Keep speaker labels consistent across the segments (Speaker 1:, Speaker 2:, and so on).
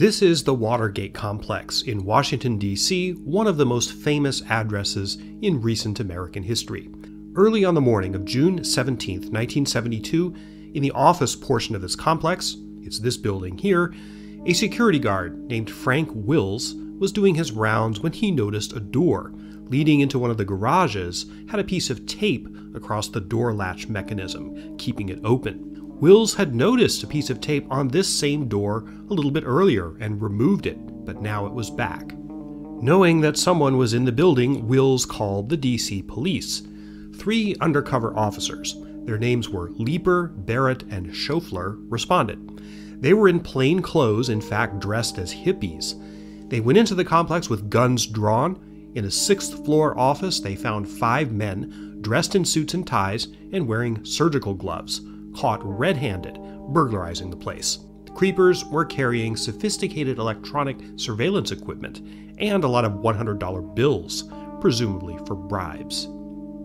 Speaker 1: This is the Watergate complex in Washington, D.C., one of the most famous addresses in recent American history. Early on the morning of June 17, 1972, in the office portion of this complex, it's this building here, a security guard named Frank Wills was doing his rounds when he noticed a door leading into one of the garages had a piece of tape across the door latch mechanism, keeping it open. Wills had noticed a piece of tape on this same door a little bit earlier and removed it, but now it was back. Knowing that someone was in the building, Wills called the DC police. 3 undercover officers, their names were Leeper, Barrett, and Schofler, responded. They were in plain clothes, in fact dressed as hippies. They went into the complex with guns drawn. In a 6th floor office, they found 5 men dressed in suits and ties and wearing surgical gloves, caught red-handed, burglarizing the place. The creepers were carrying sophisticated electronic surveillance equipment and a lot of $100 bills, presumably for bribes.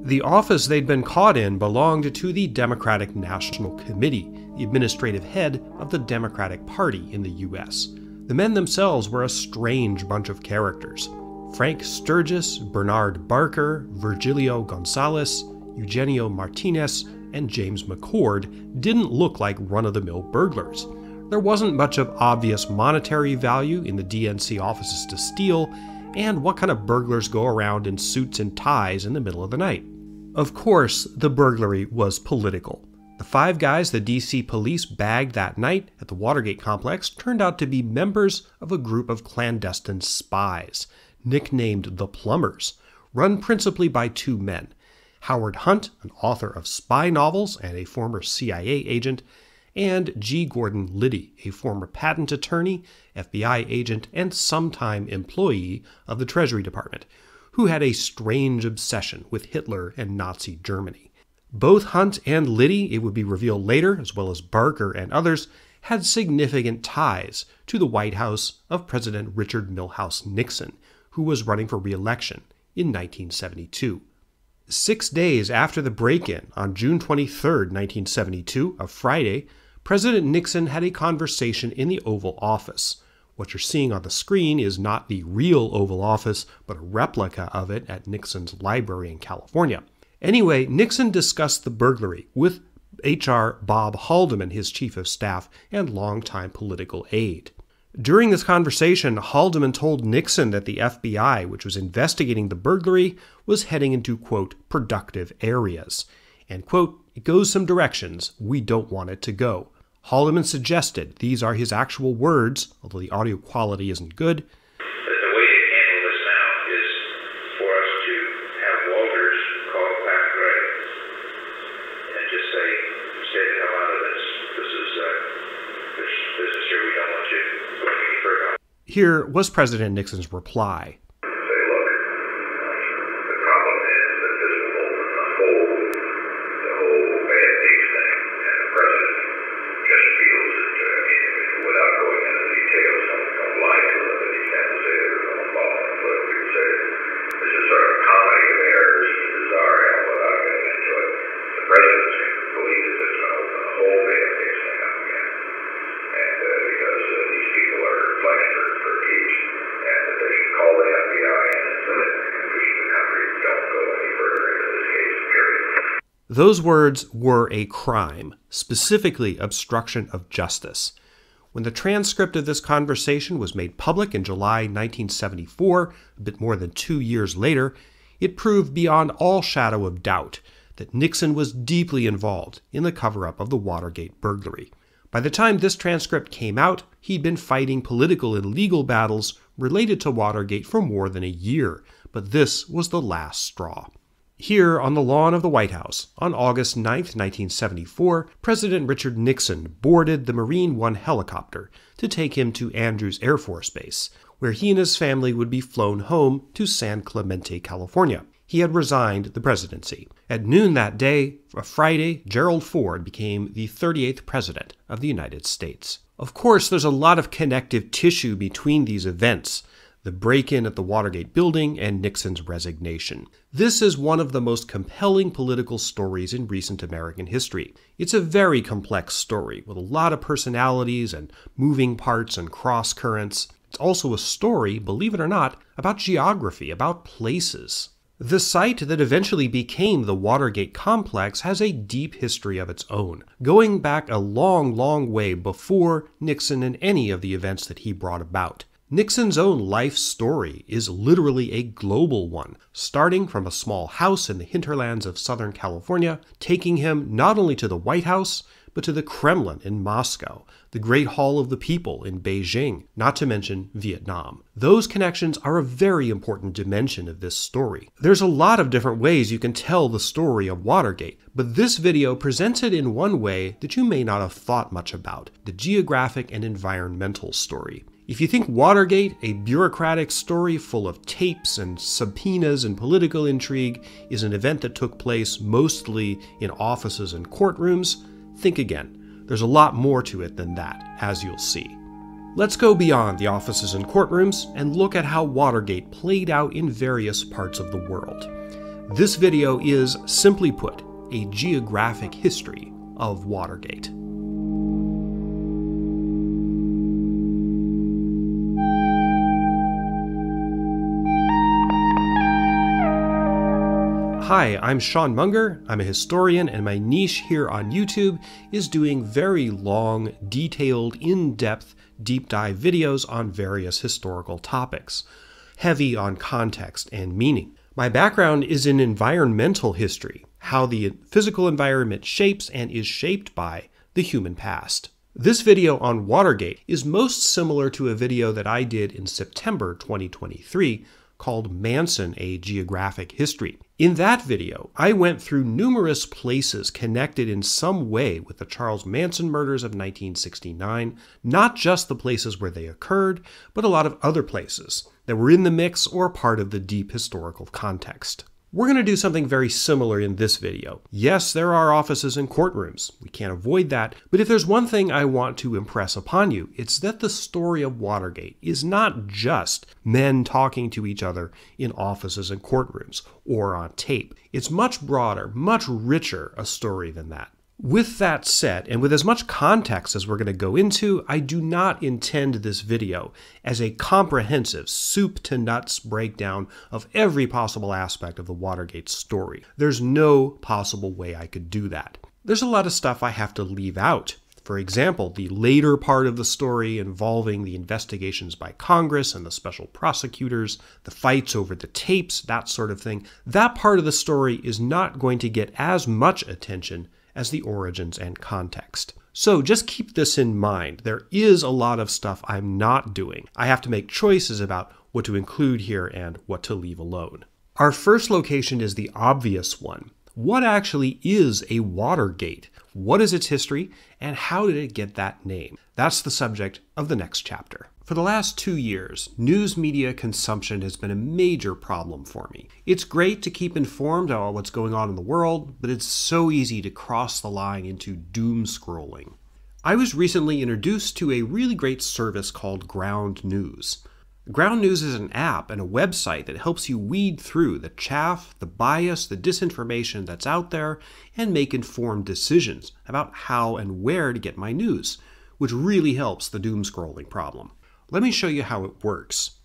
Speaker 1: The office they'd been caught in belonged to the Democratic National Committee, the administrative head of the Democratic Party in the U.S. The men themselves were a strange bunch of characters. Frank Sturgis, Bernard Barker, Virgilio Gonzalez, Eugenio Martinez, and James McCord didn't look like run-of-the-mill burglars. There wasn't much of obvious monetary value in the DNC offices to steal, and what kind of burglars go around in suits and ties in the middle of the night? Of course, the burglary was political. The 5 guys the DC police bagged that night at the Watergate complex turned out to be members of a group of clandestine spies, nicknamed the Plumbers, run principally by 2 men. Howard Hunt, an author of spy novels and a former CIA agent, and G. Gordon Liddy, a former patent attorney, FBI agent, and sometime employee of the Treasury Department, who had a strange obsession with Hitler and Nazi Germany. Both Hunt and Liddy, it would be revealed later, as well as Barker and others, had significant ties to the White House of President Richard Milhous Nixon, who was running for re-election in 1972. 6 days after the break-in, on June 23, 1972, a Friday, President Nixon had a conversation in the Oval Office. What you're seeing on the screen is not the real Oval Office, but a replica of it at Nixon's library in California. Anyway, Nixon discussed the burglary with H.R. Bob Haldeman, his chief of staff and longtime political aide. During this conversation, Haldeman told Nixon that the FBI, which was investigating the burglary, was heading into, quote, productive areas. And, quote, it goes some directions we don't want it to go. Haldeman suggested, these are his actual words, although the audio quality isn't good,
Speaker 2: the way to handle this now is for us to have Walters call Pat Gray and just say, stay the hell out of this. This is here, we don't want you going any further.
Speaker 1: Here was President Nixon's reply.
Speaker 2: Say, look, the problem is that this will the whole bad taste thing, and the president just feels that without going into the details, don't lie to them, but he can't say it or don't fall in the foot. You say, this is sort of a comedy of errors, bizarre, and without getting into it. The president believes that it's going to open the whole bad taste thing up again. And because these people are playing for keeps, and that they should call the FBI and so that we should the country don't go any further into this case, period.
Speaker 1: Those words were a crime, specifically obstruction of justice. When the transcript of this conversation was made public in July 1974, a bit more than 2 years later, it proved beyond all shadow of doubt that Nixon was deeply involved in the cover-up of the Watergate burglary. By the time this transcript came out, he'd been fighting political and legal battles related to Watergate for more than a year, but this was the last straw. Here on the lawn of the White House, on August 9, 1974, President Richard Nixon boarded the Marine One helicopter to take him to Andrews Air Force Base, where he and his family would be flown home to San Clemente, California. He had resigned the presidency. At noon that day, a Friday, Gerald Ford became the 38th President of the United States. Of course, there's a lot of connective tissue between these events. the break-in at the Watergate building, and Nixon's resignation. This is one of the most compelling political stories in recent American history. It's a very complex story with a lot of personalities and moving parts and cross-currents. It's also a story, believe it or not, about geography, about places. The site that eventually became the Watergate complex has a deep history of its own, going back a long, long way before Nixon and any of the events that he brought about. Nixon's own life story is literally a global one, starting from a small house in the hinterlands of Southern California, taking him not only to the White House, but to the Kremlin in Moscow, the Great Hall of the People in Beijing, not to mention Vietnam. Those connections are a very important dimension of this story. There's a lot of different ways you can tell the story of Watergate, but this video presents it in one way that you may not have thought much about, the geographic and environmental story. If you think Watergate, a bureaucratic story full of tapes and subpoenas and political intrigue, is an event that took place mostly in offices and courtrooms, think again. There's a lot more to it than that, as you'll see. Let's go beyond the offices and courtrooms and look at how Watergate played out in various parts of the world. This video is, simply put, a geographic history of Watergate. Hi, I'm Sean Munger. I'm a historian, and my niche here on YouTube is doing very long, detailed, in-depth, deep dive videos on various historical topics, heavy on context and meaning. My background is in environmental history, how the physical environment shapes and is shaped by the human past. This video on Watergate is most similar to a video that I did in September 2023 called Manson, A Geographic History. In that video, I went through numerous places connected in some way with the Charles Manson murders of 1969, not just the places where they occurred, but a lot of other places that were in the mix or part of the deep historical context. We're going to do something very similar in this video. Yes, there are offices and courtrooms. We can't avoid that. But if there's one thing I want to impress upon you, it's that the story of Watergate is not just men talking to each other in offices and courtrooms or on tape. It's much broader, much richer a story than that. With that said, and with as much context as we're going to go into, I do not intend this video as a comprehensive soup to nuts breakdown of every possible aspect of the Watergate story. There's no possible way I could do that. There's a lot of stuff I have to leave out. For example, the later part of the story involving the investigations by Congress and the special prosecutors, the fights over the tapes, that sort of thing. That part of the story is not going to get as much attention as the origins and context. So just keep this in mind. There is a lot of stuff I'm not doing. I have to make choices about what to include here and what to leave alone. Our first location is the obvious one. What actually is a Watergate? What is its history, and how did it get that name? That's the subject of the next chapter. For the last 2 years, news media consumption has been a major problem for me. It's great to keep informed about what's going on in the world, but it's so easy to cross the line into doom scrolling. I was recently introduced to a really great service called Ground News. Ground News is an app and a website that helps you weed through the chaff, the bias, the disinformation that's out there, and make informed decisions about how and where to get my news, which really helps the doom scrolling problem. Let me show you how it works.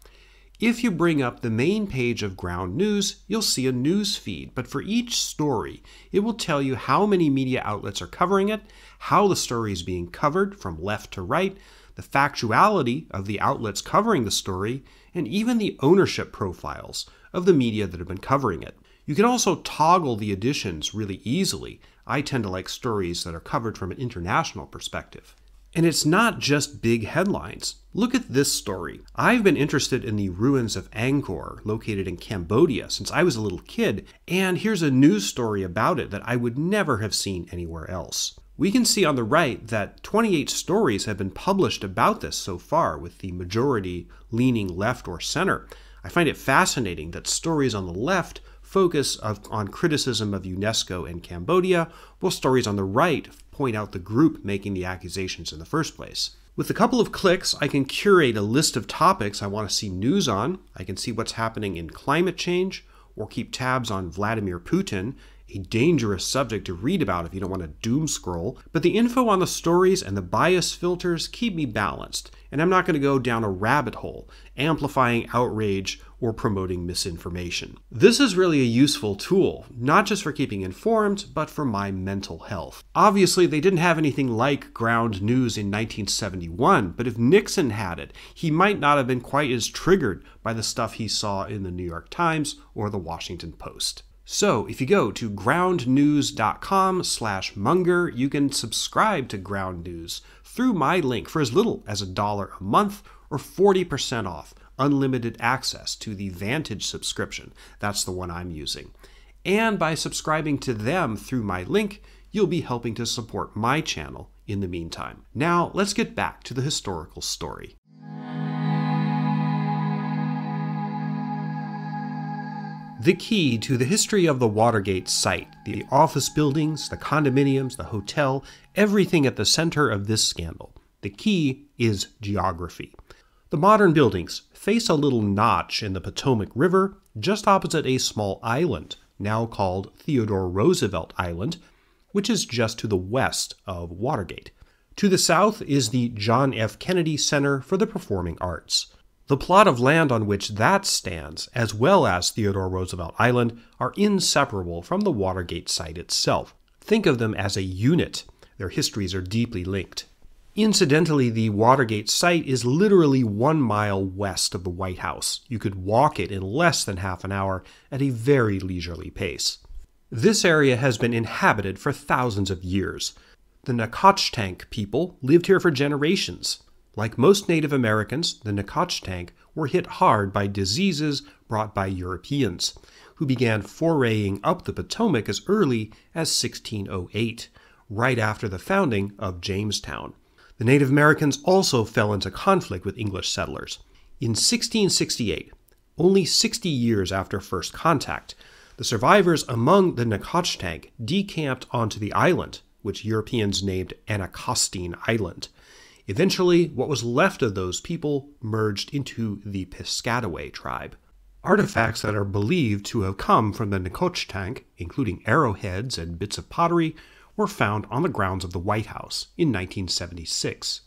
Speaker 1: If you bring up the main page of Ground News, you'll see a news feed, but for each story, it will tell you how many media outlets are covering it, how the story is being covered from left to right, the factuality of the outlets covering the story, and even the ownership profiles of the media that have been covering it. You can also toggle the editions really easily. I tend to like stories that are covered from an international perspective. And it's not just big headlines. Look at this story. I've been interested in the ruins of Angkor, located in Cambodia, since I was a little kid, and here's a news story about it that I would never have seen anywhere else. We can see on the right that 28 stories have been published about this so far, with the majority leaning left or center. I find it fascinating that stories on the left focus on criticism of UNESCO and Cambodia, while stories on the right point out the group making the accusations in the first place. With a couple of clicks, I can curate a list of topics I want to see news on. I can see what's happening in climate change, or keep tabs on Vladimir Putin, a dangerous subject to read about if you don't want to doom scroll. But the info on the stories and the bias filters keep me balanced, and I'm not going to go down a rabbit hole, amplifying outrage or promoting misinformation. This is really a useful tool, not just for keeping informed, but for my mental health. Obviously, they didn't have anything like ground news in 1971, but if Nixon had it, he might not have been quite as triggered by the stuff he saw in the New York Times or the Washington Post. So, if you go to groundnews.com/Munger, you can subscribe to Ground News through my link for as little as $1 a month or 40% off unlimited access to the Vantage subscription. That's the one I'm using. And by subscribing to them through my link, you'll be helping to support my channel in the meantime. Now, let's get back to the historical story. The key to the history of the Watergate site, the office buildings, the condominiums, the hotel, everything at the center of this scandal. The key is geography. The modern buildings face a little notch in the Potomac River just opposite a small island, now called Theodore Roosevelt Island, which is just to the west of Watergate. To the south is the John F. Kennedy Center for the Performing Arts. The plot of land on which that stands, as well as Theodore Roosevelt Island, are inseparable from the Watergate site itself. Think of them as a unit. Their histories are deeply linked. Incidentally, the Watergate site is literally 1 mile west of the White House. You could walk it in less than half an hour at a very leisurely pace. This area has been inhabited for thousands of years. The Nacotchtank people lived here for generations. Like most Native Americans, the Nacotchtank were hit hard by diseases brought by Europeans, who began foraying up the Potomac as early as 1608, right after the founding of Jamestown. The Native Americans also fell into conflict with English settlers. In 1668, only 60 years after first contact, the survivors among the Nacotchtank decamped onto the island, which Europeans named Anacostine Island. Eventually, what was left of those people merged into the Piscataway tribe. Artifacts that are believed to have come from the Nacotchtank, including arrowheads and bits of pottery, were found on the grounds of the White House in 1976.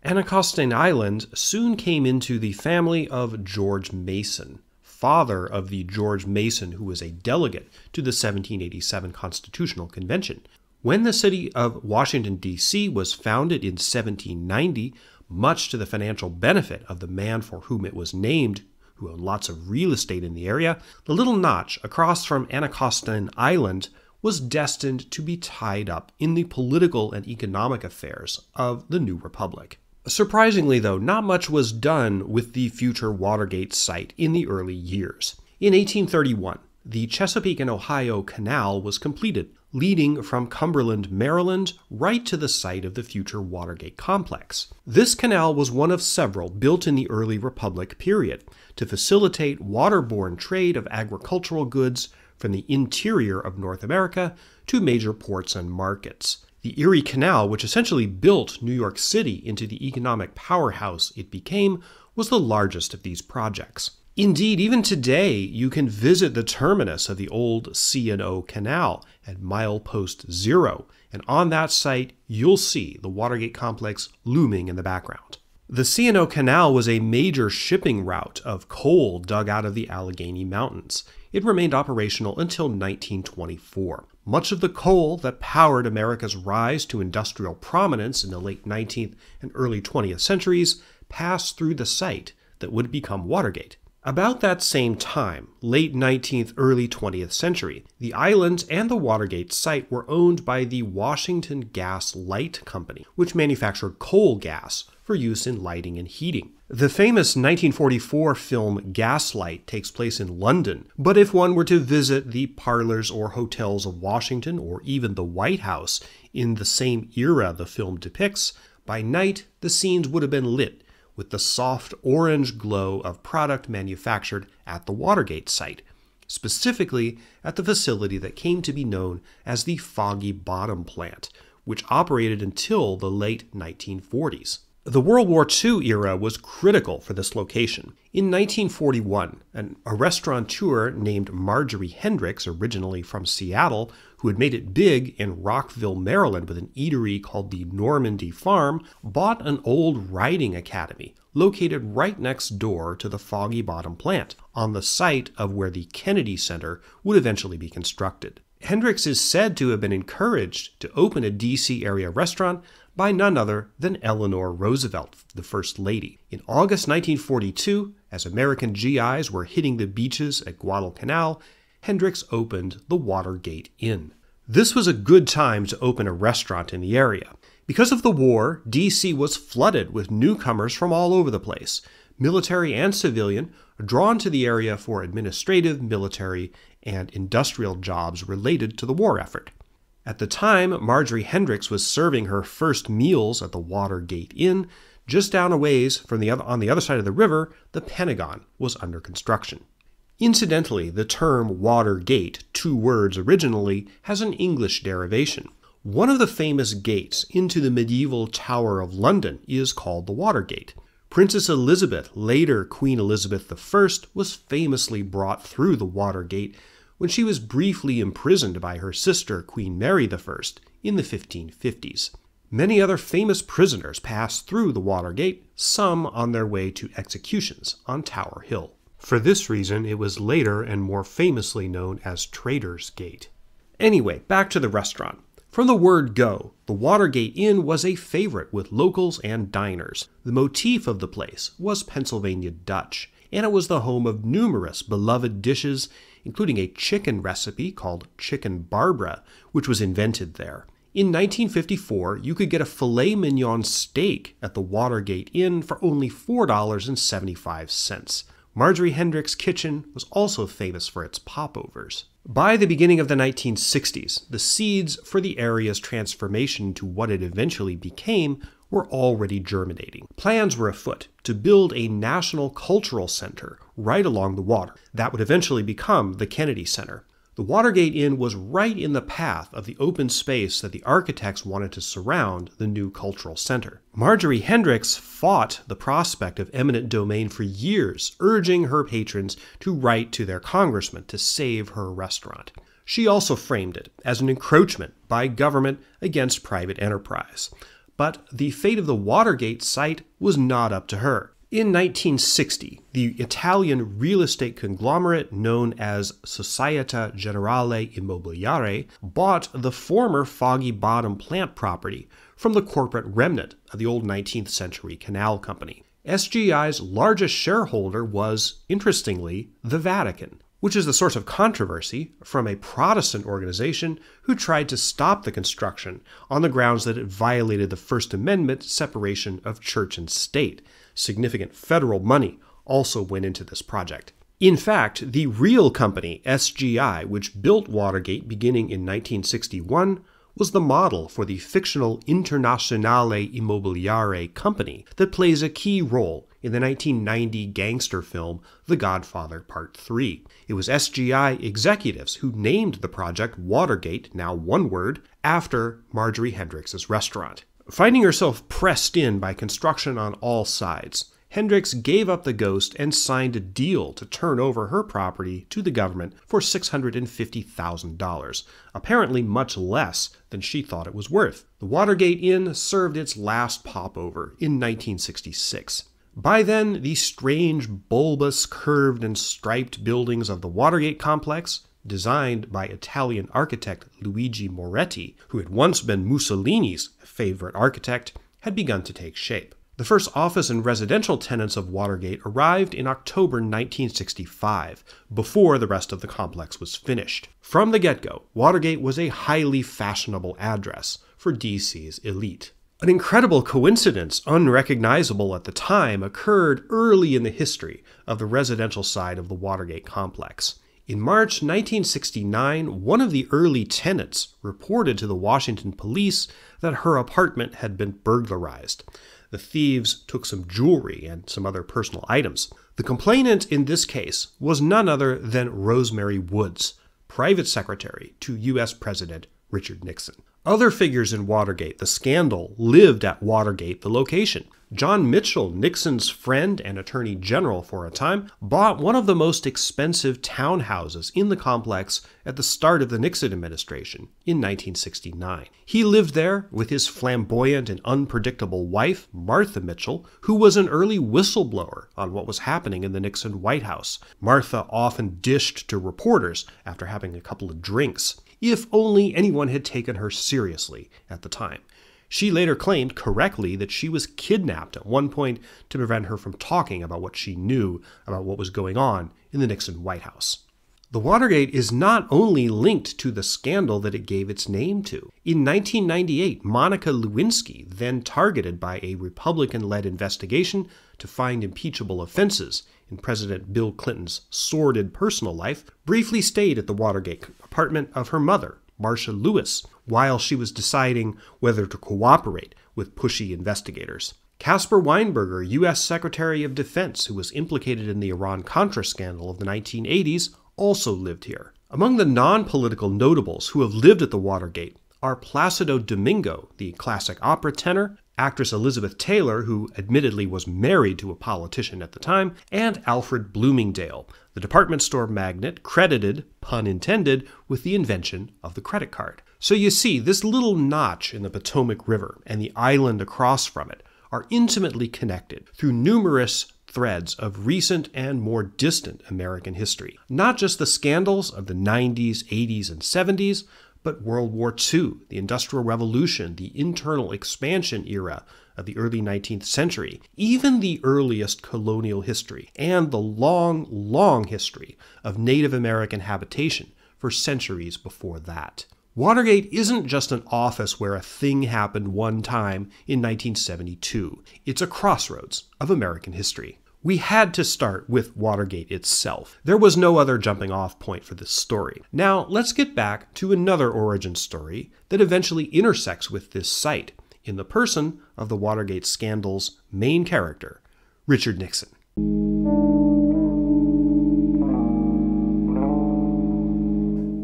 Speaker 1: Anacostine Island soon came into the family of George Mason, father of the George Mason who was a delegate to the 1787 Constitutional Convention. When the city of Washington, D.C. was founded in 1790, much to the financial benefit of the man for whom it was named, who owned lots of real estate in the area, the little notch across from Anacostine Island was destined to be tied up in the political and economic affairs of the new republic. Surprisingly, though, not much was done with the future Watergate site in the early years. In 1831, the Chesapeake and Ohio Canal was completed, leading from Cumberland, Maryland, right to the site of the future Watergate complex. This canal was one of several built in the early Republic period to facilitate waterborne trade of agricultural goods from the interior of North America to major ports and markets. The Erie Canal, which essentially built New York City into the economic powerhouse it became, was the largest of these projects. Indeed, even today, you can visit the terminus of the old C&O Canal at milepost 0, and on that site, you'll see the Watergate complex looming in the background. The C&O Canal was a major shipping route of coal dug out of the Allegheny Mountains. It remained operational until 1924. Much of the coal that powered America's rise to industrial prominence in the late 19th and early 20th centuries passed through the site that would become Watergate. About that same time, late 19th, early 20th century, the island and the Watergate site were owned by the Washington Gas Light Company, which manufactured coal gas for use in lighting and heating. The famous 1944 film Gaslight takes place in London, but if one were to visit the parlors or hotels of Washington or even the White House in the same era the film depicts, by night the scenes would have been lit with the soft orange glow of product manufactured at the Watergate site, specifically at the facility that came to be known as the Foggy Bottom Plant, which operated until the late 1940s. The World War II era was critical for this location. In 1941, a restaurateur named Marjorie Hendricks, originally from Seattle, who had made it big in Rockville, Maryland with an eatery called the Normandy Farm, bought an old riding academy located right next door to the Foggy Bottom plant, on the site of where the Kennedy Center would eventually be constructed. Hendricks is said to have been encouraged to open a D.C. area restaurant by none other than Eleanor Roosevelt, the First Lady. In August 1942, as American GIs were hitting the beaches at Guadalcanal, Hendricks opened the Watergate Inn. This was a good time to open a restaurant in the area. Because of the war, D.C. was flooded with newcomers from all over the place, military and civilian, drawn to the area for administrative, military, and industrial jobs related to the war effort. At the time, Marjorie Hendricks was serving her first meals at the Watergate Inn. Just down a ways from on the other side of the river, the Pentagon was under construction. Incidentally, the term Watergate, 2 words originally, has an English derivation. One of the famous gates into the medieval Tower of London is called the Watergate. Princess Elizabeth, later Queen Elizabeth I, was famously brought through the Watergate when she was briefly imprisoned by her sister, Queen Mary I, in the 1550s. Many other famous prisoners passed through the Watergate, some on their way to executions on Tower Hill. For this reason, it was later and more famously known as Traitors' Gate. Anyway, back to the restaurant. From the word go, the Watergate Inn was a favorite with locals and diners. The motif of the place was Pennsylvania Dutch, and it was the home of numerous beloved dishes, including a chicken recipe called Chicken Barbara, which was invented there. In 1954, you could get a filet mignon steak at the Watergate Inn for only $4.75. Marjorie Hendricks' kitchen was also famous for its popovers. By the beginning of the 1960s, the seeds for the area's transformation to what it eventually became were already germinating. Plans were afoot to build a national cultural center right along the water. That would eventually become the Kennedy Center. The Watergate Inn was right in the path of the open space that the architects wanted to surround the new cultural center. Marjorie Hendricks fought the prospect of eminent domain for years, urging her patrons to write to their congressman to save her restaurant. She also framed it as an encroachment by government against private enterprise. But the fate of the Watergate site was not up to her. In 1960, the Italian real estate conglomerate known as Società Generale Immobiliare bought the former Foggy Bottom plant property from the corporate remnant of the old 19th century canal company. SGI's largest shareholder was, interestingly, the Vatican, which is the source of controversy from a Protestant organization who tried to stop the construction on the grounds that it violated the First Amendment separation of church and state. Significant federal money also went into this project. In fact, the real company, SGI, which built Watergate beginning in 1961, was the model for the fictional Internazionale Immobiliare company that plays a key role in the 1990 gangster film The Godfather Part 3. It was SGI executives who named the project Watergate, now one word, after Marjorie Hendricks' restaurant. Finding herself pressed in by construction on all sides, Hendricks gave up the ghost and signed a deal to turn over her property to the government for $650,000, apparently much less than she thought it was worth. The Watergate Inn served its last popover in 1966. By then, the strange, bulbous, curved, and striped buildings of the Watergate complex, designed by Italian architect Luigi Moretti, who had once been Mussolini's favorite architect, had begun to take shape. The first office and residential tenants of Watergate arrived in October 1965, before the rest of the complex was finished. From the get-go, Watergate was a highly fashionable address for DC's elite. An incredible coincidence, unrecognizable at the time, occurred early in the history of the residential side of the Watergate complex. In March 1969, one of the early tenants reported to the Washington police that her apartment had been burglarized. The thieves took some jewelry and some other personal items. The complainant in this case was none other than Rosemary Woods, private secretary to U.S. President Richard Nixon. Other figures in Watergate, the scandal, lived at Watergate, the location. John Mitchell, Nixon's friend and attorney general for a time, bought one of the most expensive townhouses in the complex at the start of the Nixon administration in 1969. He lived there with his flamboyant and unpredictable wife, Martha Mitchell, who was an early whistleblower on what was happening in the Nixon White House. Martha often dished to reporters after having a couple of drinks. If only anyone had taken her seriously at the time. She later claimed correctly that she was kidnapped at one point to prevent her from talking about what she knew about what was going on in the Nixon White House. The Watergate is not only linked to the scandal that it gave its name to. In 1998, Monica Lewinsky, then targeted by a Republican-led investigation to find impeachable offenses in President Bill Clinton's sordid personal life, briefly stayed at the Watergate apartment of her mother, Marcia Lewis, while she was deciding whether to cooperate with pushy investigators. Caspar Weinberger, U.S. Secretary of Defense, who was implicated in the Iran-Contra scandal of the 1980s, also lived here. Among the non-political notables who have lived at the Watergate are Placido Domingo, the classic opera tenor, actress Elizabeth Taylor, who admittedly was married to a politician at the time, and Alfred Bloomingdale, the department store magnate credited, pun intended, with the invention of the credit card. So you see, this little notch in the Potomac River and the island across from it are intimately connected through numerous threads of recent and more distant American history. Not just the scandals of the 90s, 80s, and 70s, but World War II, the Industrial Revolution, the internal expansion era of the early 19th century, even the earliest colonial history, and the long, long history of Native American habitation for centuries before that. Watergate isn't just an office where a thing happened one time in 1972. It's a crossroads of American history. We had to start with Watergate itself. There was no other jumping off point for this story. Now, let's get back to another origin story that eventually intersects with this site, in the person of the Watergate scandal's main character, Richard Nixon.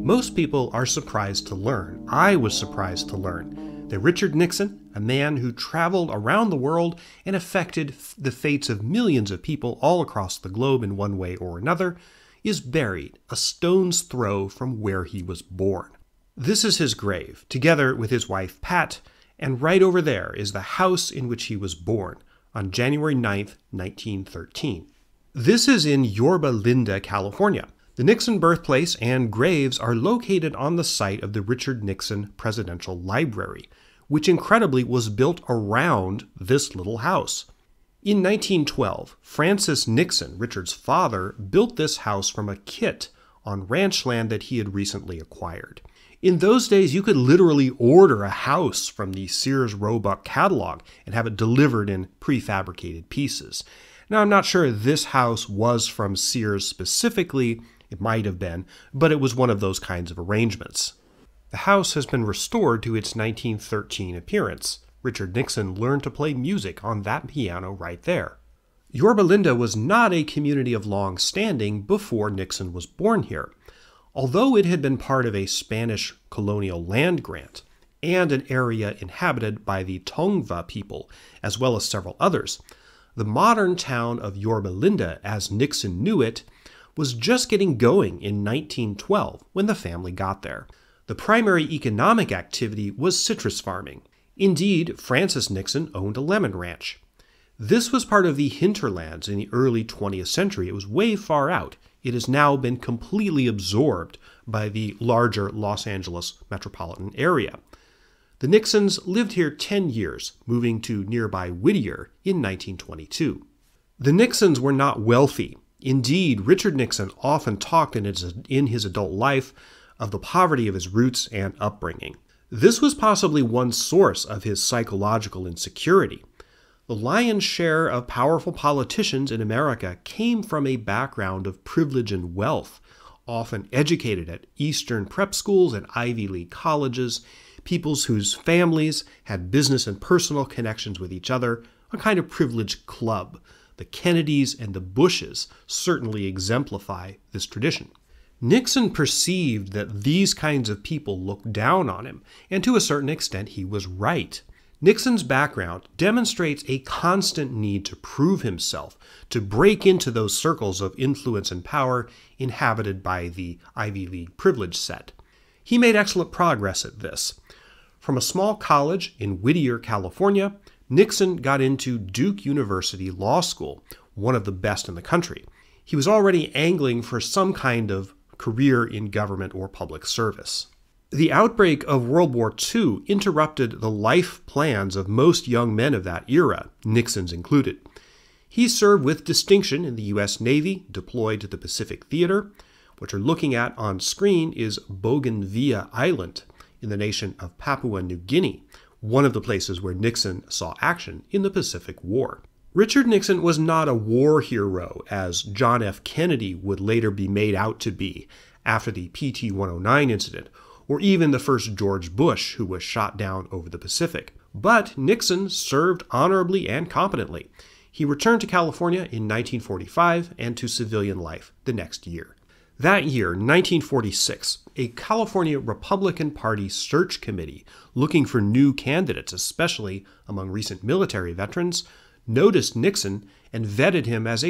Speaker 1: Most people are surprised to learn, I was surprised to learn, that Richard Nixon, a man who traveled around the world and affected the fates of millions of people all across the globe in one way or another, is buried a stone's throw from where he was born. This is his grave, together with his wife Pat, and right over there is the house in which he was born, on January 9th, 1913. This is in Yorba Linda, California. The Nixon birthplace and graves are located on the site of the Richard Nixon Presidential Library, which incredibly was built around this little house. In 1912, Francis Nixon, Richard's father, built this house from a kit on ranch land that he had recently acquired. In those days, you could literally order a house from the Sears Roebuck catalog and have it delivered in prefabricated pieces. Now, I'm not sure this house was from Sears specifically. It might have been, but it was one of those kinds of arrangements. The house has been restored to its 1913 appearance. Richard Nixon learned to play music on that piano right there. Yorba Linda was not a community of long standing before Nixon was born here. Although it had been part of a Spanish colonial land grant and an area inhabited by the Tongva people, as well as several others, the modern town of Yorba Linda, as Nixon knew it, was just getting going in 1912 when the family got there. The primary economic activity was citrus farming. Indeed, Francis Nixon owned a lemon ranch. This was part of the hinterlands in the early 20th century. It was way far out. It has now been completely absorbed by the larger Los Angeles metropolitan area. The Nixons lived here 10 years, moving to nearby Whittier in 1922. The Nixons were not wealthy. Indeed, Richard Nixon often talked in his adult life of the poverty of his roots and upbringing. This was possibly one source of his psychological insecurity. The lion's share of powerful politicians in America came from a background of privilege and wealth, often educated at Eastern prep schools and Ivy League colleges, peoples whose families had business and personal connections with each other, a kind of privileged club. The Kennedys and the Bushes certainly exemplify this tradition. Nixon perceived that these kinds of people looked down on him, and to a certain extent he was right. Nixon's background demonstrates a constant need to prove himself, to break into those circles of influence and power inhabited by the Ivy League privilege set. He made excellent progress at this. From a small college in Whittier, California, Nixon got into Duke University Law School, one of the best in the country. He was already angling for some kind of career in government or public service. The outbreak of World War II interrupted the life plans of most young men of that era, Nixon's included. He served with distinction in the U.S. Navy, deployed to the Pacific Theater. What you're looking at on screen is Bougainville Island in the nation of Papua New Guinea, one of the places where Nixon saw action in the Pacific War. Richard Nixon was not a war hero, as John F. Kennedy would later be made out to be after the PT-109 incident, or even the first George Bush, who was shot down over the Pacific. But Nixon served honorably and competently. He returned to California in 1945 and to civilian life the next year. That year, 1946, a California Republican Party search committee looking for new candidates, especially among recent military veterans, noticed Nixon and vetted him as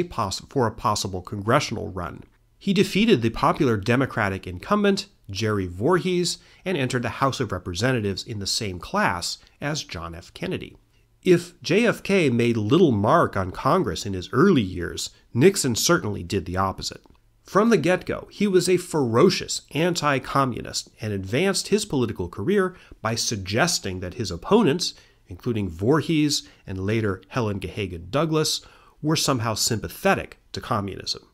Speaker 1: for a possible congressional run. He defeated the popular Democratic incumbent, Jerry Voorhees, and entered the House of Representatives in the same class as John F. Kennedy. If JFK made little mark on Congress in his early years, Nixon certainly did the opposite. From the get-go, he was a ferocious anti-communist and advanced his political career by suggesting that his opponents, including Voorhees and later Helen Gahagan Douglas, were somehow sympathetic to communism.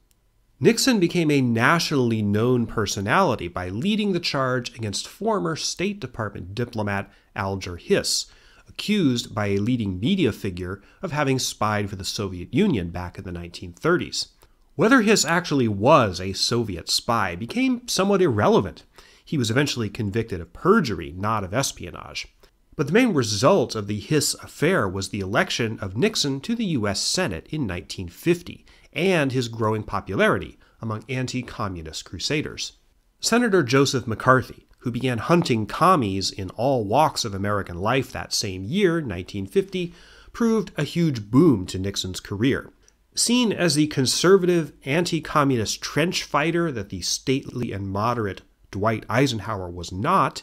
Speaker 1: Nixon became a nationally known personality by leading the charge against former State Department diplomat Alger Hiss, accused by a leading media figure of having spied for the Soviet Union back in the 1930s. Whether Hiss actually was a Soviet spy became somewhat irrelevant. He was eventually convicted of perjury, not of espionage. But the main result of the Hiss affair was the election of Nixon to the U.S. Senate in 1950, and his growing popularity among anti-communist crusaders. Senator Joseph McCarthy, who began hunting commies in all walks of American life that same year, 1950, proved a huge boom to Nixon's career. Seen as the conservative, anti-communist trench fighter that the stately and moderate Dwight Eisenhower was not,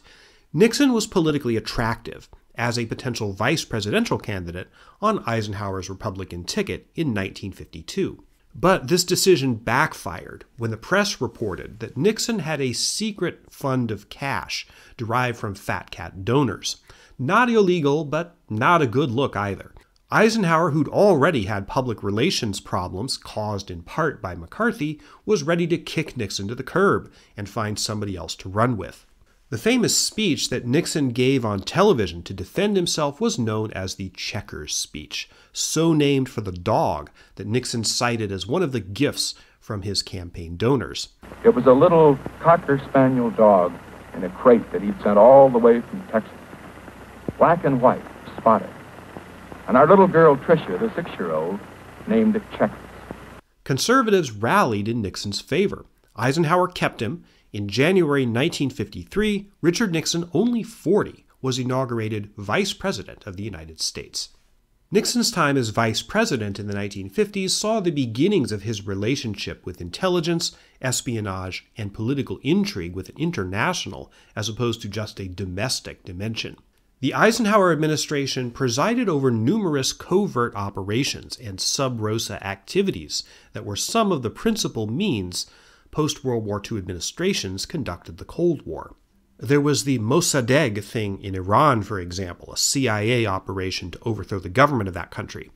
Speaker 1: Nixon was politically attractive as a potential vice presidential candidate on Eisenhower's Republican ticket in 1952. But this decision backfired when the press reported that Nixon had a secret fund of cash derived from fat cat donors. Not illegal, but not a good look either. Eisenhower, who'd already had public relations problems caused in part by McCarthy, was ready to kick Nixon to the curb and find somebody else to run with. The famous speech that Nixon gave on television to defend himself was known as the Checkers speech, so named for the dog that Nixon cited as one of the gifts from his campaign donors.
Speaker 3: It was a little Cocker Spaniel dog in a crate that he'd sent all the way from Texas. Black and white, spotted. And our little girl, Tricia, the 6-year-old, named it Checkers.
Speaker 1: Conservatives rallied in Nixon's favor. Eisenhower kept him. In January 1953, Richard Nixon, only 40, was inaugurated Vice President of the United States. Nixon's time as Vice President in the 1950s saw the beginnings of his relationship with intelligence, espionage, and political intrigue with an international as opposed to just a domestic dimension. The Eisenhower administration presided over numerous covert operations and sub-rosa activities that were some of the principal means post-World War II administrations conducted the Cold War. There was the Mossadegh thing in Iran, for example, a CIA operation to overthrow the government of that country.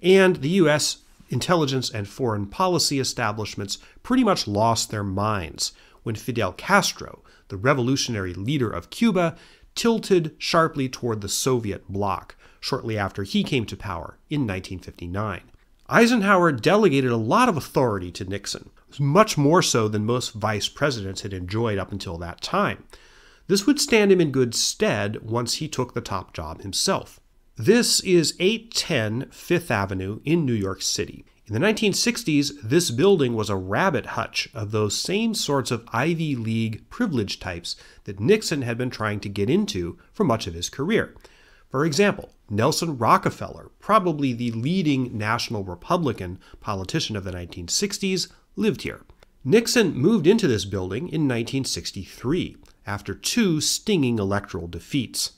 Speaker 1: And the U.S. intelligence and foreign policy establishments pretty much lost their minds when Fidel Castro, the revolutionary leader of Cuba, tilted sharply toward the Soviet bloc shortly after he came to power in 1959. Eisenhower delegated a lot of authority to Nixon, much more so than most vice presidents had enjoyed up until that time. This would stand him in good stead once he took the top job himself. This is 810 Fifth Avenue in New York City. In the 1960s, this building was a rabbit hutch of those same sorts of Ivy League privilege types that Nixon had been trying to get into for much of his career. For example, Nelson Rockefeller, probably the leading national Republican politician of the 1960s, lived here. Nixon moved into this building in 1963, after 2 stinging electoral defeats.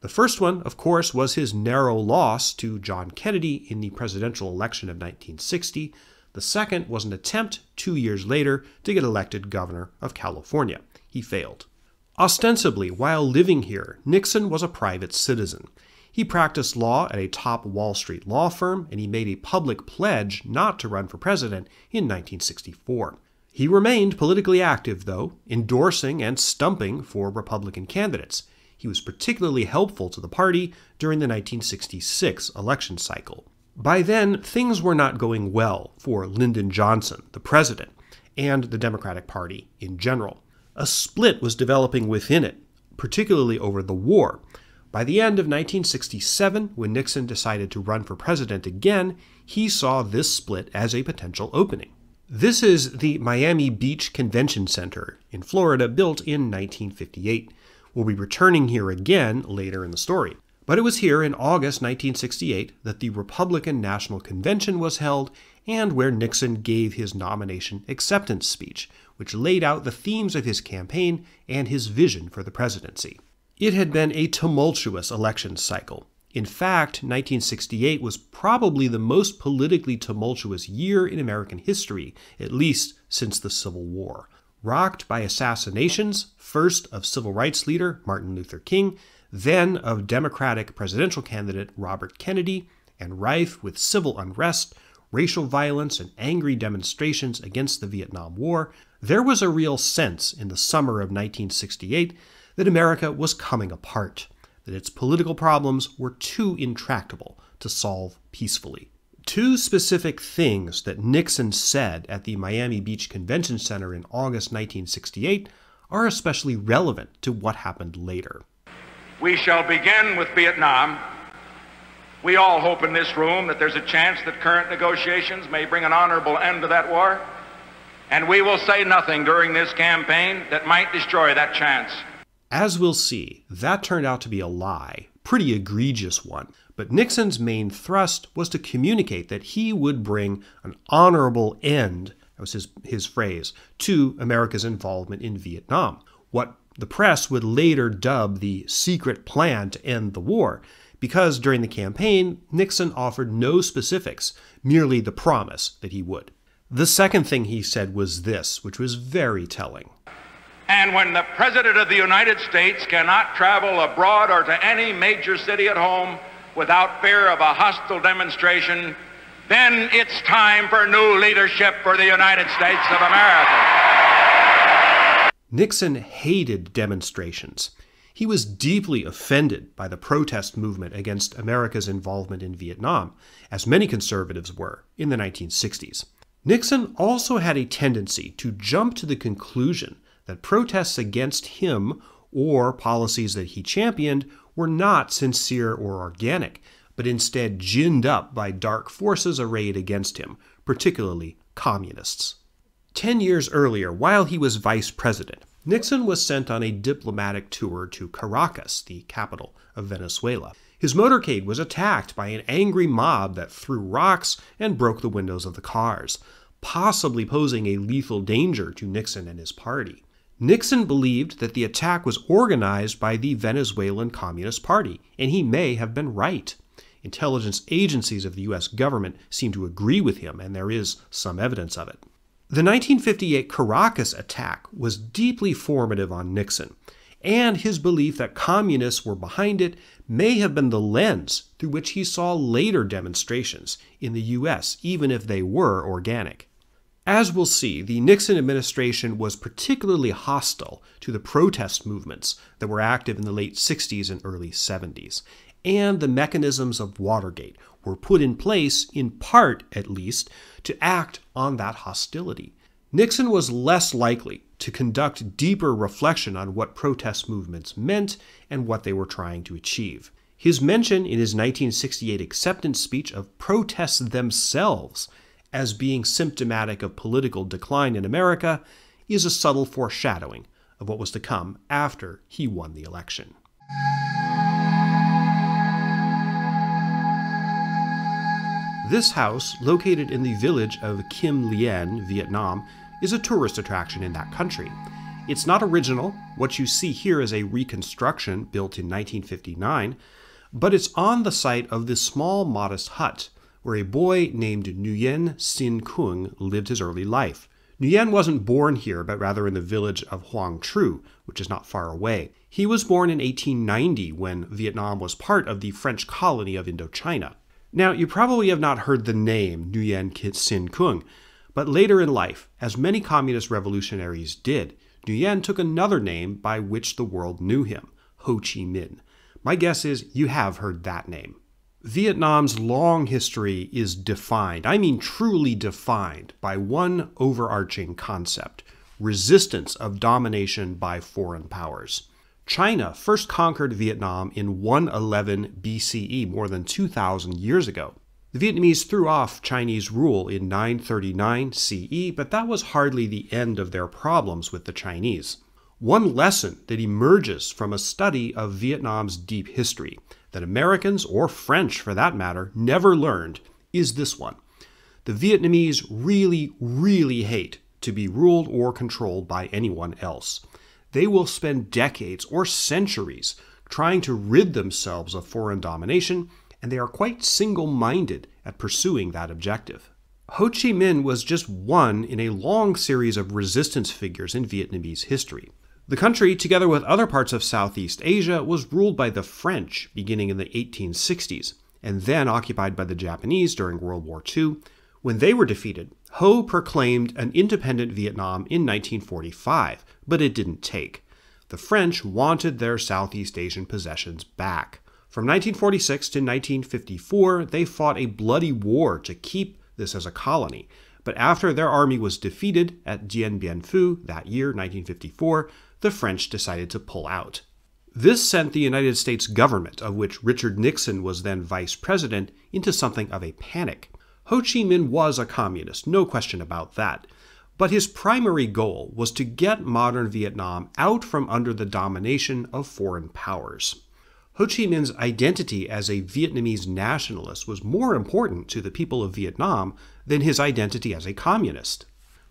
Speaker 1: The first one, of course, was his narrow loss to John Kennedy in the presidential election of 1960. The second was an attempt 2 years later to get elected governor of California. He failed. Ostensibly, while living here, Nixon was a private citizen. He practiced law at a top Wall Street law firm, and he made a public pledge not to run for president in 1964. He remained politically active, though, endorsing and stumping for Republican candidates. He was particularly helpful to the party during the 1966 election cycle. By then, things were not going well for Lyndon Johnson, the president, and the Democratic Party in general. A split was developing within it, particularly over the war. By the end of 1967, when Nixon decided to run for president again, he saw this split as a potential opening. This is the Miami Beach Convention Center in Florida, built in 1958. We'll be returning here again later in the story. But it was here in August 1968 that the Republican National Convention was held and where Nixon gave his nomination acceptance speech, which laid out the themes of his campaign and his vision for the presidency. It had been a tumultuous election cycle. In fact, 1968 was probably the most politically tumultuous year in American history, at least since the Civil War. Rocked by assassinations, first of civil rights leader Martin Luther King, then of Democratic presidential candidate Robert Kennedy, and rife with civil unrest, racial violence, and angry demonstrations against the Vietnam War, there was a real sense in the summer of 1968 that America was coming apart, that its political problems were too intractable to solve peacefully. 2 specific things that Nixon said at the Miami Beach Convention Center in August 1968 are especially relevant to what happened later.
Speaker 4: We shall begin with Vietnam. We all hope in this room that there's a chance that current negotiations may bring an honorable end to that war, and we will say nothing during this campaign that might destroy that chance.
Speaker 1: As we'll see, that turned out to be a lie, pretty egregious one. But Nixon's main thrust was to communicate that he would bring an honorable end, that was his phrase, to America's involvement in Vietnam, what the press would later dub the secret plan to end the war, because during the campaign, Nixon offered no specifics, merely the promise that he would. The second thing he said was this, which was very telling.
Speaker 4: And when the President of the United States cannot travel abroad or to any major city at home without fear of a hostile demonstration, then it's time for new leadership for the United States of America.
Speaker 1: Nixon hated demonstrations. He was deeply offended by the protest movement against America's involvement in Vietnam, as many conservatives were in the 1960s. Nixon also had a tendency to jump to the conclusion that protests against him or policies that he championed were not sincere or organic, but instead ginned up by dark forces arrayed against him, particularly communists. 10 years earlier, while he was vice president, Nixon was sent on a diplomatic tour to Caracas, the capital of Venezuela. His motorcade was attacked by an angry mob that threw rocks and broke the windows of the cars, possibly posing a lethal danger to Nixon and his party. Nixon believed that the attack was organized by the Venezuelan Communist Party, and he may have been right. Intelligence agencies of the U.S. government seem to agree with him, and there is some evidence of it. The 1958 Caracas attack was deeply formative on Nixon, and his belief that communists were behind it may have been the lens through which he saw later demonstrations in the U.S., even if they were organic. As we'll see, the Nixon administration was particularly hostile to the protest movements that were active in the late 60s and early 70s, and the mechanisms of Watergate were put in place, in part at least, to act on that hostility. Nixon was less likely to conduct deeper reflection on what protest movements meant and what they were trying to achieve. His mention in his 1968 acceptance speech of protests themselves as being symptomatic of political decline in America is a subtle foreshadowing of what was to come after he won the election. This house, located in the village of Kim Lien, Vietnam, is a tourist attraction in that country. It's not original. What you see here is a reconstruction built in 1959, but it's on the site of this small, modest hut where a boy named Nguyen Sin Kung lived his early life. Nguyen wasn't born here, but rather in the village of Hoang Tru, which is not far away. He was born in 1890 when Vietnam was part of the French colony of Indochina. Now, you probably have not heard the name Nguyen Sin Kung, but later in life, as many communist revolutionaries did, Nguyen took another name by which the world knew him, Ho Chi Minh. My guess is you have heard that name. Vietnam's long history is defined, I mean truly defined, by one overarching concept: resistance of domination by foreign powers. China first conquered Vietnam in 111 BCE, more than 2,000 years ago. The Vietnamese threw off Chinese rule in 939 CE, but that was hardly the end of their problems with the Chinese. One lesson that emerges from a study of Vietnam's deep history, that Americans, or French for that matter, never learned, is this one. The Vietnamese really, really hate to be ruled or controlled by anyone else. They will spend decades or centuries trying to rid themselves of foreign domination, and they are quite single-minded at pursuing that objective. Ho Chi Minh was just one in a long series of resistance figures in Vietnamese history. The country, together with other parts of Southeast Asia, was ruled by the French beginning in the 1860s, and then occupied by the Japanese during World War II. When they were defeated, Ho proclaimed an independent Vietnam in 1945, but it didn't take. The French wanted their Southeast Asian possessions back. From 1946 to 1954, they fought a bloody war to keep this as a colony, but after their army was defeated at Dien Bien Phu that year, 1954, the French decided to pull out. This sent the United States government, of which Richard Nixon was then vice president, into something of a panic. Ho Chi Minh was a communist, no question about that, but his primary goal was to get modern Vietnam out from under the domination of foreign powers. Ho Chi Minh's identity as a Vietnamese nationalist was more important to the people of Vietnam than his identity as a communist.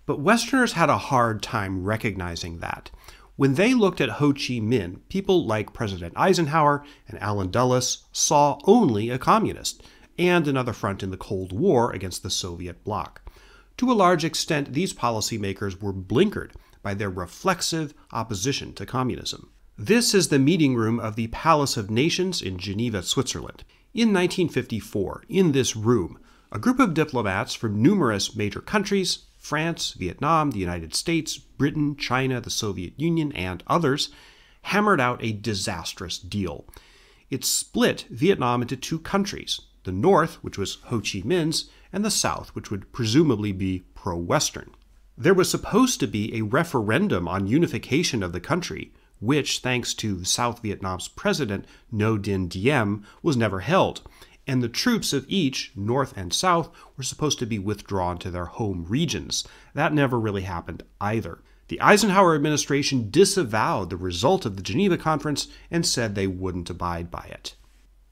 Speaker 1: But Westerners had a hard time recognizing that. When they looked at Ho Chi Minh, people like President Eisenhower and Allen Dulles saw only a communist, and another front in the Cold War against the Soviet bloc. To a large extent, these policymakers were blinkered by their reflexive opposition to communism. This is the meeting room of the Palace of Nations in Geneva, Switzerland. In 1954, in this room, a group of diplomats from numerous major countries, France, Vietnam, the United States, Britain, China, the Soviet Union, and others, hammered out a disastrous deal. It split Vietnam into two countries, the North, which was Ho Chi Minh's, and the South, which would presumably be pro-Western. There was supposed to be a referendum on unification of the country, which, thanks to South Vietnam's president Ngo Dinh Diem, was never held, and the troops of each, North and South, were supposed to be withdrawn to their home regions. That never really happened either. The Eisenhower administration disavowed the result of the Geneva Conference and said they wouldn't abide by it.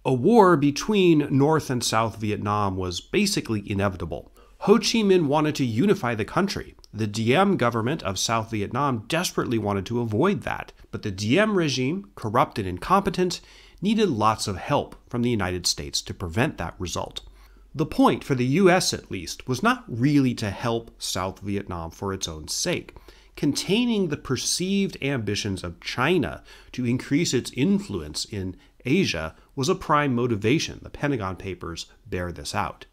Speaker 1: A war between North and South Vietnam was basically inevitable. Ho Chi Minh wanted to unify the country. The Diem government of South Vietnam desperately wanted to avoid that, but the Diem regime, corrupt and incompetent, needed lots of help from the United States to prevent that result. The point, for the U.S. at least, was not really to help South Vietnam for its own sake. Containing the perceived ambitions of China to increase its influence in Asia was a prime motivation. The Pentagon Papers bear this out.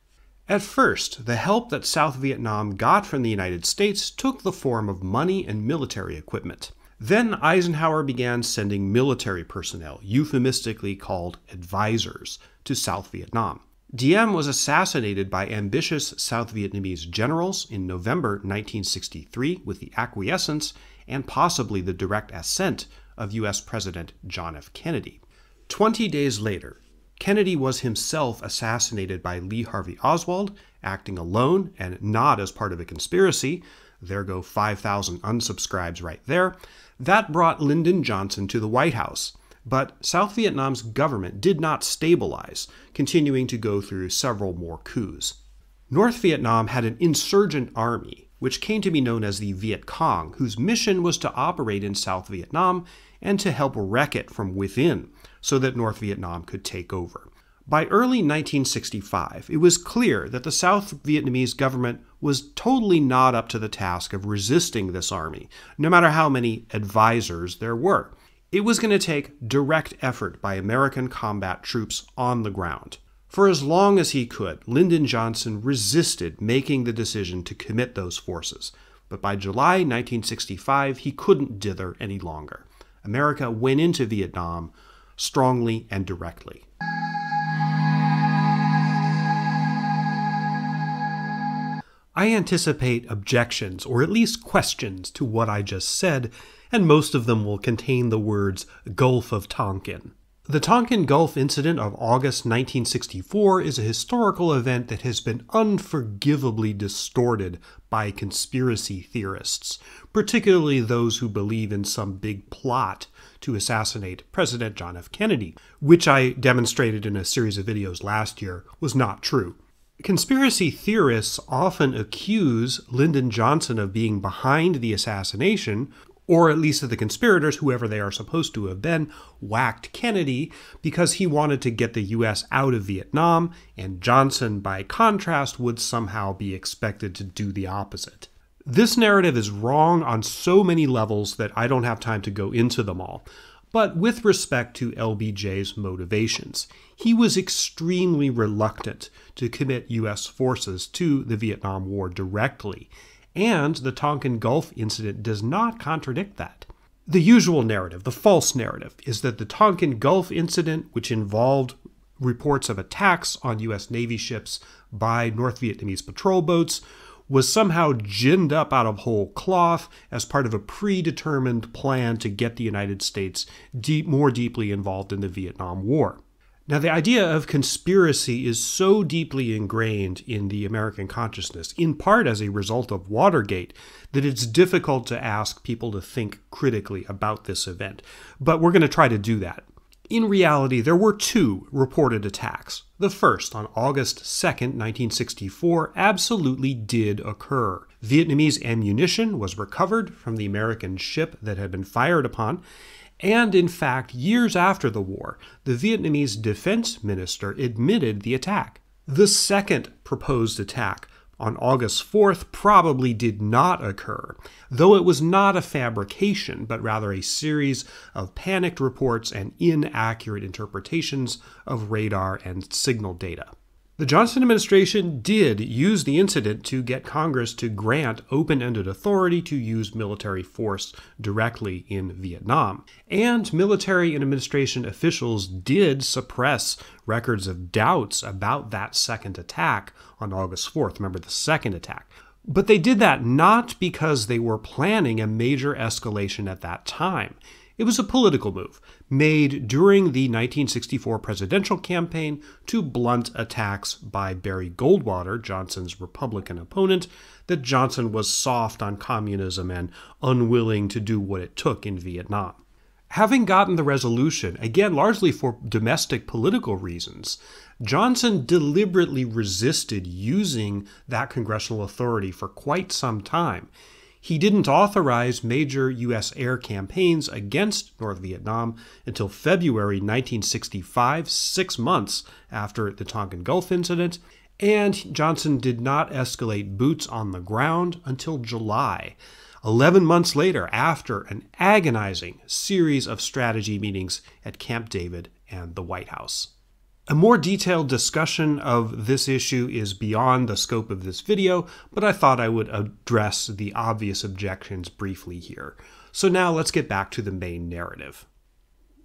Speaker 1: At first, the help that South Vietnam got from the United States took the form of money and military equipment. Then Eisenhower began sending military personnel, euphemistically called advisors, to South Vietnam. Diem was assassinated by ambitious South Vietnamese generals in November 1963 with the acquiescence and possibly the direct assent of U.S. President John F. Kennedy. 20 days later, Kennedy was himself assassinated by Lee Harvey Oswald, acting alone and not as part of a conspiracy. There go 5,000 unsubscribes right there. That brought Lyndon Johnson to the White House. But South Vietnam's government did not stabilize, continuing to go through several more coups. North Vietnam had an insurgent army, which came to be known as the Viet Cong, whose mission was to operate in South Vietnam and to help wreck it from within so that North Vietnam could take over. By early 1965, it was clear that the South Vietnamese government was totally not up to the task of resisting this army, no matter how many advisors there were. It was going to take direct effort by American combat troops on the ground. For as long as he could, Lyndon Johnson resisted making the decision to commit those forces. But by July 1965, he couldn't dither any longer. America went into Vietnam strongly and directly. I anticipate objections, or at least questions, to what I just said, and most of them will contain the words Gulf of Tonkin. The Tonkin Gulf incident of August 1964 is a historical event that has been unforgivably distorted by conspiracy theorists, particularly those who believe in some big plot to assassinate President John F. Kennedy, which I demonstrated in a series of videos last year was not true. Conspiracy theorists often accuse Lyndon Johnson of being behind the assassination, or at least that the conspirators, whoever they are supposed to have been, whacked Kennedy because he wanted to get the U.S. out of Vietnam, and Johnson, by contrast, would somehow be expected to do the opposite. This narrative is wrong on so many levels that I don't have time to go into them all. But with respect to LBJ's motivations, he was extremely reluctant to commit U.S. forces to the Vietnam War directly, and the Tonkin Gulf incident does not contradict that. The usual narrative, the false narrative, is that the Tonkin Gulf incident, which involved reports of attacks on U.S. Navy ships by North Vietnamese patrol boats, was somehow ginned up out of whole cloth as part of a predetermined plan to get the United States more deeply involved in the Vietnam War. Now, the idea of conspiracy is so deeply ingrained in the American consciousness, in part as a result of Watergate, that it's difficult to ask people to think critically about this event. But we're going to try to do that. In reality, there were two reported attacks. The first, on August 2nd, 1964, absolutely did occur. Vietnamese ammunition was recovered from the American ship that had been fired upon, and in fact, years after the war, the Vietnamese defense minister admitted the attack. The second proposed attack, on August 4th, probably did not occur, though it was not a fabrication, but rather a series of panicked reports and inaccurate interpretations of radar and signal data. The Johnson administration did use the incident to get Congress to grant open-ended authority to use military force directly in Vietnam. And military and administration officials did suppress records of doubts about that second attack on August 4th. Remember, the second attack. But they did that not because they were planning a major escalation at that time. It was a political move made during the 1964 presidential campaign to blunt attacks by Barry Goldwater, Johnson's Republican opponent, that Johnson was soft on communism and unwilling to do what it took in Vietnam. Having gotten the resolution, again largely for domestic political reasons, Johnson deliberately resisted using that congressional authority for quite some time. He didn't authorize major U.S. air campaigns against North Vietnam until February 1965, 6 months after the Tonkin Gulf incident, and Johnson did not escalate boots on the ground until July, 11 months later, after an agonizing series of strategy meetings at Camp David and the White House. A more detailed discussion of this issue is beyond the scope of this video, but I thought I would address the obvious objections briefly here. So now let's get back to the main narrative.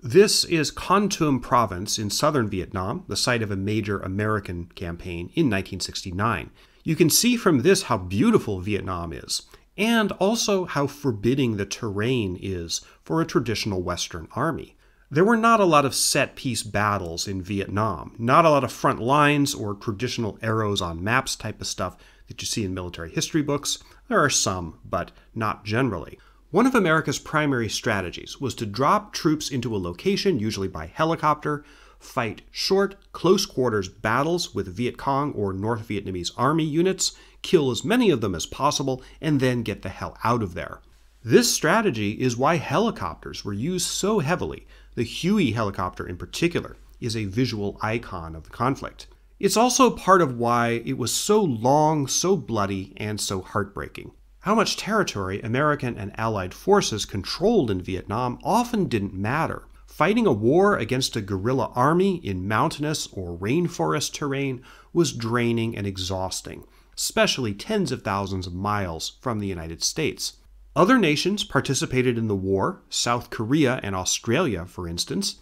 Speaker 1: This is Con Tum province in southern Vietnam, the site of a major American campaign in 1969. You can see from this how beautiful Vietnam is, and also how forbidding the terrain is for a traditional Western army. There were not a lot of set-piece battles in Vietnam, not a lot of front lines or traditional arrows on maps type of stuff that you see in military history books. There are some, but not generally. One of America's primary strategies was to drop troops into a location, usually by helicopter, fight short, close-quarters battles with Viet Cong or North Vietnamese army units, kill as many of them as possible, and then get the hell out of there. This strategy is why helicopters were used so heavily. The Huey helicopter in particular is a visual icon of the conflict. It's also part of why it was so long, so bloody, and so heartbreaking. How much territory American and Allied forces controlled in Vietnam often didn't matter. Fighting a war against a guerrilla army in mountainous or rainforest terrain was draining and exhausting, especially tens of thousands of miles from the United States. Other nations participated in the war, South Korea and Australia, for instance,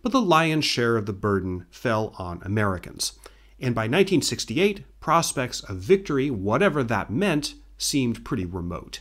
Speaker 1: but the lion's share of the burden fell on Americans. And by 1968, prospects of victory, whatever that meant, seemed pretty remote.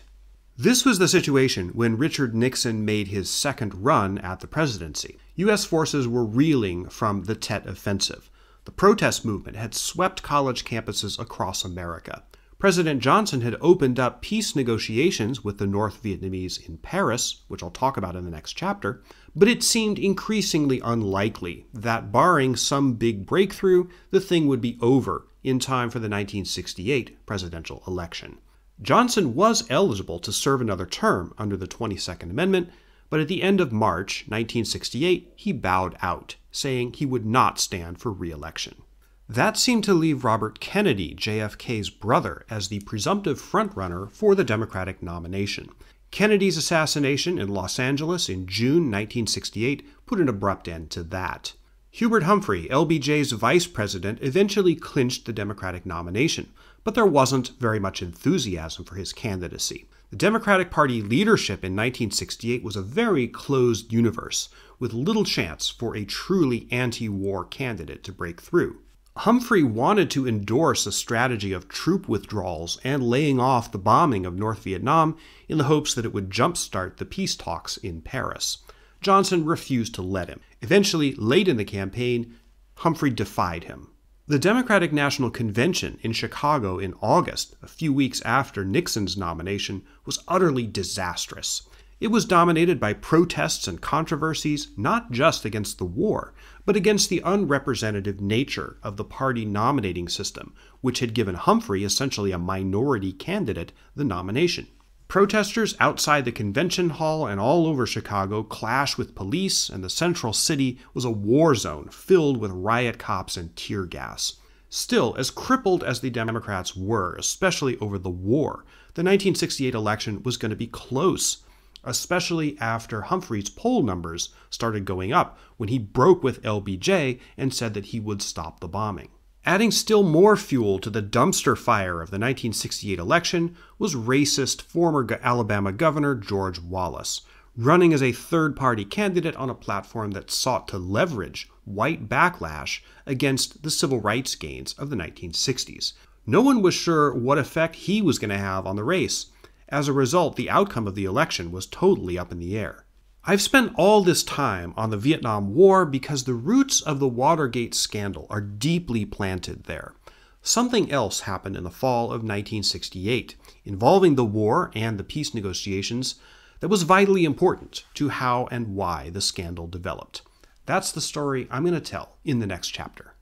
Speaker 1: This was the situation when Richard Nixon made his second run at the presidency. U.S. forces were reeling from the Tet Offensive. The protest movement had swept college campuses across America. President Johnson had opened up peace negotiations with the North Vietnamese in Paris, which I'll talk about in the next chapter, but it seemed increasingly unlikely that, barring some big breakthrough, the thing would be over in time for the 1968 presidential election. Johnson was eligible to serve another term under the 22nd Amendment, but at the end of March 1968, he bowed out, saying he would not stand for re-election. That seemed to leave Robert Kennedy, JFK's brother, as the presumptive frontrunner for the Democratic nomination. Kennedy's assassination in Los Angeles in June 1968 put an abrupt end to that. Hubert Humphrey, LBJ's vice president, eventually clinched the Democratic nomination, but there wasn't very much enthusiasm for his candidacy. The Democratic Party leadership in 1968 was a very closed universe, with little chance for a truly anti-war candidate to break through. Humphrey wanted to endorse a strategy of troop withdrawals and laying off the bombing of North Vietnam in the hopes that it would jumpstart the peace talks in Paris. Johnson refused to let him. Eventually, late in the campaign, Humphrey defied him. The Democratic National Convention in Chicago in August, a few weeks after Nixon's nomination, was utterly disastrous. It was dominated by protests and controversies, not just against the war, but against the unrepresentative nature of the party nominating system, which had given Humphrey, essentially a minority candidate, the nomination. Protesters outside the convention hall and all over Chicago clashed with police, and the central city was a war zone filled with riot cops and tear gas. Still, as crippled as the Democrats were, especially over the war, the 1968 election was going to be close, especially after Humphrey's poll numbers started going up when he broke with LBJ and said that he would stop the bombing. Adding still more fuel to the dumpster fire of the 1968 election was racist former Alabama Governor George Wallace, running as a third-party candidate on a platform that sought to leverage white backlash against the civil rights gains of the 1960s. No one was sure what effect he was going to have on the race. As a result, the outcome of the election was totally up in the air. I've spent all this time on the Vietnam War because the roots of the Watergate scandal are deeply planted there. Something else happened in the fall of 1968, involving the war and the peace negotiations, that was vitally important to how and why the scandal developed. That's the story I'm going to tell in the next chapter.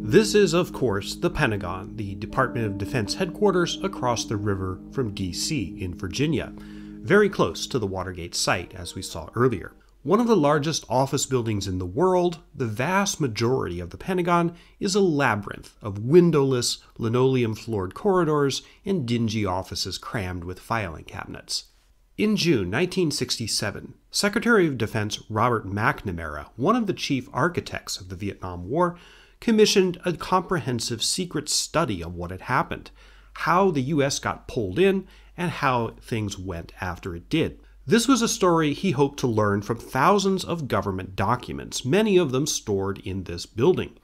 Speaker 1: This is, of course, the Pentagon, the Department of Defense headquarters across the river from D.C. in Virginia, very close to the Watergate site, as we saw earlier. One of the largest office buildings in the world, the vast majority of the Pentagon is a labyrinth of windowless, linoleum-floored corridors and dingy offices crammed with filing cabinets. In June 1967, Secretary of Defense Robert McNamara, one of the chief architects of the Vietnam War, commissioned a comprehensive secret study of what had happened, how the U.S. got pulled in, and how things went after it did. This was a story he hoped to learn from thousands of government documents, many of them stored in this building.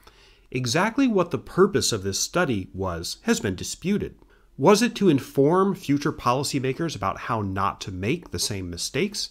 Speaker 1: Exactly what the purpose of this study was has been disputed. Was it to inform future policymakers about how not to make the same mistakes?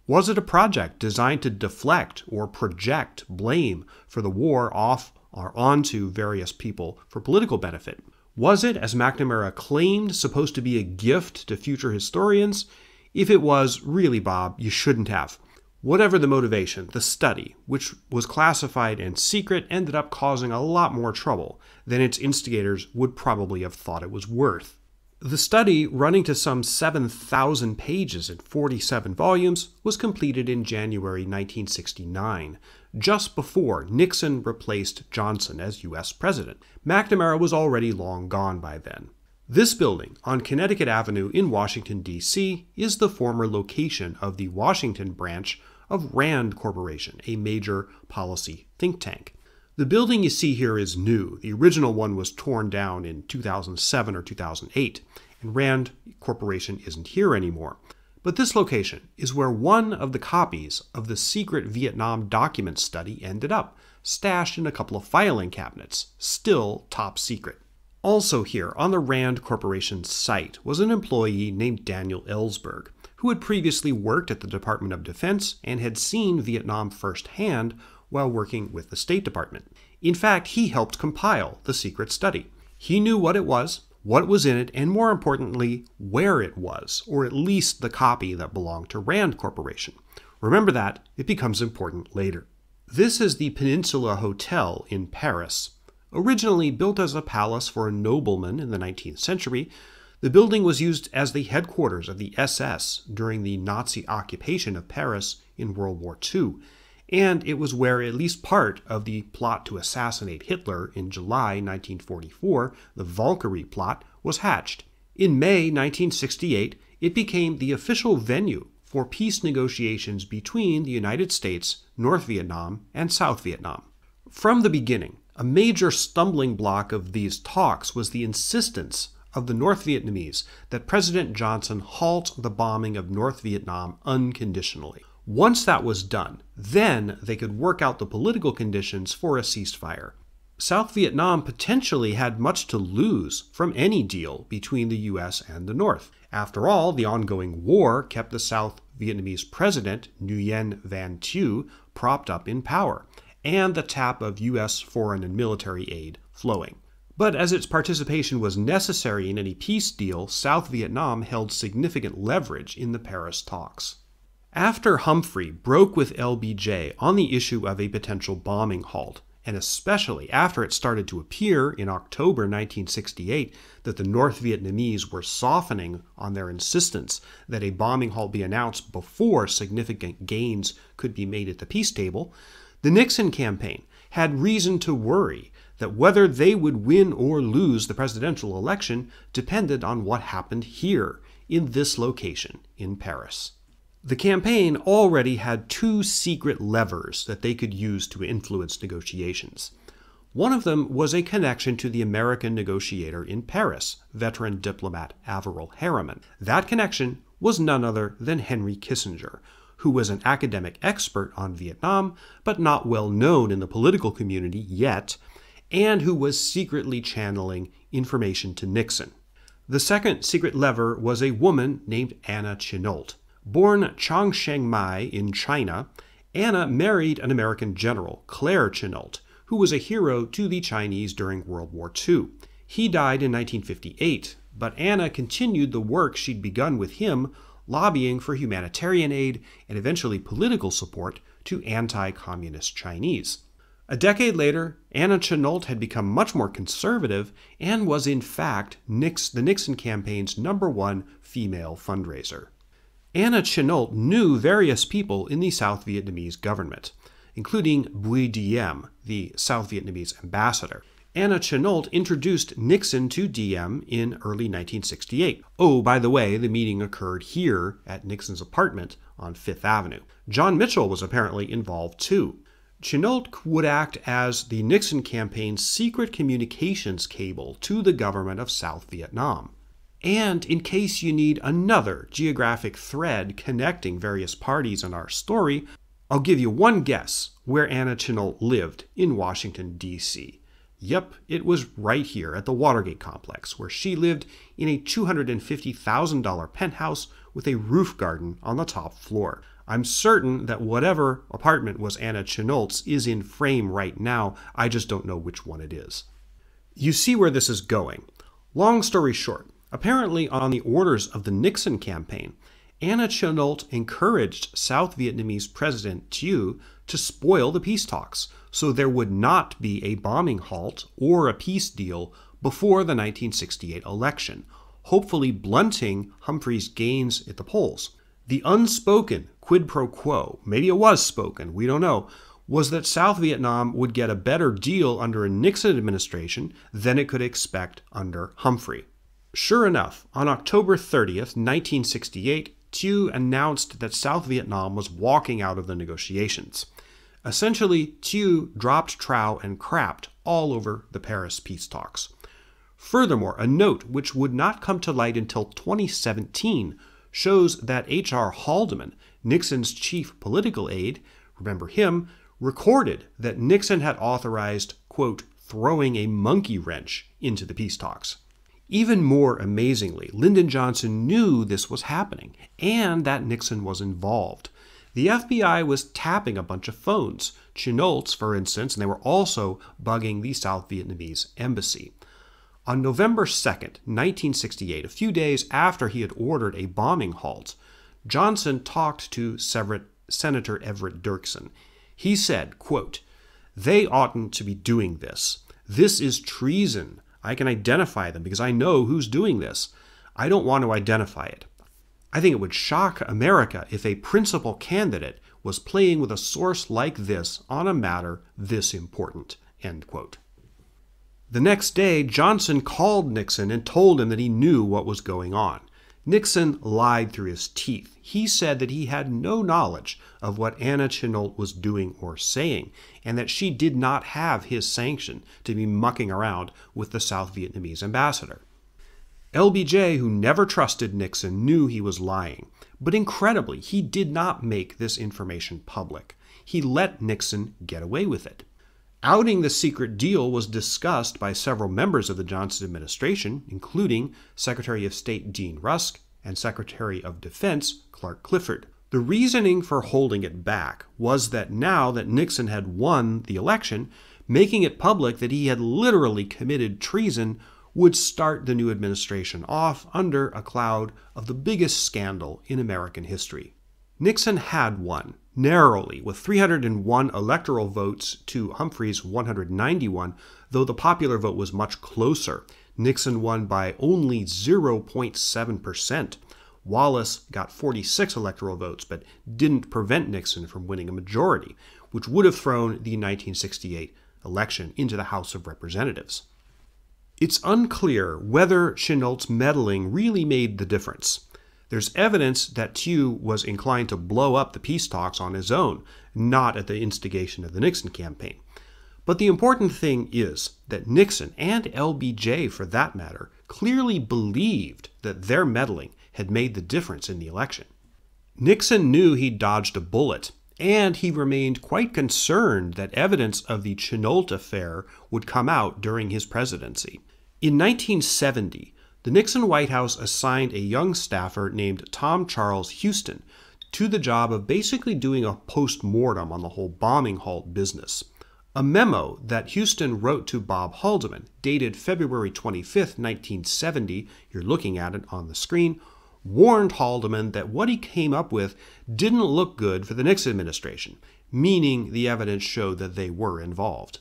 Speaker 1: Was it a project designed to deflect or project blame for the war off or onto various people for political benefit? Was it, as McNamara claimed, supposed to be a gift to future historians? If it was, really, Bob, you shouldn't have. Whatever the motivation, the study, which was classified and secret, ended up causing a lot more trouble than its instigators would probably have thought it was worth. The study, running to some 7,000 pages in 47 volumes, was completed in January 1969, just before Nixon replaced Johnson as U.S. President. McNamara was already long gone by then. This building on Connecticut Avenue in Washington, D.C. is the former location of the Washington branch of RAND Corporation, a major policy think tank. The building you see here is new. The original one was torn down in 2007 or 2008, and RAND Corporation isn't here anymore. But this location is where one of the copies of the secret Vietnam document study ended up, stashed in a couple of filing cabinets, still top secret. Also here on the RAND Corporation site was an employee named Daniel Ellsberg, who had previously worked at the Department of Defense and had seen Vietnam firsthand while working with the State Department. In fact, he helped compile the secret study. He knew what it was in it, and more importantly, where it was, or at least the copy that belonged to RAND Corporation. Remember that, it becomes important later. This is the Peninsula Hotel in Paris. Originally built as a palace for a nobleman in the 19th century, the building was used as the headquarters of the SS during the Nazi occupation of Paris in World War II, and it was where at least part of the plot to assassinate Hitler in July 1944, the Valkyrie plot, was hatched. In May 1968, it became the official venue for peace negotiations between the United States, North Vietnam, and South Vietnam. From the beginning, a major stumbling block of these talks was the insistence of the North Vietnamese that President Johnson halt the bombing of North Vietnam unconditionally. Once that was done, then they could work out the political conditions for a ceasefire. South Vietnam potentially had much to lose from any deal between the U.S. and the North. After all, the ongoing war kept the South Vietnamese president, Nguyen Van Thieu, propped up in power, and the tap of U.S. foreign and military aid flowing. But as its participation was necessary in any peace deal, South Vietnam held significant leverage in the Paris talks. After Humphrey broke with LBJ on the issue of a potential bombing halt, and especially after it started to appear in October 1968 that the North Vietnamese were softening on their insistence that a bombing halt be announced before significant gains could be made at the peace table, the Nixon campaign had reason to worry that whether they would win or lose the presidential election depended on what happened here, in this location in Paris. The campaign already had two secret levers that they could use to influence negotiations. One of them was a connection to the American negotiator in Paris, veteran diplomat Averell Harriman. That connection was none other than Henry Kissinger, who was an academic expert on Vietnam, but not well known in the political community yet, and who was secretly channeling information to Nixon. The second secret lever was a woman named Anna Chennault. Born Changsheng Mai in China, Anna married an American general, Claire Chennault, who was a hero to the Chinese during World War II. He died in 1958, but Anna continued the work she'd begun with him, lobbying for humanitarian aid and eventually political support to anti-communist Chinese. A decade later, Anna Chennault had become much more conservative and was in fact the Nixon campaign's #1 female fundraiser. Anna Chennault knew various people in the South Vietnamese government, including Bui Diem, the South Vietnamese ambassador. Anna Chennault introduced Nixon to Diem in early 1968. Oh, by the way, the meeting occurred here at Nixon's apartment on Fifth Avenue. John Mitchell was apparently involved too. Chennault would act as the Nixon campaign's secret communications cable to the government of South Vietnam. And in case you need another geographic thread connecting various parties in our story, I'll give you one guess where Anna Chennault lived in Washington, D.C. Yep, it was right here at the Watergate complex, where she lived in a $250,000 penthouse with a roof garden on the top floor. I'm certain that whatever apartment was Anna Chennault's is in frame right now, I just don't know which one it is. You see where this is going. Long story short, apparently on the orders of the Nixon campaign, Anna Chennault encouraged South Vietnamese President Thieu to spoil the peace talks, so there would not be a bombing halt or a peace deal before the 1968 election, hopefully blunting Humphrey's gains at the polls. The unspoken quid pro quo, maybe it was spoken, we don't know, was that South Vietnam would get a better deal under a Nixon administration than it could expect under Humphrey. Sure enough, on October 30th, 1968, Thieu announced that South Vietnam was walking out of the negotiations. Essentially, Thieu dropped trow and crapped all over the Paris peace talks. Furthermore, a note which would not come to light until 2017 shows that H.R. Haldeman, Nixon's chief political aide, remember him, recorded that Nixon had authorized, quote, throwing a monkey wrench into the peace talks. Even more amazingly, Lyndon Johnson knew this was happening and that Nixon was involved. The FBI was tapping a bunch of phones, Chennault's, for instance, and they were also bugging the South Vietnamese embassy. On November 2nd, 1968, a few days after he had ordered a bombing halt, Johnson talked to Senator Everett Dirksen. He said, quote, "They oughtn't to be doing this. This is treason. I can identify them because I know who's doing this. I don't want to identify it. I think it would shock America if a principal candidate was playing with a source like this on a matter this important." End quote. The next day, Johnson called Nixon and told him that he knew what was going on. Nixon lied through his teeth. He said that he had no knowledge of what Anna Chennault was doing or saying, and that she did not have his sanction to be mucking around with the South Vietnamese ambassador. LBJ, who never trusted Nixon, knew he was lying, but incredibly, he did not make this information public. He let Nixon get away with it. Outing the secret deal was discussed by several members of the Johnson administration, including Secretary of State Dean Rusk and Secretary of Defense Clark Clifford. The reasoning for holding it back was that now that Nixon had won the election, making it public that he had literally committed treason would start the new administration off under a cloud of the biggest scandal in American history. Nixon had won, narrowly, with 301 electoral votes to Humphrey's 191, though the popular vote was much closer. Nixon won by only 0.7%. Wallace got 46 electoral votes, but didn't prevent Nixon from winning a majority, which would have thrown the 1968 election into the House of Representatives. It's unclear whether Chennault's meddling really made the difference. There's evidence that Thieu was inclined to blow up the peace talks on his own, not at the instigation of the Nixon campaign. But the important thing is that Nixon, and LBJ for that matter, clearly believed that their meddling had made the difference in the election. Nixon knew he'd dodged a bullet, and he remained quite concerned that evidence of the Chennault affair would come out during his presidency. In 1970, the Nixon White House assigned a young staffer named Tom Charles Houston to the job of basically doing a post-mortem on the whole bombing halt business. A memo that Houston wrote to Bob Haldeman, dated February 25, 1970, you're looking at it on the screen, warned Haldeman that what he came up with didn't look good for the Nixon administration, meaning the evidence showed that they were involved.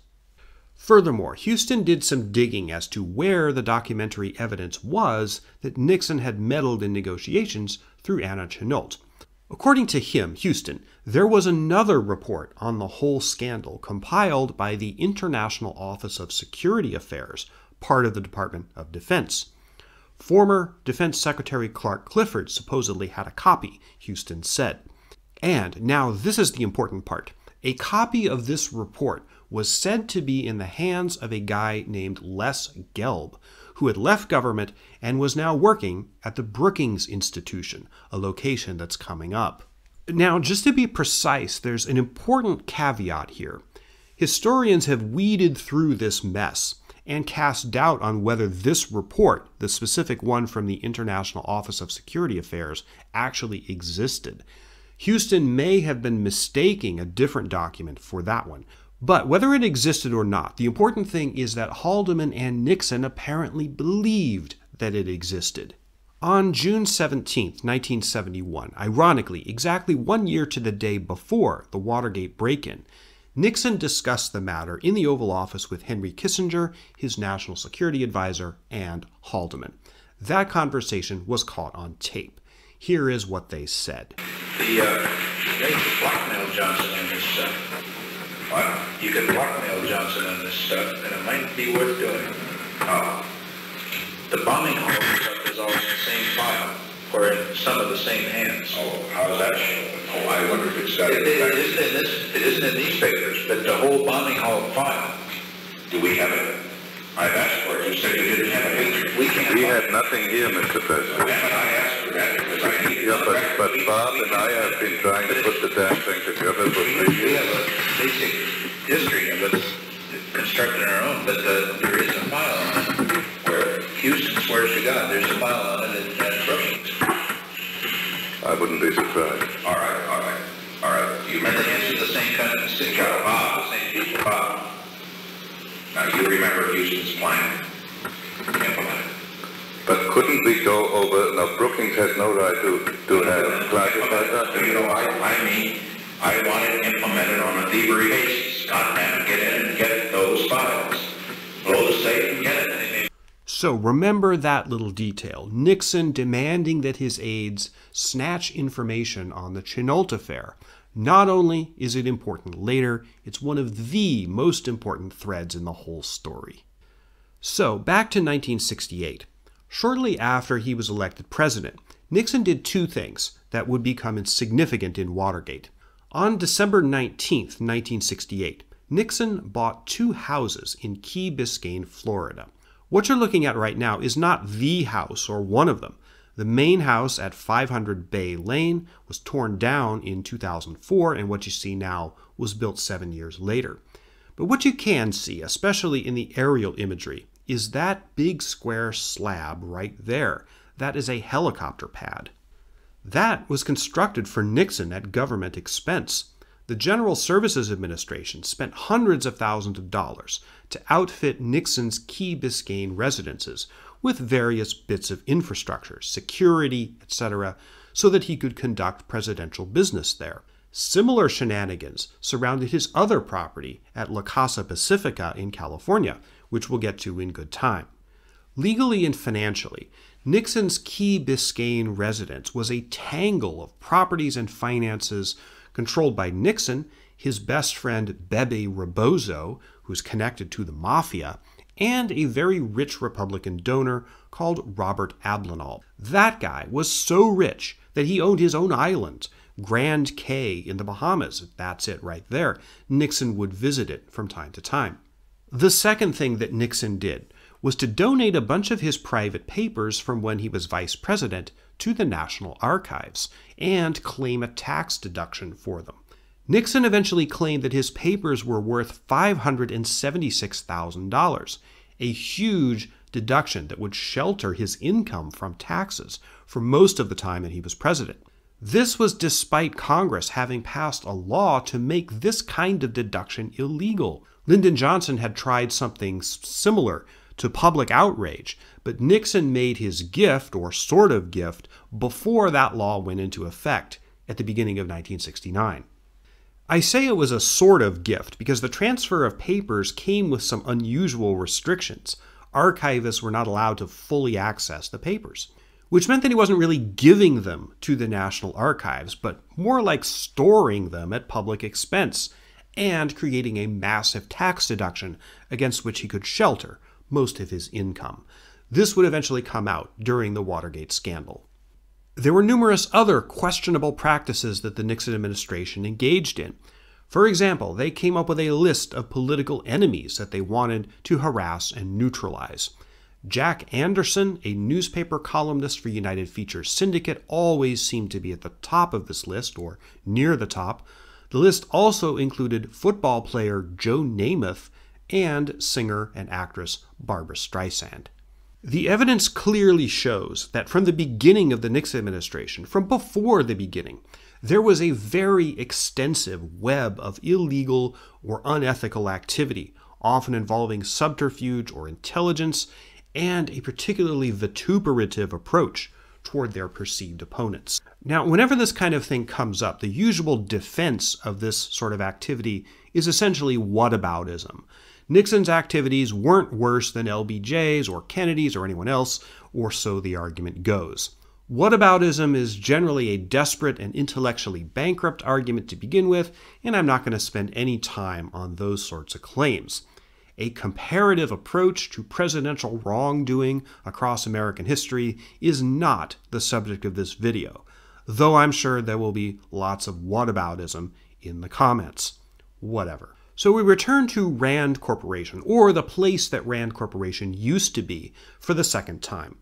Speaker 1: Furthermore, Houston did some digging as to where the documentary evidence was that Nixon had meddled in negotiations through Anna Chennault. According to him, Houston, there was another report on the whole scandal compiled by the International Office of Security Affairs, part of the Department of Defense. Former Defense Secretary Clark Clifford supposedly had a copy, Houston said. And now this is the important part. A copy of this report was said to be in the hands of a guy named Les Gelb, who had left government and was now working at the Brookings Institution, a location that's coming up. Now, just to be precise, there's an important caveat here. Historians have weeded through this mess and cast doubt on whether this report, the specific one from the International Office of Security Affairs, actually existed. Houston may have been mistaking a different document for that one. But whether it existed or not, the important thing is that Haldeman and Nixon apparently believed that it existed. On June 17, 1971, ironically, exactly 1 year to the day before the Watergate break-in, Nixon discussed the matter in the Oval Office with Henry Kissinger, his national security advisor, and Haldeman. That conversation was caught on tape. Here is what they said.
Speaker 2: They could blackmail Johnson on this stuff. What? You can blackmail Johnson on this stuff, and it might be worth doing. The bombing hole stuff is all in the same file, or in some of the same hands. Oh, how's that show? Oh, I wonder if it's got it isn't in these papers, but the whole bombing hole file. Do we have it? I've asked for it. You said you didn't have it. We have nothing here, Mr. President. I asked for that because I need it. But Bob and I have been trying to put the damn thing together for 3 years. We have a basic history of it constructing our own, but there is a file on it where Houston swears to God there's a file on it at Brookings. I wouldn't be surprised. All right. You remember the same kind of thing, Bob, the same people, Bob. Now, you remember Houston's plan? Implemented. But couldn't we go over... Now, Brookings has no right to have classified that. You know, I want it implemented on a thievery basis. Goddamn, get in and get those files. Blow the safe and get it.
Speaker 1: So remember that little detail. Nixon demanding that his aides snatch information on the Chennault affair. Not only is it important later, it's one of the most important threads in the whole story. So, back to 1968. Shortly after he was elected president, Nixon did two things that would become significant in Watergate. On December 19, 1968, Nixon bought 2 houses in Key Biscayne, Florida. What you're looking at right now is not the house or one of them. The main house at 500 Bay Lane was torn down in 2004, and what you see now was built 7 years later. But what you can see, especially in the aerial imagery, is that big square slab right there. That is a helicopter pad. That was constructed for Nixon at government expense. The General Services Administration spent hundreds of thousands of dollars to outfit Nixon's Key Biscayne residences with various bits of infrastructure, security, etc., so that he could conduct presidential business there. Similar shenanigans surrounded his other property at La Casa Pacifica in California, which we'll get to in good time. Legally and financially, Nixon's Key Biscayne residence was a tangle of properties and finances controlled by Nixon, his best friend Bebe Rebozo, who's connected to the mafia, and a very rich Republican donor called Robert Ablanall. That guy was so rich that he owned his own island, Grand Cay in the Bahamas. That's it right there. Nixon would visit it from time to time. The second thing that Nixon did was to donate a bunch of his private papers from when he was vice president to the National Archives and claim a tax deduction for them. Nixon eventually claimed that his papers were worth $576,000, a huge deduction that would shelter his income from taxes for most of the time that he was president. This was despite Congress having passed a law to make this kind of deduction illegal. Lyndon Johnson had tried something similar to public outrage, but Nixon made his gift, or sort of gift, before that law went into effect at the beginning of 1969. I say it was a sort of gift because the transfer of papers came with some unusual restrictions. Archivists were not allowed to fully access the papers, which meant that he wasn't really giving them to the National Archives, but more like storing them at public expense and creating a massive tax deduction against which he could shelter most of his income. This would eventually come out during the Watergate scandal. There were numerous other questionable practices that the Nixon administration engaged in. For example, they came up with a list of political enemies that they wanted to harass and neutralize. Jack Anderson, a newspaper columnist for United Features Syndicate, always seemed to be at the top of this list, or near the top. The list also included football player Joe Namath and singer and actress Barbra Streisand. The evidence clearly shows that from the beginning of the Nixon administration, from before the beginning, there was a very extensive web of illegal or unethical activity, often involving subterfuge or intelligence, and a particularly vituperative approach toward their perceived opponents. Now, whenever this kind of thing comes up, the usual defense of this sort of activity is essentially whataboutism. Nixon's activities weren't worse than LBJ's or Kennedy's or anyone else, or so the argument goes. Whataboutism is generally a desperate and intellectually bankrupt argument to begin with, and I'm not going to spend any time on those sorts of claims. A comparative approach to presidential wrongdoing across American history is not the subject of this video, though I'm sure there will be lots of whataboutism in the comments. Whatever. So we return to Rand Corporation, or the place that Rand Corporation used to be, for the second time.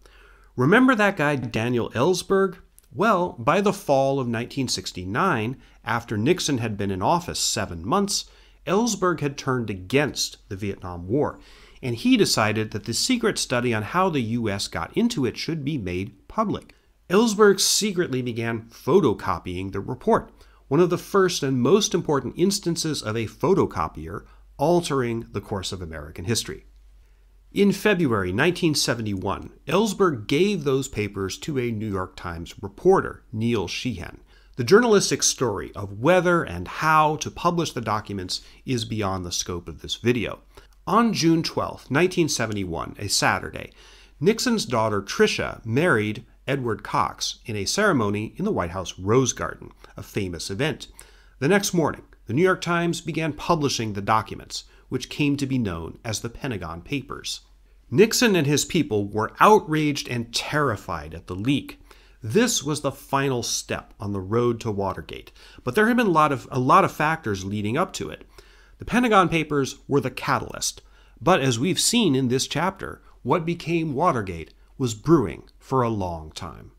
Speaker 1: Remember that guy Daniel Ellsberg? Well, by the fall of 1969, after Nixon had been in office 7 months, Ellsberg had turned against the Vietnam War, and he decided that the secret study on how the U.S. got into it should be made public. Ellsberg secretly began photocopying the report, one of the first and most important instances of a photocopier altering the course of American history. In February 1971, Ellsberg gave those papers to a New York Times reporter, Neil Sheehan. The journalistic story of whether and how to publish the documents is beyond the scope of this video. On June 12, 1971, a Saturday, Nixon's daughter Tricia married Edward Cox in a ceremony in the White House Rose Garden, a famous event. The next morning, the New York Times began publishing the documents, which came to be known as the Pentagon Papers. Nixon and his people were outraged and terrified at the leak. This was the final step on the road to Watergate, but there had been a lot of factors leading up to it. The Pentagon Papers were the catalyst, but as we've seen in this chapter, what became Watergate was brewing for a long time.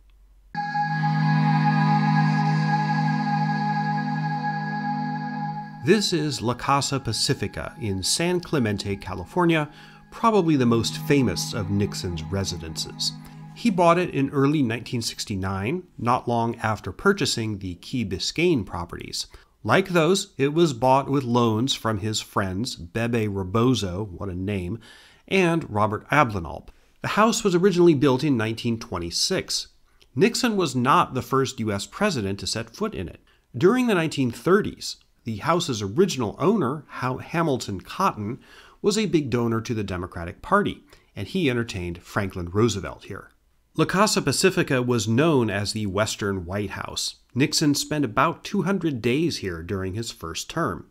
Speaker 1: This is La Casa Pacifica in San Clemente, California, probably the most famous of Nixon's residences. He bought it in early 1969, not long after purchasing the Key Biscayne properties. Like those, it was bought with loans from his friends Bebe Rebozo, what a name, and Robert Ablanalp. The house was originally built in 1926. Nixon was not the first U.S. president to set foot in it. During the 1930s, the house's original owner, Hamilton Cotton, was a big donor to the Democratic Party, and he entertained Franklin Roosevelt here. La Casa Pacifica was known as the Western White House. Nixon spent about 200 days here during his first term.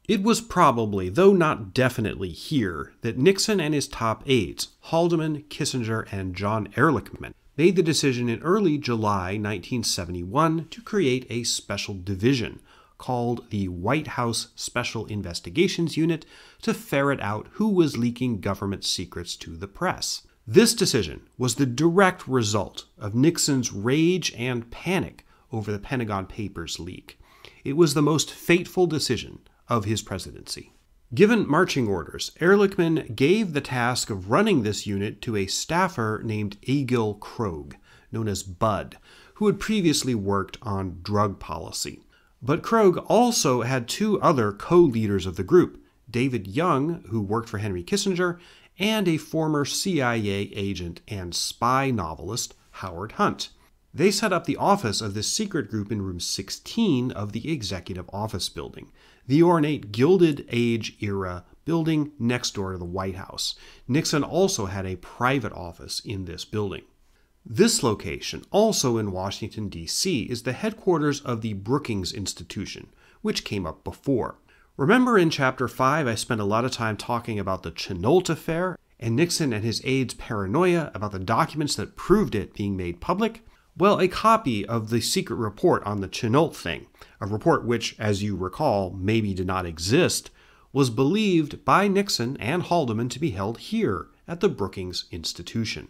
Speaker 1: It was probably, though not definitely, here that Nixon and his top aides, Haldeman, Kissinger, and John Ehrlichman, made the decision in early July 1971 to create a special division called the White House Special Investigations Unit to ferret out who was leaking government secrets to the press. This decision was the direct result of Nixon's rage and panic over the Pentagon Papers leak. It was the most fateful decision of his presidency. Given marching orders, Ehrlichman gave the task of running this unit to a staffer named Egil Krogh, known as Bud, who had previously worked on drug policy. But Krogh also had two other co-leaders of the group, David Young, who worked for Henry Kissinger, and a former CIA agent and spy novelist, Howard Hunt. They set up the office of this secret group in room 16 of the Executive Office Building, the ornate Gilded Age era building next door to the White House. Nixon also had a private office in this building. This location, also in Washington, D.C., is the headquarters of the Brookings Institution, which came up before. Remember in Chapter 5, I spent a lot of time talking about the Chennault affair and Nixon and his aides' paranoia about the documents that proved it being made public? Well, a copy of the secret report on the Chennault thing, a report which, as you recall, maybe did not exist, was believed by Nixon and Haldeman to be held here at the Brookings Institution.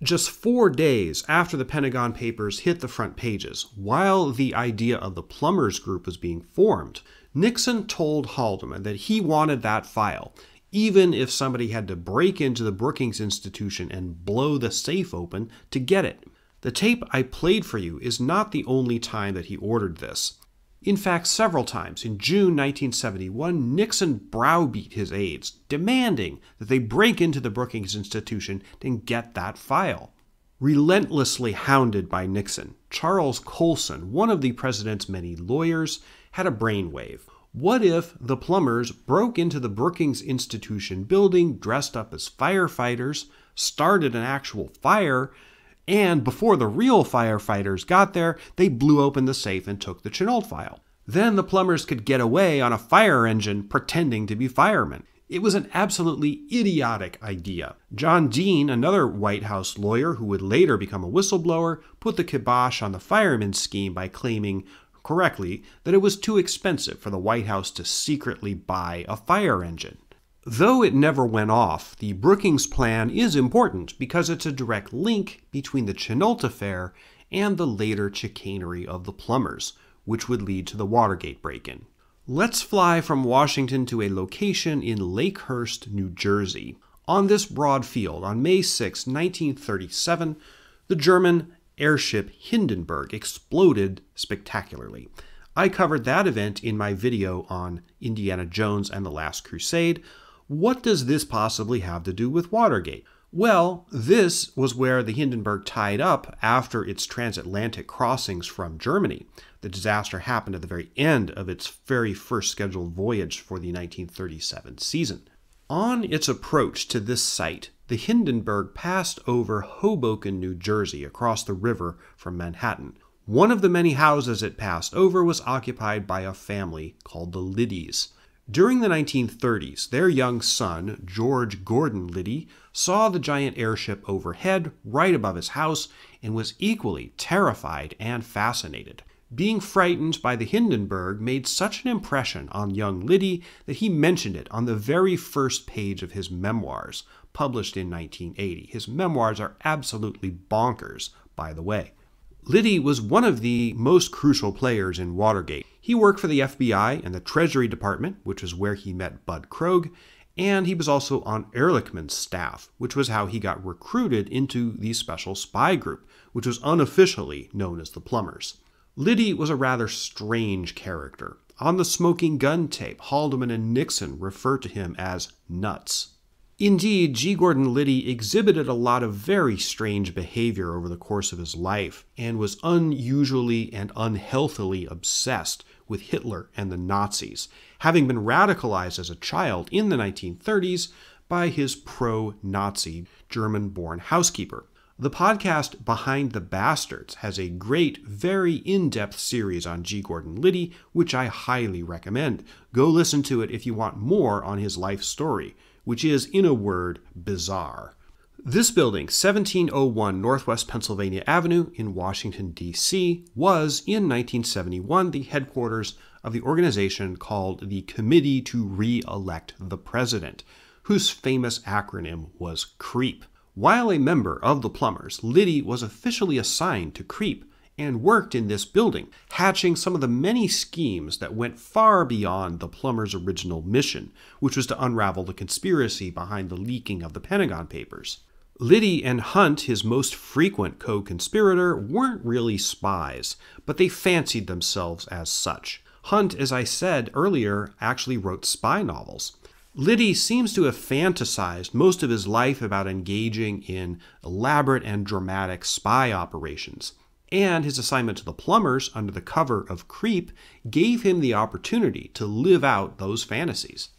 Speaker 1: Just 4 days after the Pentagon Papers hit the front pages, while the idea of the Plumbers group was being formed, Nixon told Haldeman that he wanted that file, even if somebody had to break into the Brookings Institution and blow the safe open to get it. The tape I played for you is not the only time that he ordered this. In fact, several times in June 1971, Nixon browbeat his aides, demanding that they break into the Brookings Institution and get that file. Relentlessly hounded by Nixon, Charles Colson, one of the president's many lawyers, had a brainwave. What if the Plumbers broke into the Brookings Institution building dressed up as firefighters, started an actual fire, and before the real firefighters got there, they blew open the safe and took the Chennault file? Then the Plumbers could get away on a fire engine pretending to be firemen. It was an absolutely idiotic idea. John Dean, another White House lawyer who would later become a whistleblower, put the kibosh on the fireman scheme by claiming, correctly, that it was too expensive for the White House to secretly buy a fire engine. Though it never went off, the Brookings plan is important because it's a direct link between the Chennault affair and the later chicanery of the Plumbers, which would lead to the Watergate break-in. Let's fly from Washington to a location in Lakehurst, New Jersey. On this broad field, on May 6, 1937, the German airship Hindenburg exploded spectacularly. I covered that event in my video on Indiana Jones and the Last Crusade. What does this possibly have to do with Watergate? Well, this was where the Hindenburg tied up after its transatlantic crossings from Germany. The disaster happened at the very end of its very first scheduled voyage for the 1937 season. On its approach to this site, the Hindenburg passed over Hoboken, New Jersey, across the river from Manhattan. One of the many houses it passed over was occupied by a family called the Liddies. During the 1930s, their young son, George Gordon Liddy, saw the giant airship overhead right above his house and was equally terrified and fascinated. Being frightened by the Hindenburg made such an impression on young Liddy that he mentioned it on the very first page of his memoirs, published in 1980. His memoirs are absolutely bonkers, by the way. Liddy was one of the most crucial players in Watergate. He worked for the FBI and the Treasury Department, which was where he met Bud Krogh, and he was also on Ehrlichman's staff, which was how he got recruited into the special spy group, which was unofficially known as the Plumbers. Liddy was a rather strange character. On the smoking gun tape, Haldeman and Nixon referred to him as nuts. Indeed, G. Gordon Liddy exhibited a lot of very strange behavior over the course of his life and was unusually and unhealthily obsessed with Hitler and the Nazis, having been radicalized as a child in the 1930s by his pro-Nazi German-born housekeeper. The podcast Behind the Bastards has a great, very in-depth series on G. Gordon Liddy, which I highly recommend. Go listen to it if you want more on his life story, which is, in a word, bizarre. This building, 1701 Northwest Pennsylvania Avenue in Washington, D.C., was, in 1971, the headquarters of the organization called the Committee to Re-elect the President, whose famous acronym was CREEP. While a member of the Plumbers, Liddy was officially assigned to CREEP and worked in this building, hatching some of the many schemes that went far beyond the Plumbers' original mission, which was to unravel the conspiracy behind the leaking of the Pentagon Papers. Liddy and Hunt, his most frequent co-conspirator, weren't really spies, but they fancied themselves as such. Hunt, as I said earlier, actually wrote spy novels. Liddy seems to have fantasized most of his life about engaging in elaborate and dramatic spy operations, and his assignment to the Plumbers under the cover of CREEP gave him the opportunity to live out those fantasies.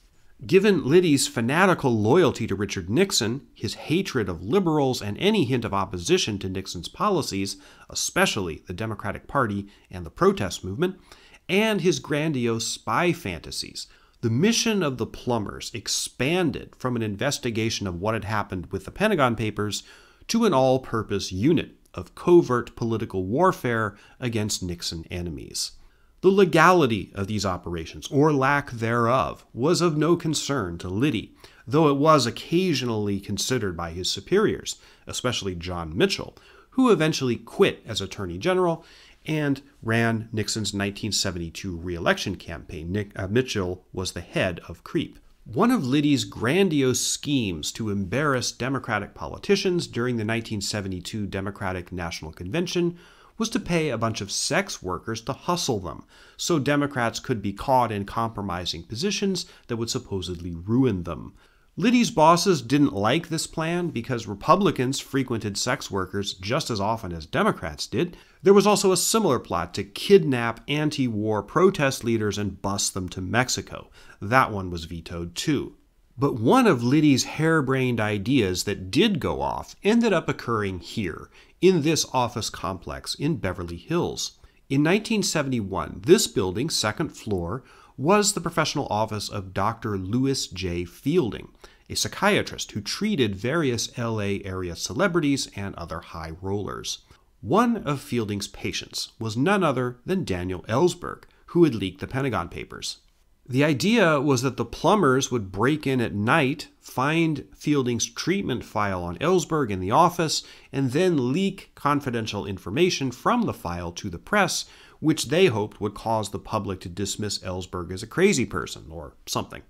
Speaker 1: Given Liddy's fanatical loyalty to Richard Nixon, his hatred of liberals, and any hint of opposition to Nixon's policies, especially the Democratic Party and the protest movement, and his grandiose spy fantasies, the mission of the Plumbers expanded from an investigation of what had happened with the Pentagon Papers to an all-purpose unit of covert political warfare against Nixon enemies. The legality of these operations, or lack thereof, was of no concern to Liddy, though it was occasionally considered by his superiors, especially John Mitchell, who eventually quit as Attorney General and ran Nixon's 1972 re-election campaign. Mitchell was the head of CREEP. One of Liddy's grandiose schemes to embarrass Democratic politicians during the 1972 Democratic National Convention was to pay a bunch of sex workers to hustle them, so Democrats could be caught in compromising positions that would supposedly ruin them. Liddy's bosses didn't like this plan because Republicans frequented sex workers just as often as Democrats did. There was also a similar plot to kidnap anti-war protest leaders and bus them to Mexico. That one was vetoed too. But one of Liddy's harebrained ideas that did go off ended up occurring here, in this office complex in Beverly Hills. In 1971, this building's second floor was the professional office of Dr. Louis J. Fielding, a psychiatrist who treated various LA area celebrities and other high rollers. One of Fielding's patients was none other than Daniel Ellsberg, who had leaked the Pentagon Papers. The idea was that the Plumbers would break in at night, find Fielding's treatment file on Ellsberg in the office, and then leak confidential information from the file to the press, which they hoped would cause the public to dismiss Ellsberg as a crazy person or something.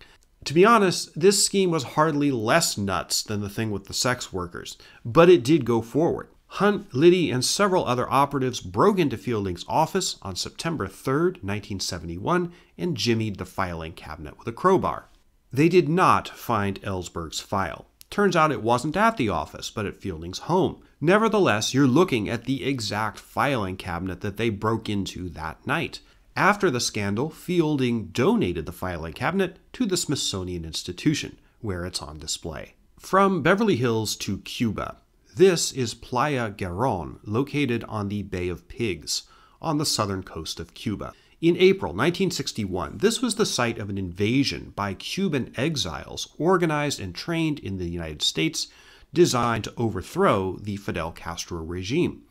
Speaker 1: To be honest, this scheme was hardly less nuts than the thing with the sex workers, but it did go forward. Hunt, Liddy, and several other operatives broke into Fielding's office on September 3, 1971, and jimmied the filing cabinet with a crowbar. They did not find Ellsberg's file. Turns out it wasn't at the office, but at Fielding's home. Nevertheless, you're looking at the exact filing cabinet that they broke into that night. After the scandal, Fielding donated the filing cabinet to the Smithsonian Institution, where it's on display. From Beverly Hills to Cuba. This is Playa Girón, located on the Bay of Pigs, on the southern coast of Cuba. In April 1961, this was the site of an invasion by Cuban exiles organized and trained in the United States, designed to overthrow the Fidel Castro regime.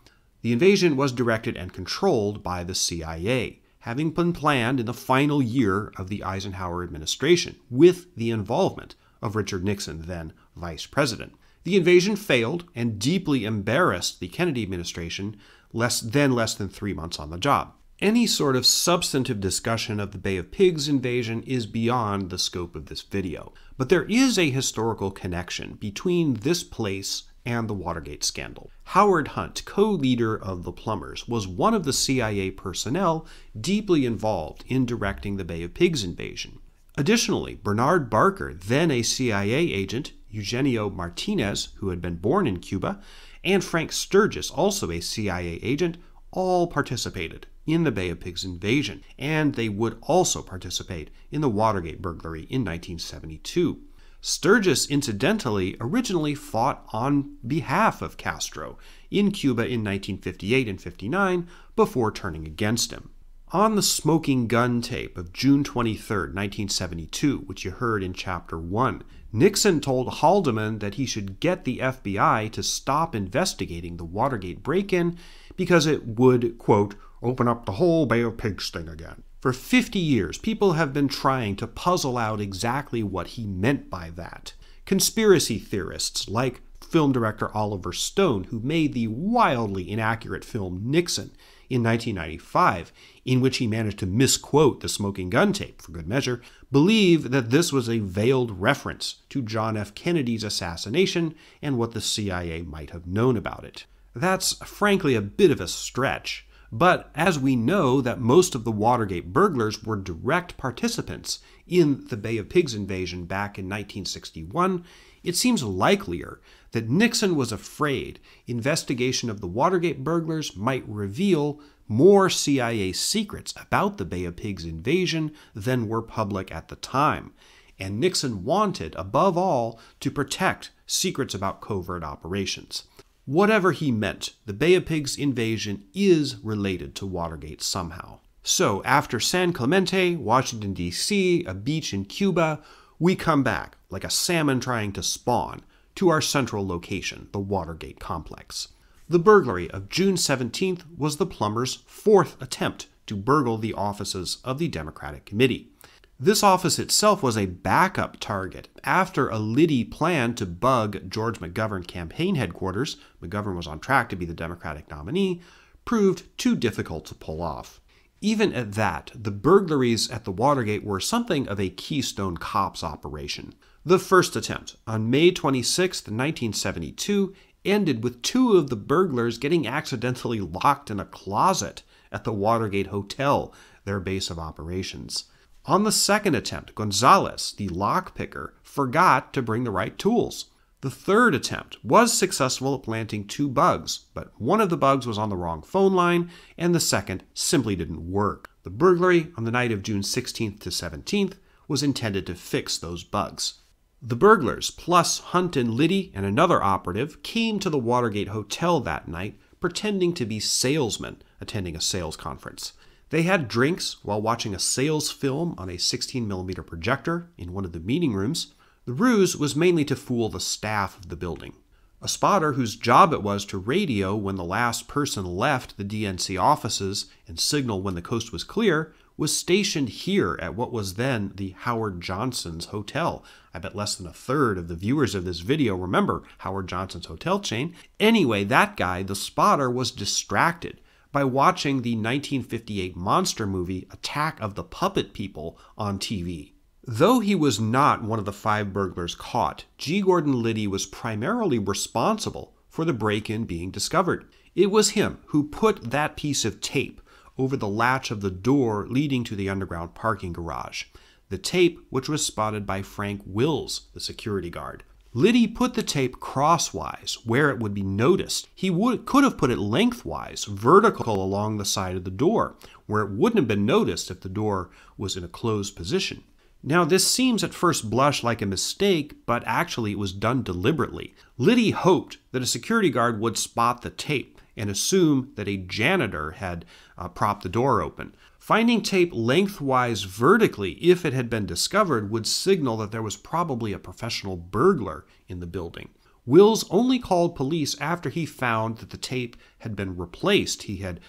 Speaker 1: The invasion was directed and controlled by the CIA, having been planned in the final year of the Eisenhower administration, with the involvement of Richard Nixon, then vice president. The invasion failed and deeply embarrassed the Kennedy administration, less than 3 months on the job. Any sort of substantive discussion of the Bay of Pigs invasion is beyond the scope of this video, but there is a historical connection between this place and the Watergate scandal. Howard Hunt, co-leader of the Plumbers, was one of the CIA personnel deeply involved in directing the Bay of Pigs invasion. Additionally, Bernard Barker, then a CIA agent, Eugenio Martinez, who had been born in Cuba, and Frank Sturgis, also a CIA agent, all participated in the Bay of Pigs invasion, and they would also participate in the Watergate burglary in 1972. Sturgis, incidentally, originally fought on behalf of Castro in Cuba in 1958 and 59 before turning against him. On the smoking gun tape of June 23, 1972, which you heard in Chapter 1, Nixon told Haldeman that he should get the FBI to stop investigating the Watergate break-in because it would, quote, open up the whole Bay of Pigs thing again. For 50 years, people have been trying to puzzle out exactly what he meant by that. Conspiracy theorists like film director Oliver Stone, who made the wildly inaccurate film Nixon in 1995, in which he managed to misquote the smoking gun tape for good measure, believe that this was a veiled reference to John F. Kennedy's assassination and what the CIA might have known about it. That's frankly a bit of a stretch, but as we know that most of the Watergate burglars were direct participants in the Bay of Pigs invasion back in 1961, it seems likelier that Nixon was afraid investigation of the Watergate burglars might reveal more CIA secrets about the Bay of Pigs invasion than were public at the time, and Nixon wanted, above all, to protect secrets about covert operations. Whatever he meant, the Bay of Pigs invasion is related to Watergate somehow. So, after San Clemente, Washington, D.C., a beach in Cuba, we come back, like a salmon trying to spawn, to our central location, the Watergate complex. The burglary of June 17th was the Plumbers' fourth attempt to burgle the offices of the Democratic Committee. This office itself was a backup target after a Liddy plan to bug George McGovern campaign headquarters, McGovern was on track to be the Democratic nominee, proved too difficult to pull off. Even at that, the burglaries at the Watergate were something of a Keystone Cops operation. The first attempt, on May 26, 1972, ended with two of the burglars getting accidentally locked in a closet at the Watergate Hotel, their base of operations. On the second attempt, Gonzalez, the lockpicker, forgot to bring the right tools. The third attempt was successful at planting 2 bugs, but one of the bugs was on the wrong phone line, and the second simply didn't work. The burglary on the night of June 16th to 17th was intended to fix those bugs. The burglars, plus Hunt and Liddy and another operative, came to the Watergate Hotel that night pretending to be salesmen attending a sales conference. They had drinks while watching a sales film on a 16mm projector in one of the meeting rooms. The ruse was mainly to fool the staff of the building. A spotter whose job it was to radio when the last person left the DNC offices and signal when the coast was clear was stationed here at what was then the Howard Johnson's Hotel. I bet less than a third of the viewers of this video remember Howard Johnson's hotel chain. Anyway, that guy, the spotter, was distracted by watching the 1958 monster movie Attack of the Puppet People on TV. Though he was not one of the 5 burglars caught, G. Gordon Liddy was primarily responsible for the break-in being discovered. It was him who put that piece of tape over the latch of the door leading to the underground parking garage. The tape which was spotted by Frank Wills, the security guard. Liddy put the tape crosswise where it would be noticed. He could have put it lengthwise, vertical along the side of the door, where it wouldn't have been noticed if the door was in a closed position. Now, this seems at first blush like a mistake, but actually it was done deliberately. Liddy hoped that a security guard would spot the tape and assume that a janitor had propped the door open. Finding tape lengthwise vertically, if it had been discovered, would signal that there was probably a professional burglar in the building. Wills only called police after he found that the tape had been replaced. He had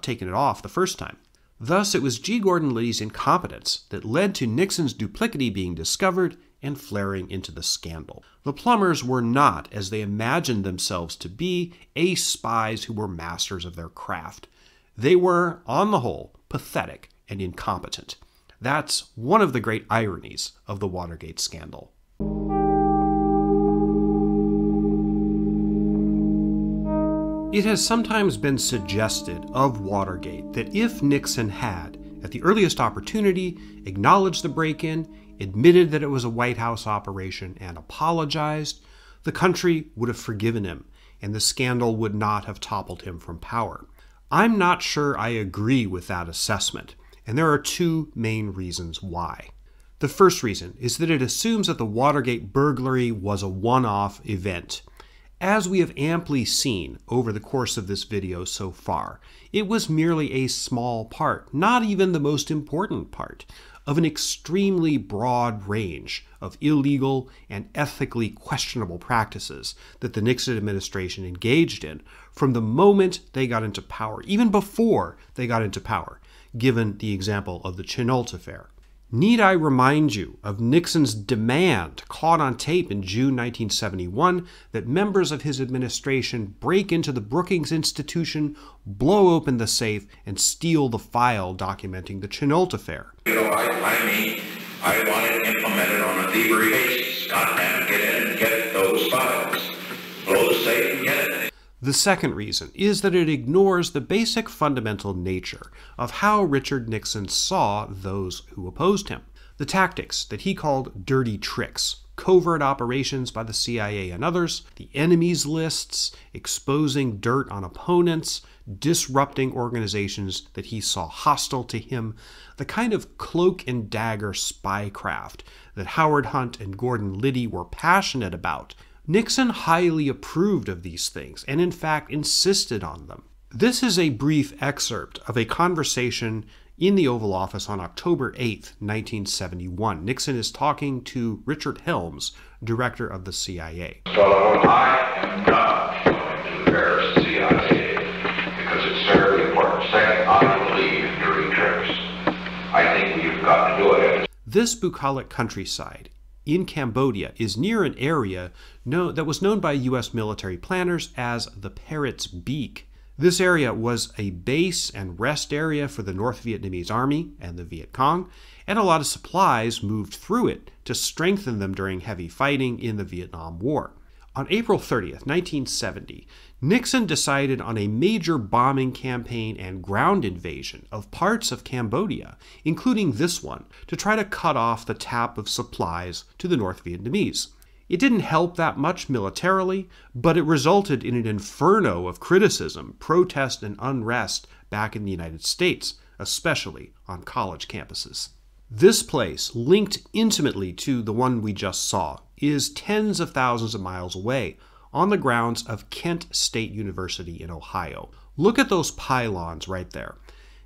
Speaker 1: taken it off the first time. Thus, it was G. Gordon Liddy's incompetence that led to Nixon's duplicity being discovered and flaring into the scandal. The Plumbers were not, as they imagined themselves to be, ace spies who were masters of their craft. They were, on the whole, pathetic and incompetent. That's one of the great ironies of the Watergate scandal. It has sometimes been suggested of Watergate that if Nixon had, at the earliest opportunity, acknowledged the break-in, admitted that it was a White House operation, and apologized, the country would have forgiven him, and the scandal would not have toppled him from power. I'm not sure I agree with that assessment, and there are 2 main reasons why. The first reason is that it assumes that the Watergate burglary was a one-off event. As we have amply seen over the course of this video so far, it was merely a small part, not even the most important part, of an extremely broad range of illegal and ethically questionable practices that the Nixon administration engaged in from the moment they got into power, even before they got into power, given the example of the Chennault affair. Need I remind you of Nixon's demand, caught on tape in June 1971, that members of his administration break into the Brookings Institution, blow open the safe, and steal the file documenting the Chennault affair?
Speaker 2: You know, I want it implemented on a thievery basis. Not to get in and get those files. Blow the safe and get it.
Speaker 1: The second reason is that it ignores the basic fundamental nature of how Richard Nixon saw those who opposed him. The tactics that he called dirty tricks, covert operations by the CIA and others, the enemies lists, exposing dirt on opponents, disrupting organizations that he saw hostile to him, the kind of cloak and dagger spycraft that Howard Hunt and Gordon Liddy were passionate about. Nixon highly approved of these things and in fact insisted on them. This is a brief excerpt of a conversation in the Oval Office on October 8, 1971. Nixon is talking to Richard Helms, director of the CIA.
Speaker 2: So I am not going to embarrass the CIA because it's very important. Second, I believe in dirty tricks. I think we've got to do it.
Speaker 1: This bucolic countryside in Cambodia is near an area that was known by U.S. military planners as the Parrot's Beak. This area was a base and rest area for the North Vietnamese Army and the Viet Cong, and a lot of supplies moved through it to strengthen them during heavy fighting in the Vietnam War. On April 30th, 1970, Nixon decided on a major bombing campaign and ground invasion of parts of Cambodia, including this one, to try to cut off the tap of supplies to the North Vietnamese. It didn't help that much militarily, but it resulted in an inferno of criticism, protest, and unrest back in the United States, especially on college campuses. This place, linked intimately to the one we just saw, is tens of thousands of miles away on the grounds of Kent State University in Ohio. Look at those pylons right there.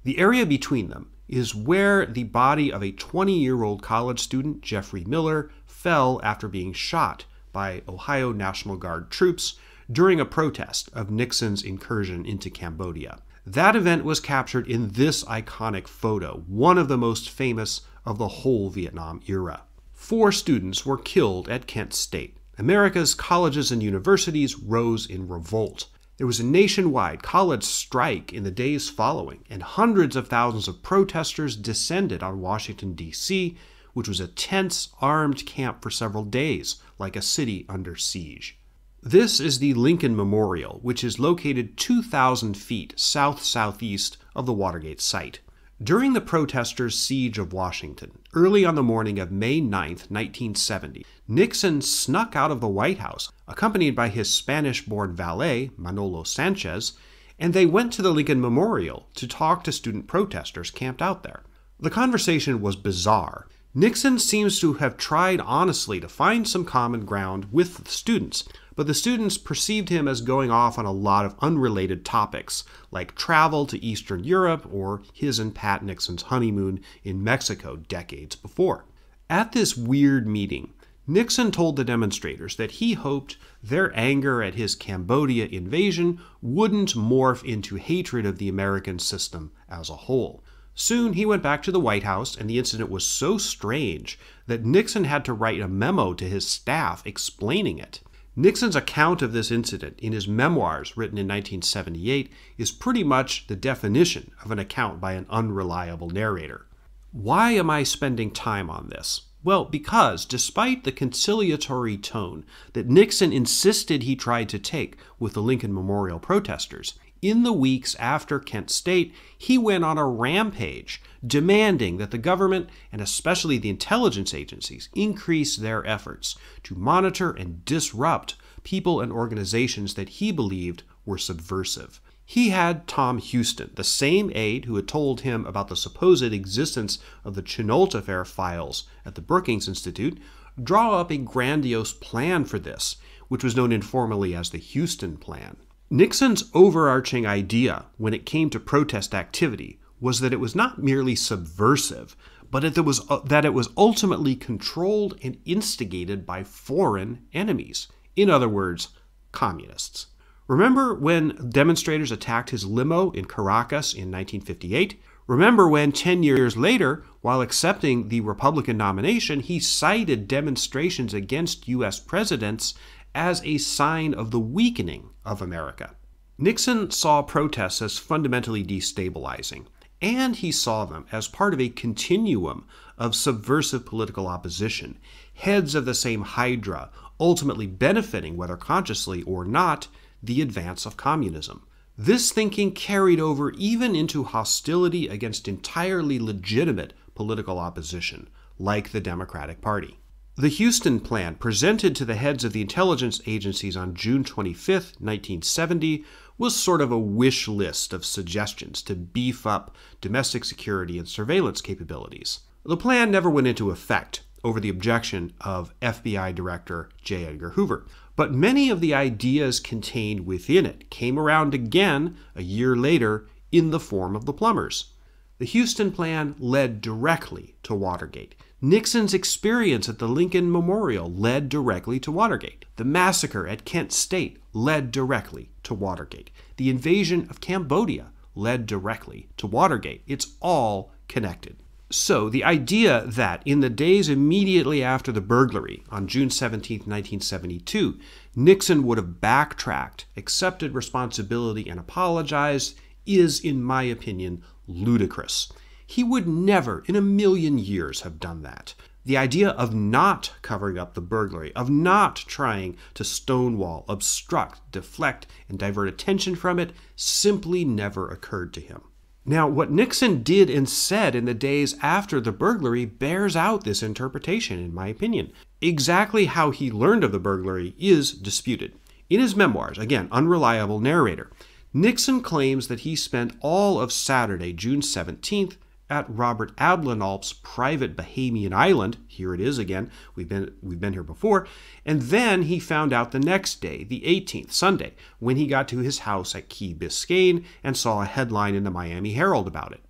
Speaker 1: The area between them is where the body of a 20-year-old college student, Jeffrey Miller, fell after being shot by Ohio National Guard troops during a protest of Nixon's incursion into Cambodia. That event was captured in this iconic photo, one of the most famous of the whole Vietnam era. 4 students were killed at Kent State. America's colleges and universities rose in revolt. There was a nationwide college strike in the days following, and hundreds of thousands of protesters descended on Washington, D.C., which was a tense, armed camp for several days, like a city under siege. This is the Lincoln Memorial, which is located 2,000 feet south-southeast of the Watergate site. During the protesters' siege of Washington, early on the morning of May 9, 1970, Nixon snuck out of the White House, accompanied by his Spanish-born valet, Manolo Sanchez, and they went to the Lincoln Memorial to talk to student protesters camped out there. The conversation was bizarre. Nixon seems to have tried honestly to find some common ground with the students, but the students perceived him as going off on a lot of unrelated topics, like travel to Eastern Europe or his and Pat Nixon's honeymoon in Mexico decades before. At this weird meeting, Nixon told the demonstrators that he hoped their anger at his Cambodia invasion wouldn't morph into hatred of the American system as a whole. Soon he went back to the White House, and the incident was so strange that Nixon had to write a memo to his staff explaining it. Nixon's account of this incident in his Memoirs, written in 1978, is pretty much the definition of an account by an unreliable narrator. Why am I spending time on this? Well, because despite the conciliatory tone that Nixon insisted he tried to take with the Lincoln Memorial protesters, in the weeks after Kent State, he went on a rampage, demanding that the government, and especially the intelligence agencies, increase their efforts to monitor and disrupt people and organizations that he believed were subversive. He had Tom Houston, the same aide who had told him about the supposed existence of the Chennault affair files at the Brookings Institute, draw up a grandiose plan for this, which was known informally as the Houston Plan. Nixon's overarching idea when it came to protest activity was that it was not merely subversive, but that it was ultimately controlled and instigated by foreign enemies. In other words, communists. Remember when demonstrators attacked his limo in Caracas in 1958? Remember when 10 years later, while accepting the Republican nomination, he cited demonstrations against U.S. presidents as a sign of the weakening of America. Nixon saw protests as fundamentally destabilizing, and he saw them as part of a continuum of subversive political opposition, heads of the same hydra, ultimately benefiting, whether consciously or not, the advance of communism. This thinking carried over even into hostility against entirely legitimate political opposition, like the Democratic Party. The Houston Plan, presented to the heads of the intelligence agencies on June 25, 1970, was sort of a wish list of suggestions to beef up domestic security and surveillance capabilities. The plan never went into effect over the objection of FBI Director J. Edgar Hoover, but many of the ideas contained within it came around again a year later in the form of the Plumbers. The Houston Plan led directly to Watergate. Nixon's experience at the Lincoln Memorial led directly to Watergate. The massacre at Kent State led directly to Watergate. The invasion of Cambodia led directly to Watergate. It's all connected. So the idea that in the days immediately after the burglary on June 17, 1972, Nixon would have backtracked, accepted responsibility, and apologized is, in my opinion, ludicrous. He would never in a million years have done that. The idea of not covering up the burglary, of not trying to stonewall, obstruct, deflect, and divert attention from it simply never occurred to him. Now, what Nixon did and said in the days after the burglary bears out this interpretation, in my opinion. Exactly how he learned of the burglary is disputed. In his memoirs, again, unreliable narrator, Nixon claims that he spent all of Saturday, June 17th, at Robert Ablanalp's private Bahamian island. Here it is again. We've been here before. And then he found out the next day, the 18th, Sunday, when he got to his house at Key Biscayne and saw a headline in the Miami Herald about it.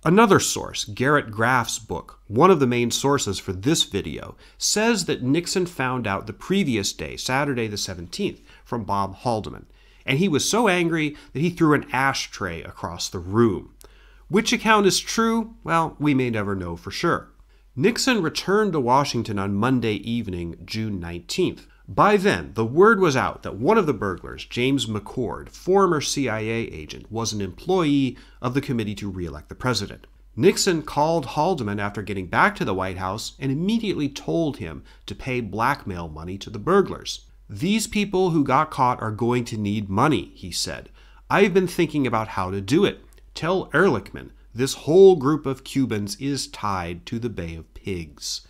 Speaker 1: Another source, Garrett Graff's book, one of the main sources for this video, says that Nixon found out the previous day, Saturday the 17th, from Bob Haldeman. And he was so angry that he threw an ashtray across the room. Which account is true? Well, we may never know for sure. Nixon returned to Washington on Monday evening, June 19th. By then, the word was out that one of the burglars, James McCord, former CIA agent, was an employee of the committee to re-elect the president. Nixon called Haldeman after getting back to the White House and immediately told him to pay blackmail money to the burglars. "These people who got caught are going to need money," he said. "I've been thinking about how to do it. Tell Ehrlichman this whole group of Cubans is tied to the Bay of Pigs."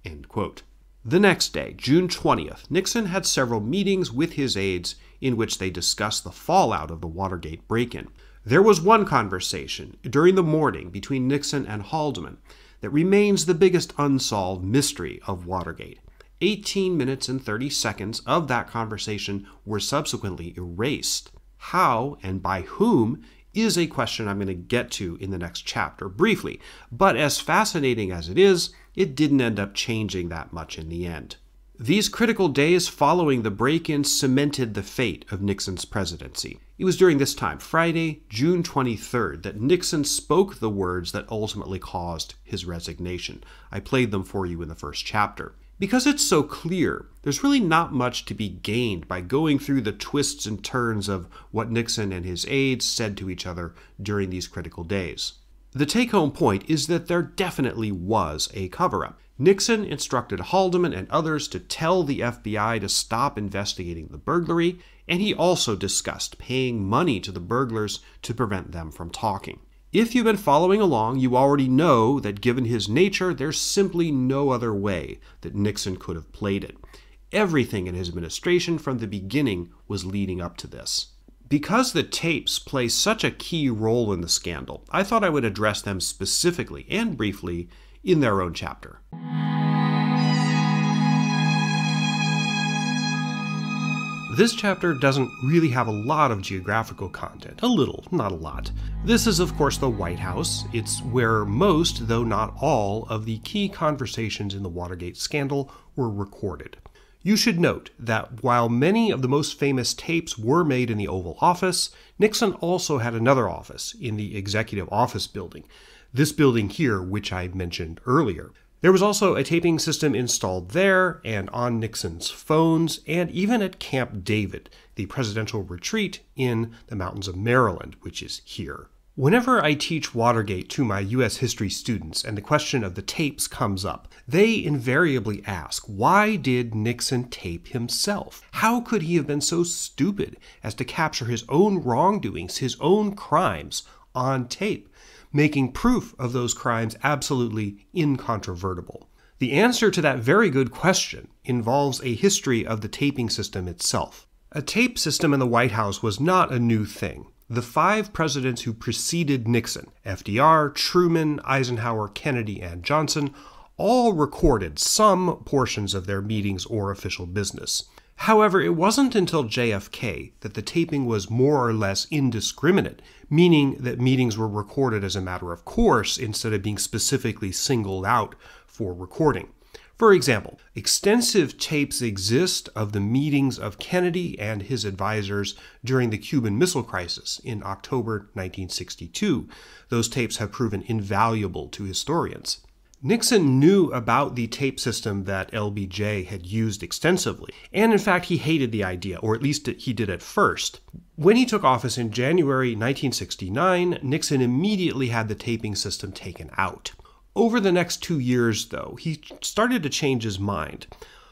Speaker 1: End quote. The next day, June 20th, Nixon had several meetings with his aides in which they discussed the fallout of the Watergate break-in. There was one conversation during the morning between Nixon and Haldeman that remains the biggest unsolved mystery of Watergate. 18 minutes and 30 seconds of that conversation were subsequently erased. How and by whom is a question I'm going to get to in the next chapter briefly, but as fascinating as it is, it didn't end up changing that much in the end. These critical days following the break-in cemented the fate of Nixon's presidency. It was during this time, Friday, June 23rd, that Nixon spoke the words that ultimately caused his resignation. I played them for you in the first chapter. Because it's so clear, there's really not much to be gained by going through the twists and turns of what Nixon and his aides said to each other during these critical days. The take-home point is that there definitely was a cover-up. Nixon instructed Haldeman and others to tell the FBI to stop investigating the burglary, and he also discussed paying money to the burglars to prevent them from talking. If you've been following along, you already know that given his nature, there's simply no other way that Nixon could have played it. Everything in his administration from the beginning was leading up to this. Because the tapes play such a key role in the scandal, I thought I would address them specifically and briefly in their own chapter. This chapter doesn't really have a lot of geographical content. A little, not a lot. This is, of course, the White House. It's where most, though not all, of the key conversations in the Watergate scandal were recorded. You should note that while many of the most famous tapes were made in the Oval Office, Nixon also had another office in the Executive Office building. This building here, which I mentioned earlier. There was also a taping system installed there and on Nixon's phones, and even at Camp David, the presidential retreat in the mountains of Maryland, which is here. Whenever I teach Watergate to my U.S. history students and the question of the tapes comes up, they invariably ask, why did Nixon tape himself? How could he have been so stupid as to capture his own wrongdoings, his own crimes, on tape, making proof of those crimes absolutely incontrovertible? The answer to that very good question involves a history of the taping system itself. A tape system in the White House was not a new thing. The 5 presidents who preceded Nixon, FDR, Truman, Eisenhower, Kennedy, and Johnson, all recorded some portions of their meetings or official business. However, it wasn't until JFK that the taping was more or less indiscriminate, meaning that meetings were recorded as a matter of course instead of being specifically singled out for recording. For example, extensive tapes exist of the meetings of Kennedy and his advisors during the Cuban Missile Crisis in October 1962. Those tapes have proven invaluable to historians. Nixon knew about the tape system that LBJ had used extensively, and in fact he hated the idea, or at least he did at first. When he took office in January 1969, Nixon immediately had the taping system taken out. Over the next 2 years, though, he started to change his mind.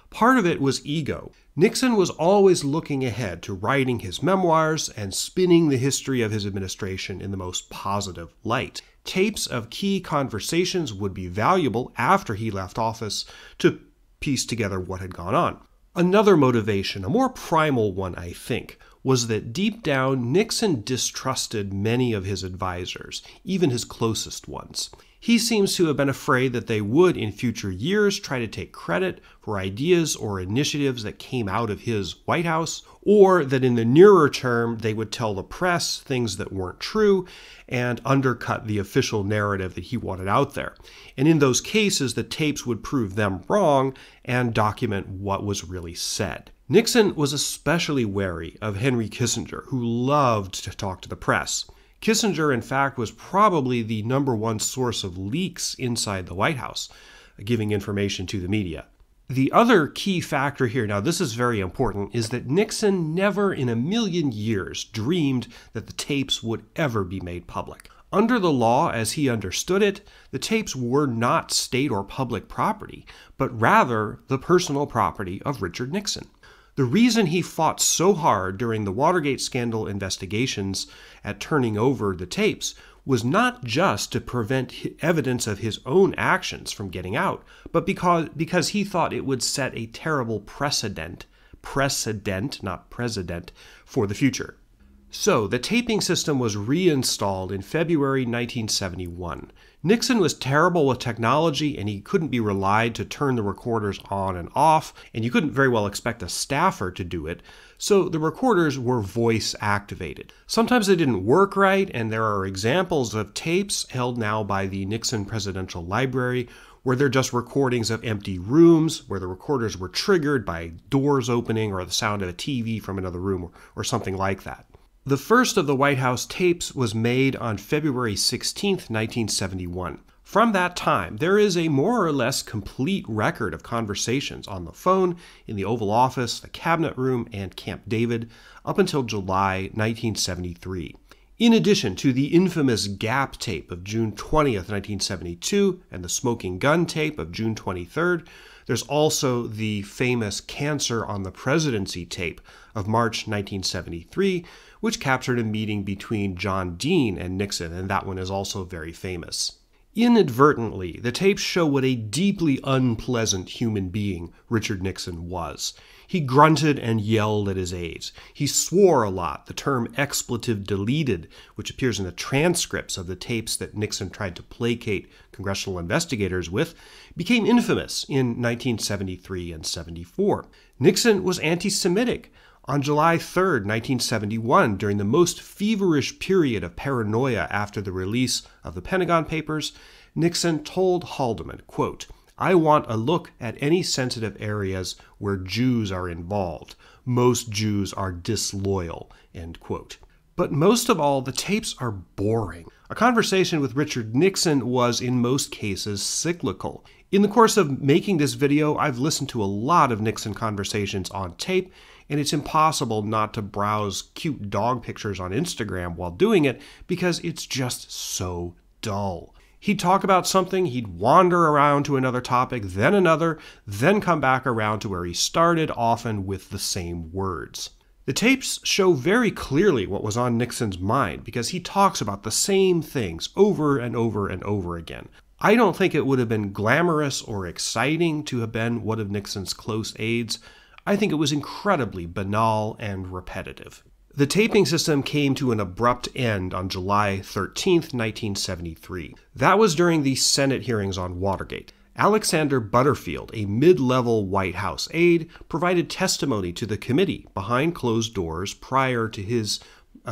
Speaker 1: Part of it was ego. Nixon was always looking ahead to writing his memoirs and spinning the history of his administration in the most positive light. Tapes of key conversations would be valuable after he left office to piece together what had gone on. Another motivation, a more primal one, I think, was that deep down, Nixon distrusted many of his advisors, even his closest ones. He seems to have been afraid that they would, in future years, try to take credit for ideas or initiatives that came out of his White House, or that in the nearer term, they would tell the press things that weren't true and undercut the official narrative that he wanted out there. And in those cases, the tapes would prove them wrong and document what was really said. Nixon was especially wary of Henry Kissinger, who loved to talk to the press. Kissinger, in fact, was probably the #1 source of leaks inside the White House, giving information to the media. The other key factor here, now this is very important, is that Nixon never in a million years dreamed that the tapes would ever be made public. Under the law, as he understood it, the tapes were not state or public property, but rather the personal property of Richard Nixon. The reason he fought so hard during the Watergate scandal investigations at turning over the tapes was not just to prevent evidence of his own actions from getting out, but because he thought it would set a terrible precedent, not president, for the future. So, the taping system was reinstalled in February 1971. Nixon was terrible with technology, and he couldn't be relied to turn the recorders on and off, and you couldn't very well expect a staffer to do it, so the recorders were voice-activated. Sometimes they didn't work right, and there are examples of tapes held now by the Nixon Presidential Library where they're just recordings of empty rooms, where the recorders were triggered by doors opening or the sound of a TV from another room or something like that. The first of the White House tapes was made on February 16, 1971. From that time, there is a more or less complete record of conversations on the phone, in the Oval Office, the Cabinet Room, and Camp David up until July 1973. In addition to the infamous Gap tape of June 20th, 1972, and the Smoking Gun tape of June 23rd, there's also the famous Cancer on the Presidency tape of March 1973, which captured a meeting between John Dean and Nixon, and that one is also very famous. Inadvertently, the tapes show what a deeply unpleasant human being Richard Nixon was. He grunted and yelled at his aides. He swore a lot. The term expletive deleted, which appears in the transcripts of the tapes that Nixon tried to placate congressional investigators with, became infamous in 1973 and 74. Nixon was anti-Semitic. On July 3, 1971, during the most feverish period of paranoia after the release of the Pentagon Papers, Nixon told Haldeman, quote, "I want a look at any sensitive areas where Jews are involved. Most Jews are disloyal," end quote. But most of all, the tapes are boring. A conversation with Richard Nixon was, in most cases, cyclical. In the course of making this video, I've listened to a lot of Nixon conversations on tape, and it's impossible not to browse cute dog pictures on Instagram while doing it because it's just so dull. He'd talk about something, he'd wander around to another topic, then another, then come back around to where he started, often with the same words. The tapes show very clearly what was on Nixon's mind because he talks about the same things over and over and over again. I don't think it would have been glamorous or exciting to have been one of Nixon's close aides. I think it was incredibly banal and repetitive. The taping system came to an abrupt end on July 13, 1973. That was during the Senate hearings on Watergate. Alexander Butterfield, a mid-level White House aide, provided testimony to the committee behind closed doors prior to his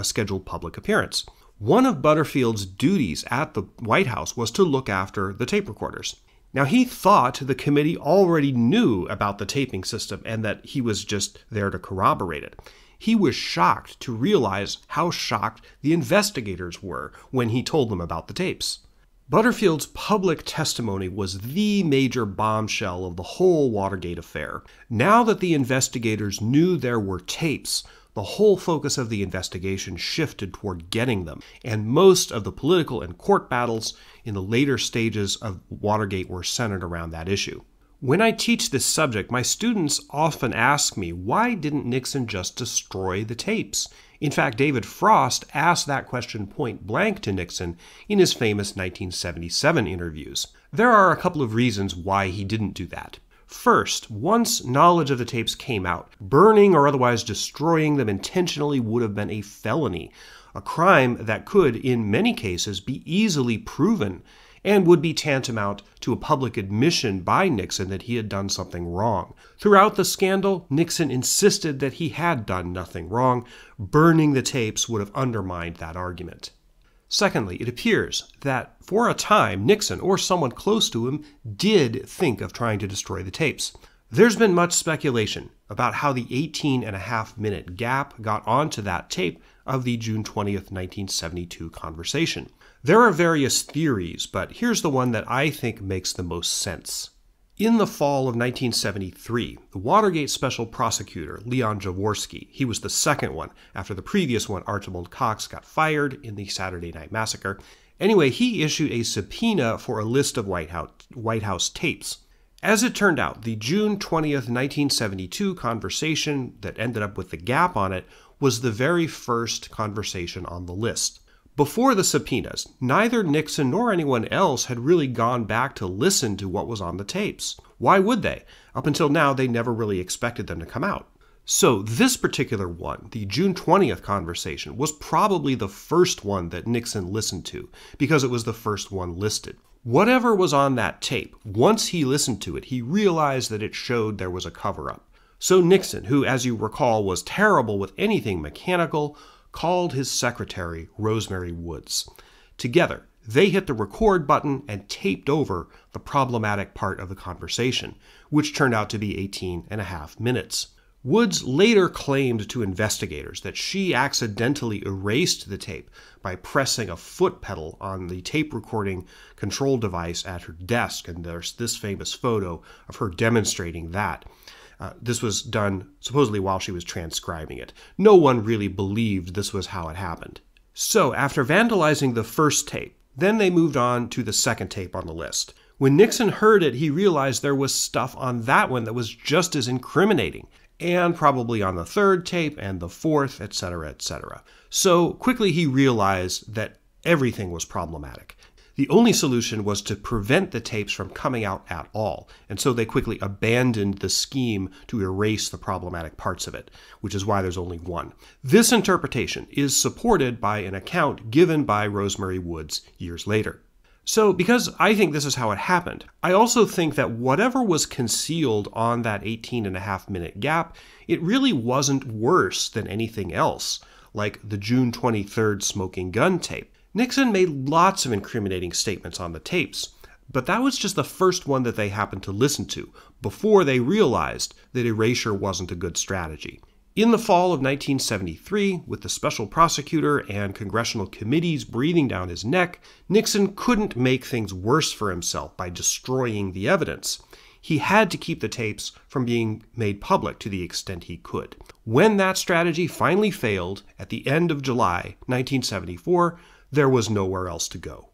Speaker 1: scheduled public appearance. One of Butterfield's duties at the White House was to look after the tape recorders. Now, he thought the committee already knew about the taping system and that he was just there to corroborate it. He was shocked to realize how shocked the investigators were when he told them about the tapes. Butterfield's public testimony was the major bombshell of the whole Watergate affair. Now that the investigators knew there were tapes, the whole focus of the investigation shifted toward getting them, and most of the political and court battles in the later stages of Watergate were centered around that issue. When I teach this subject, my students often ask me, why didn't Nixon just destroy the tapes? In fact, David Frost asked that question point blank to Nixon in his famous 1977 interviews. There are a couple of reasons why he didn't do that. First, once knowledge of the tapes came out, burning or otherwise destroying them intentionally would have been a felony, a crime that could, in many cases, be easily proven and would be tantamount to a public admission by Nixon that he had done something wrong. Throughout the scandal, Nixon insisted that he had done nothing wrong. Burning the tapes would have undermined that argument. Secondly, it appears that for a time, Nixon, or someone close to him, did think of trying to destroy the tapes. There's been much speculation about how the 18.5-minute gap got onto that tape of the June 20th, 1972 conversation. There are various theories, but here's the one that I think makes the most sense. In the fall of 1973, the Watergate special prosecutor, Leon Jaworski, he was the second one after the previous one, Archibald Cox, got fired in the Saturday Night Massacre. Anyway, he issued a subpoena for a list of White House tapes. As it turned out, the June 20th, 1972 conversation that ended up with the gap on it was the very first conversation on the list. Before the subpoenas, neither Nixon nor anyone else had really gone back to listen to what was on the tapes. Why would they? Up until now, they never really expected them to come out. So this particular one, the June 20th conversation, was probably the first one that Nixon listened to, because it was the first one listed. Whatever was on that tape, once he listened to it, he realized that it showed there was a cover-up. So Nixon, who, as you recall, was terrible with anything mechanical, called his secretary, Rosemary Woods. Together, they hit the record button and taped over the problematic part of the conversation, which turned out to be 18.5 minutes. Woods later claimed to investigators that she accidentally erased the tape by pressing a foot pedal on the tape recording control device at her desk, and there's this famous photo of her demonstrating that. This was done supposedly while she was transcribing it. No one really believed this was how it happened. So after vandalizing the first tape, then they moved on to the second tape on the list. When Nixon heard it, he realized there was stuff on that one that was just as incriminating, and probably on the third tape and the fourth, etc., etc. So quickly he realized that everything was problematic. The only solution was to prevent the tapes from coming out at all, and so they quickly abandoned the scheme to erase the problematic parts of it, which is why there's only one. This interpretation is supported by an account given by Rosemary Woods years later. So because I think this is how it happened, I also think that whatever was concealed on that 18.5-minute gap, it really wasn't worse than anything else, like the June 23rd smoking gun tape. Nixon made lots of incriminating statements on the tapes, but that was just the first one that they happened to listen to, before they realized that erasure wasn't a good strategy. In the fall of 1973, with the special prosecutor and congressional committees breathing down his neck, Nixon couldn't make things worse for himself by destroying the evidence. He had to keep the tapes from being made public to the extent he could. When that strategy finally failed at the end of July 1974, there was nowhere else to go.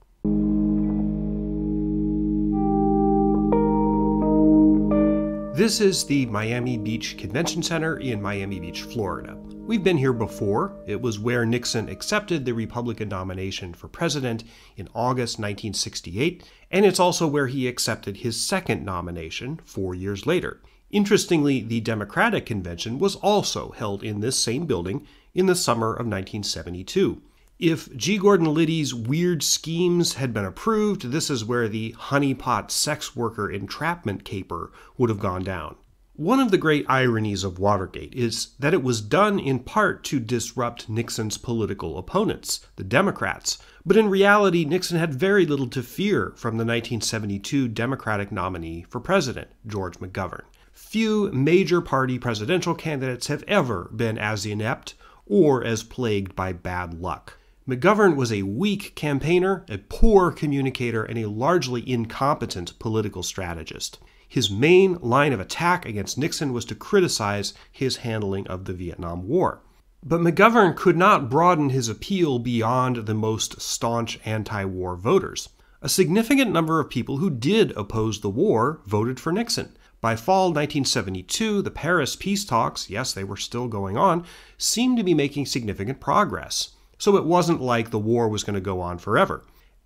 Speaker 1: This is the Miami Beach Convention Center in Miami Beach, Florida. We've been here before. It was where Nixon accepted the Republican nomination for president in August 1968, and it's also where he accepted his second nomination 4 years later. Interestingly, the Democratic convention was also held in this same building in the summer of 1972. If G. Gordon Liddy's weird schemes had been approved, this is where the honeypot sex worker entrapment caper would have gone down. One of the great ironies of Watergate is that it was done in part to disrupt Nixon's political opponents, the Democrats, but in reality Nixon had very little to fear from the 1972 Democratic nominee for president, George McGovern. Few major party presidential candidates have ever been as inept or as plagued by bad luck. McGovern was a weak campaigner, a poor communicator, and a largely incompetent political strategist. His main line of attack against Nixon was to criticize his handling of the Vietnam War. But McGovern could not broaden his appeal beyond the most staunch anti-war voters. A significant number of people who did oppose the war voted for Nixon. By fall 1972, the Paris peace talks, yes, they were still going on, seemed to be making significant progress. So it wasn't like the war was going to go on forever.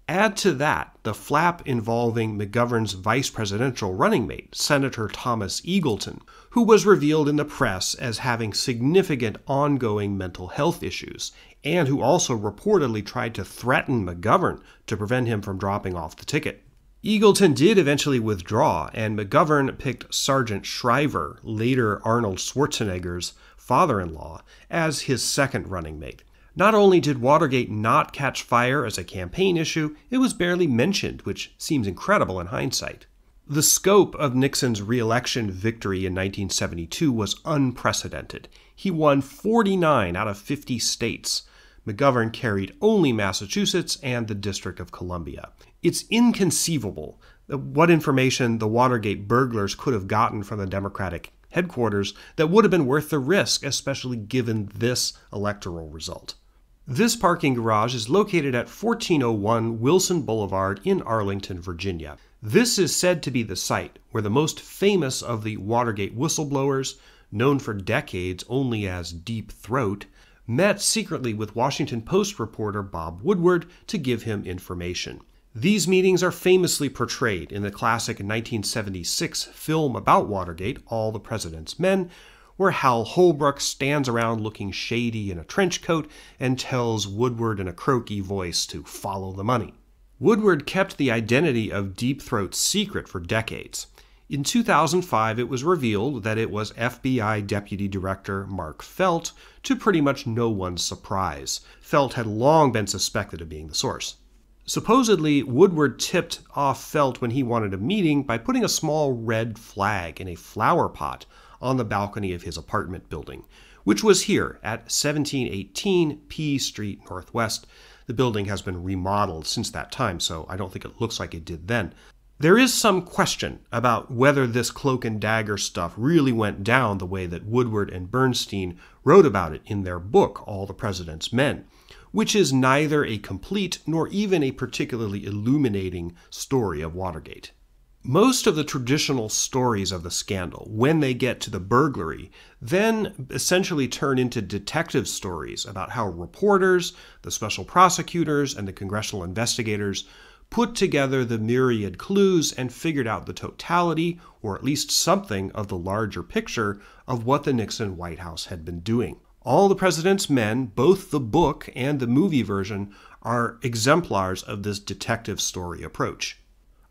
Speaker 1: Add to that the flap involving McGovern's vice presidential running mate, Senator Thomas Eagleton, who was revealed in the press as having significant ongoing mental health issues, and who also reportedly tried to threaten McGovern to prevent him from dropping off the ticket. Eagleton did eventually withdraw, and McGovern picked Sergeant Shriver, later Arnold Schwarzenegger's father-in-law, as his second running mate. Not only did Watergate not catch fire as a campaign issue, it was barely mentioned, which seems incredible in hindsight. The scope of Nixon's re-election victory in 1972 was unprecedented. He won 49 out of 50 states. McGovern carried only Massachusetts and the District of Columbia. It's inconceivable what information the Watergate burglars could have gotten from the Democratic headquarters that would have been worth the risk, especially given this electoral result. This parking garage is located at 1401 Wilson Boulevard in Arlington, Virginia. This is said to be the site where the most famous of the Watergate whistleblowers, known for decades only as Deep Throat, met secretly with Washington Post reporter Bob Woodward to give him information. These meetings are famously portrayed in the classic 1976 film about Watergate, All the President's Men, where Hal Holbrook stands around looking shady in a trench coat and tells Woodward in a croaky voice to follow the money. Woodward kept the identity of Deep Throat secret for decades. In 2005, it was revealed that it was FBI Deputy Director Mark Felt, to pretty much no one's surprise. Felt had long been suspected of being the source. Supposedly, Woodward tipped off Felt when he wanted a meeting by putting a small red flag in a flower pot on the balcony of his apartment building, which was here at 1718 P Street Northwest. The building has been remodeled since that time, so I don't think it looks like it did then. There is some question about whether this cloak and dagger stuff really went down the way that Woodward and Bernstein wrote about it in their book, All the President's Men, which is neither a complete nor even a particularly illuminating story of Watergate. Most of the traditional stories of the scandal, when they get to the burglary, then essentially turn into detective stories about how reporters, the special prosecutors, and the congressional investigators put together the myriad clues and figured out the totality, or at least something of the larger picture of what the Nixon White House had been doing. All the President's Men, both the book and the movie version, are exemplars of this detective story approach.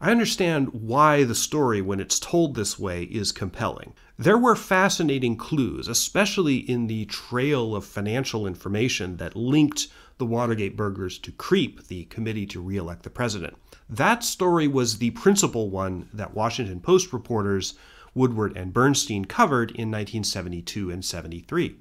Speaker 1: I understand why the story, when it's told this way, is compelling. There were fascinating clues, especially in the trail of financial information that linked the Watergate burglars to CREEP, the Committee to Re-elect the President. That story was the principal one that Washington Post reporters Woodward and Bernstein covered in 1972 and 73.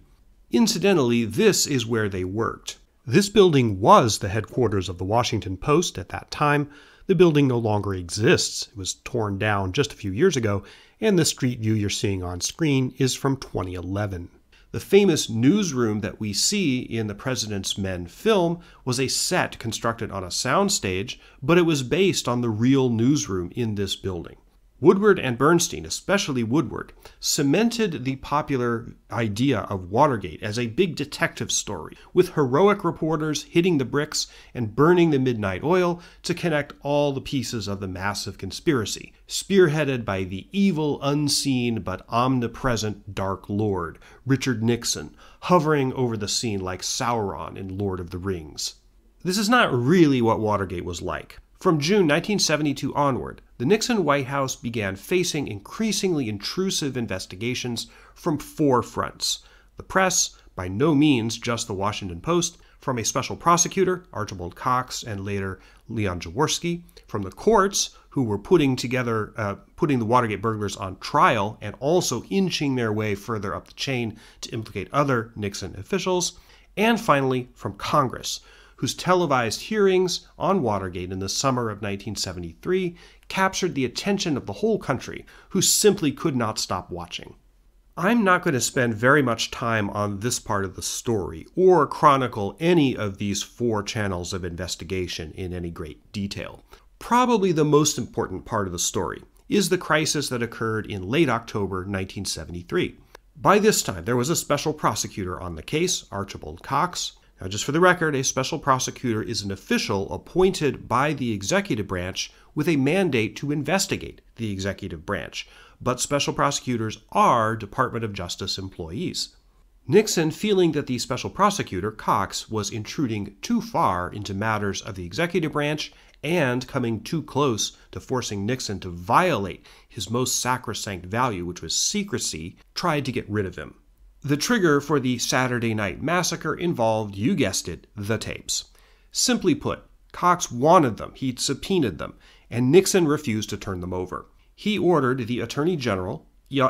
Speaker 1: Incidentally, this is where they worked. This building was the headquarters of the Washington Post at that time. The building no longer exists. It was torn down just a few years ago, and the street view you're seeing on screen is from 2011. The famous newsroom that we see in the President's Men film was a set constructed on a soundstage, but it was based on the real newsroom in this building. Woodward and Bernstein, especially Woodward, cemented the popular idea of Watergate as a big detective story, with heroic reporters hitting the bricks and burning the midnight oil to connect all the pieces of the massive conspiracy, spearheaded by the evil, unseen, but omnipresent Dark Lord, Richard Nixon, hovering over the scene like Sauron in Lord of the Rings. This is not really what Watergate was like. From June 1972 onward, the Nixon White House began facing increasingly intrusive investigations from four fronts. The press, by no means just the Washington Post, from a special prosecutor, Archibald Cox, and later Leon Jaworski, from the courts, who were putting the Watergate burglars on trial and also inching their way further up the chain to implicate other Nixon officials, and finally from Congress, whose televised hearings on Watergate in the summer of 1973 captured the attention of the whole country, who simply could not stop watching. I'm not going to spend very much time on this part of the story or chronicle any of these 4 channels of investigation in any great detail. Probably the most important part of the story is the crisis that occurred in late October 1973. By this time, there was a special prosecutor on the case, Archibald Cox. Now, just for the record, a special prosecutor is an official appointed by the executive branch with a mandate to investigate the executive branch, but special prosecutors are Department of Justice employees. Nixon, feeling that the special prosecutor, Cox, was intruding too far into matters of the executive branch and coming too close to forcing Nixon to violate his most sacrosanct value, which was secrecy, tried to get rid of him. The trigger for the Saturday Night Massacre involved, you guessed it, the tapes. Simply put, Cox wanted them, he'd subpoenaed them, and Nixon refused to turn them over. He ordered the Attorney General,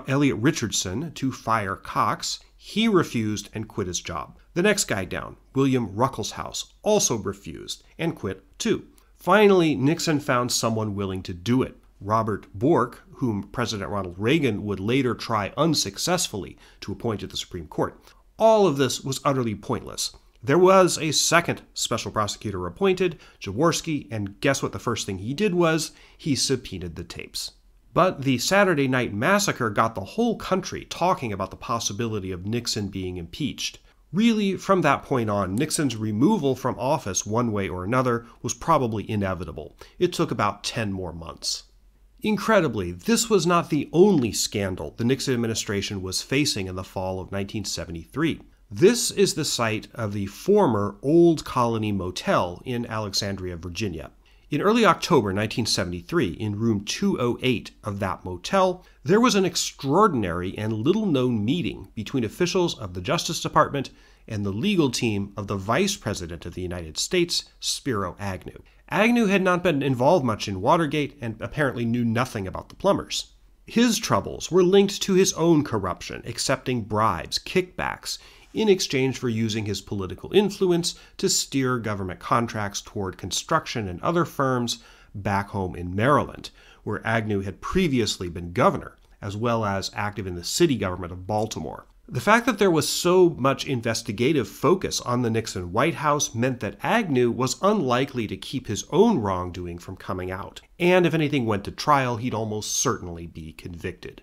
Speaker 1: Elliot Richardson, to fire Cox. He refused and quit his job. The next guy down, William Ruckelshaus, also refused and quit too. Finally, Nixon found someone willing to do it, Robert Bork, whom President Ronald Reagan would later try unsuccessfully to appoint to the Supreme Court. All of this was utterly pointless. There was a second special prosecutor appointed, Jaworski, and guess what the first thing he did was? He subpoenaed the tapes. But the Saturday Night Massacre got the whole country talking about the possibility of Nixon being impeached. Really, from that point on, Nixon's removal from office one way or another was probably inevitable. It took about 10 more months. Incredibly, this was not the only scandal the Nixon administration was facing in the fall of 1973. This is the site of the former Old Colony Motel in Alexandria, Virginia. In early October 1973, in room 208 of that motel, there was an extraordinary and little-known meeting between officials of the Justice Department and the legal team of the Vice President of the United States, Spiro Agnew. Agnew had not been involved much in Watergate and apparently knew nothing about the Plumbers. His troubles were linked to his own corruption, accepting bribes, kickbacks, in exchange for using his political influence to steer government contracts toward construction and other firms back home in Maryland, where Agnew had previously been governor, as well as active in the city government of Baltimore. The fact that there was so much investigative focus on the Nixon White House meant that Agnew was unlikely to keep his own wrongdoing from coming out, and if anything went to trial, he'd almost certainly be convicted.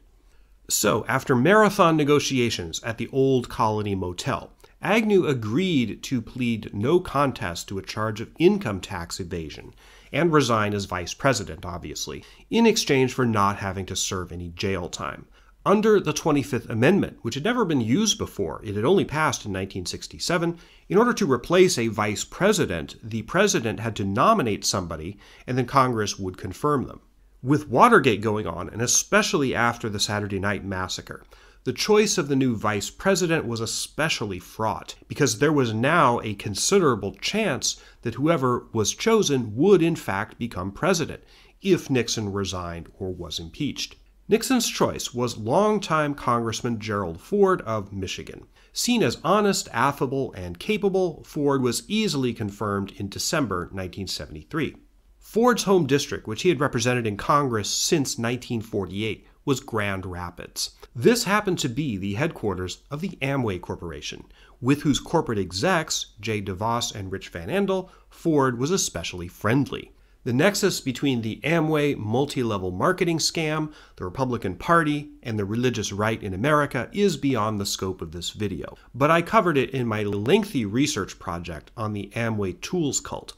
Speaker 1: So, after marathon negotiations at the Old Colony Motel, Agnew agreed to plead no contest to a charge of income tax evasion and resign as vice president, obviously, in exchange for not having to serve any jail time. Under the 25th Amendment, which had never been used before, it had only passed in 1967, in order to replace a vice president, the president had to nominate somebody, and then Congress would confirm them. With Watergate going on, and especially after the Saturday Night Massacre, the choice of the new vice president was especially fraught, because there was now a considerable chance that whoever was chosen would in fact become president, if Nixon resigned or was impeached. Nixon's choice was longtime Congressman Gerald Ford of Michigan. Seen as honest, affable, and capable, Ford was easily confirmed in December 1973. Ford's home district, which he had represented in Congress since 1948, was Grand Rapids. This happened to be the headquarters of the Amway Corporation, with whose corporate execs, J. DeVos and Rich Van Andel, Ford was especially friendly. The nexus between the Amway multi-level marketing scam, the Republican Party, and the religious right in America is beyond the scope of this video, but I covered it in my lengthy research project on the Amway tools cult.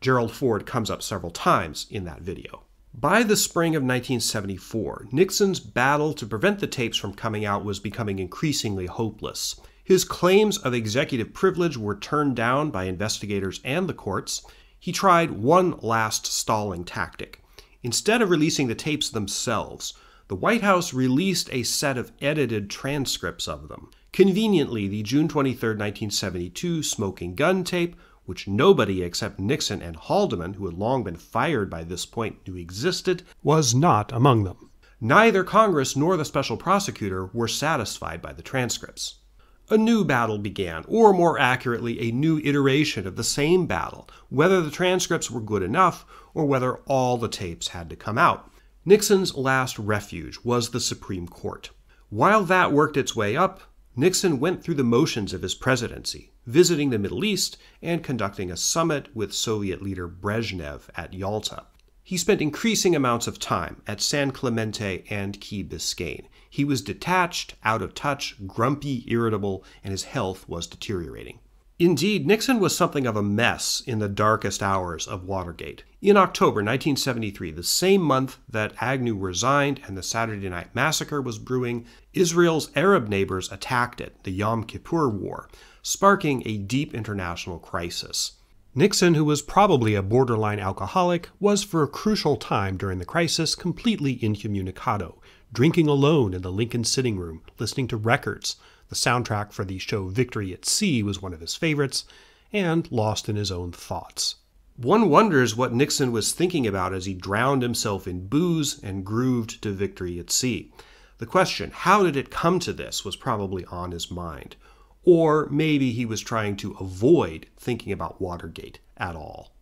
Speaker 1: Gerald Ford comes up several times in that video. By the spring of 1974, Nixon's battle to prevent the tapes from coming out was becoming increasingly hopeless. His claims of executive privilege were turned down by investigators and the courts. He tried one last stalling tactic. Instead of releasing the tapes themselves, the White House released a set of edited transcripts of them. Conveniently, the June 23, 1972 smoking gun tape, which nobody except Nixon and Haldeman, who had long been fired by this point, knew existed, was not among them. Neither Congress nor the special prosecutor were satisfied by the transcripts. A new battle began, or more accurately, a new iteration of the same battle, whether the transcripts were good enough or whether all the tapes had to come out. Nixon's last refuge was the Supreme Court. While that worked its way up, Nixon went through the motions of his presidency, visiting the Middle East and conducting a summit with Soviet leader Brezhnev at Yalta. He spent increasing amounts of time at San Clemente and Key Biscayne. He was detached, out of touch, grumpy, irritable, and his health was deteriorating. Indeed, Nixon was something of a mess in the darkest hours of Watergate. In October 1973, the same month that Agnew resigned and the Saturday Night Massacre was brewing, Israel's Arab neighbors attacked it, the Yom Kippur War, sparking a deep international crisis. Nixon, who was probably a borderline alcoholic, was for a crucial time during the crisis completely incommunicado, drinking alone in the Lincoln sitting room, listening to records. The soundtrack for the show Victory at Sea was one of his favorites, and lost in his own thoughts. One wonders what Nixon was thinking about as he drowned himself in booze and grooved to Victory at Sea. The question, how did it come to this, was probably on his mind. Or maybe he was trying to avoid thinking about Watergate at all.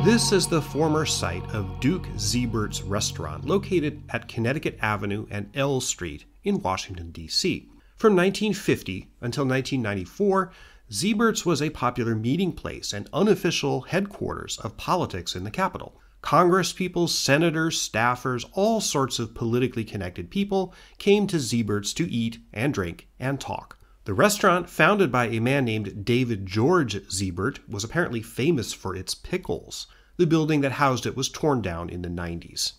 Speaker 1: This is the former site of Duke Zebert's restaurant, located at Connecticut Avenue and L Street in Washington, D.C. From 1950 until 1994, Zebert's was a popular meeting place and unofficial headquarters of politics in the capital. Congresspeople, senators, staffers, all sorts of politically connected people came to Zebert's to eat and drink and talk. The restaurant, founded by a man named David George Zebert, was apparently famous for its pickles. The building that housed it was torn down in the 90s.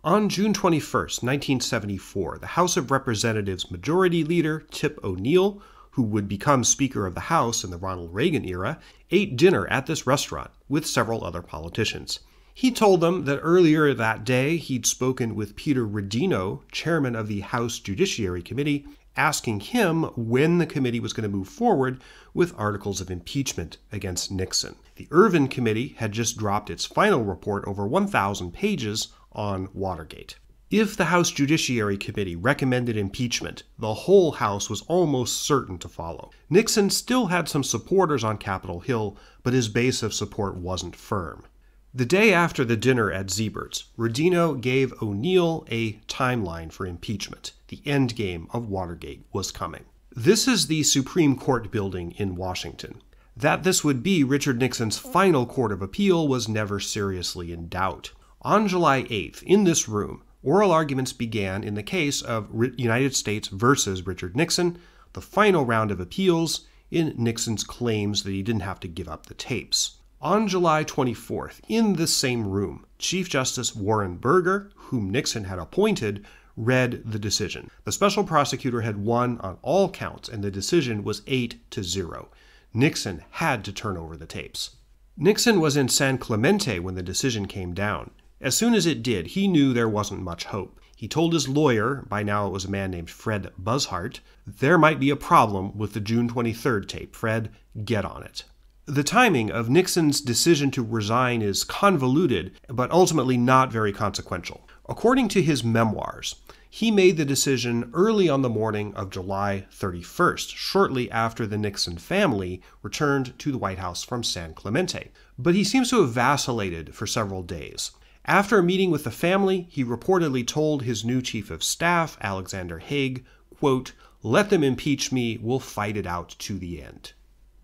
Speaker 1: On June 21, 1974, the House of Representatives Majority Leader Tip O'Neill, who would become Speaker of the House in the Ronald Reagan era, ate dinner at this restaurant with several other politicians. He told them that earlier that day he'd spoken with Peter Rodino, chairman of the House Judiciary Committee, asking him when the committee was going to move forward with articles of impeachment against Nixon. The Ervin Committee had just dropped its final report over 1,000 pages on Watergate. If the House Judiciary Committee recommended impeachment, the whole House was almost certain to follow. Nixon still had some supporters on Capitol Hill, but his base of support wasn't firm. The day after the dinner at Zebert's, Rodino gave O'Neill a timeline for impeachment. The endgame of Watergate was coming. This is the Supreme Court building in Washington. That this would be Richard Nixon's final court of appeal was never seriously in doubt. On July 8th, in this room, oral arguments began in the case of United States versus Richard Nixon, the final round of appeals in Nixon's claims that he didn't have to give up the tapes. On July 24th, in this same room, Chief Justice Warren Burger, whom Nixon had appointed, read the decision. The special prosecutor had won on all counts, and the decision was 8-0. Nixon had to turn over the tapes. Nixon was in San Clemente when the decision came down. As soon as it did, he knew there wasn't much hope. He told his lawyer, by now it was a man named Fred Buzzhart, there might be a problem with the June 23rd tape. Fred, get on it. The timing of Nixon's decision to resign is convoluted, but ultimately not very consequential. According to his memoirs, he made the decision early on the morning of July 31st, shortly after the Nixon family returned to the White House from San Clemente. But he seems to have vacillated for several days. After a meeting with the family, he reportedly told his new chief of staff, Alexander Haig, quote, "Let them impeach me, we'll fight it out to the end."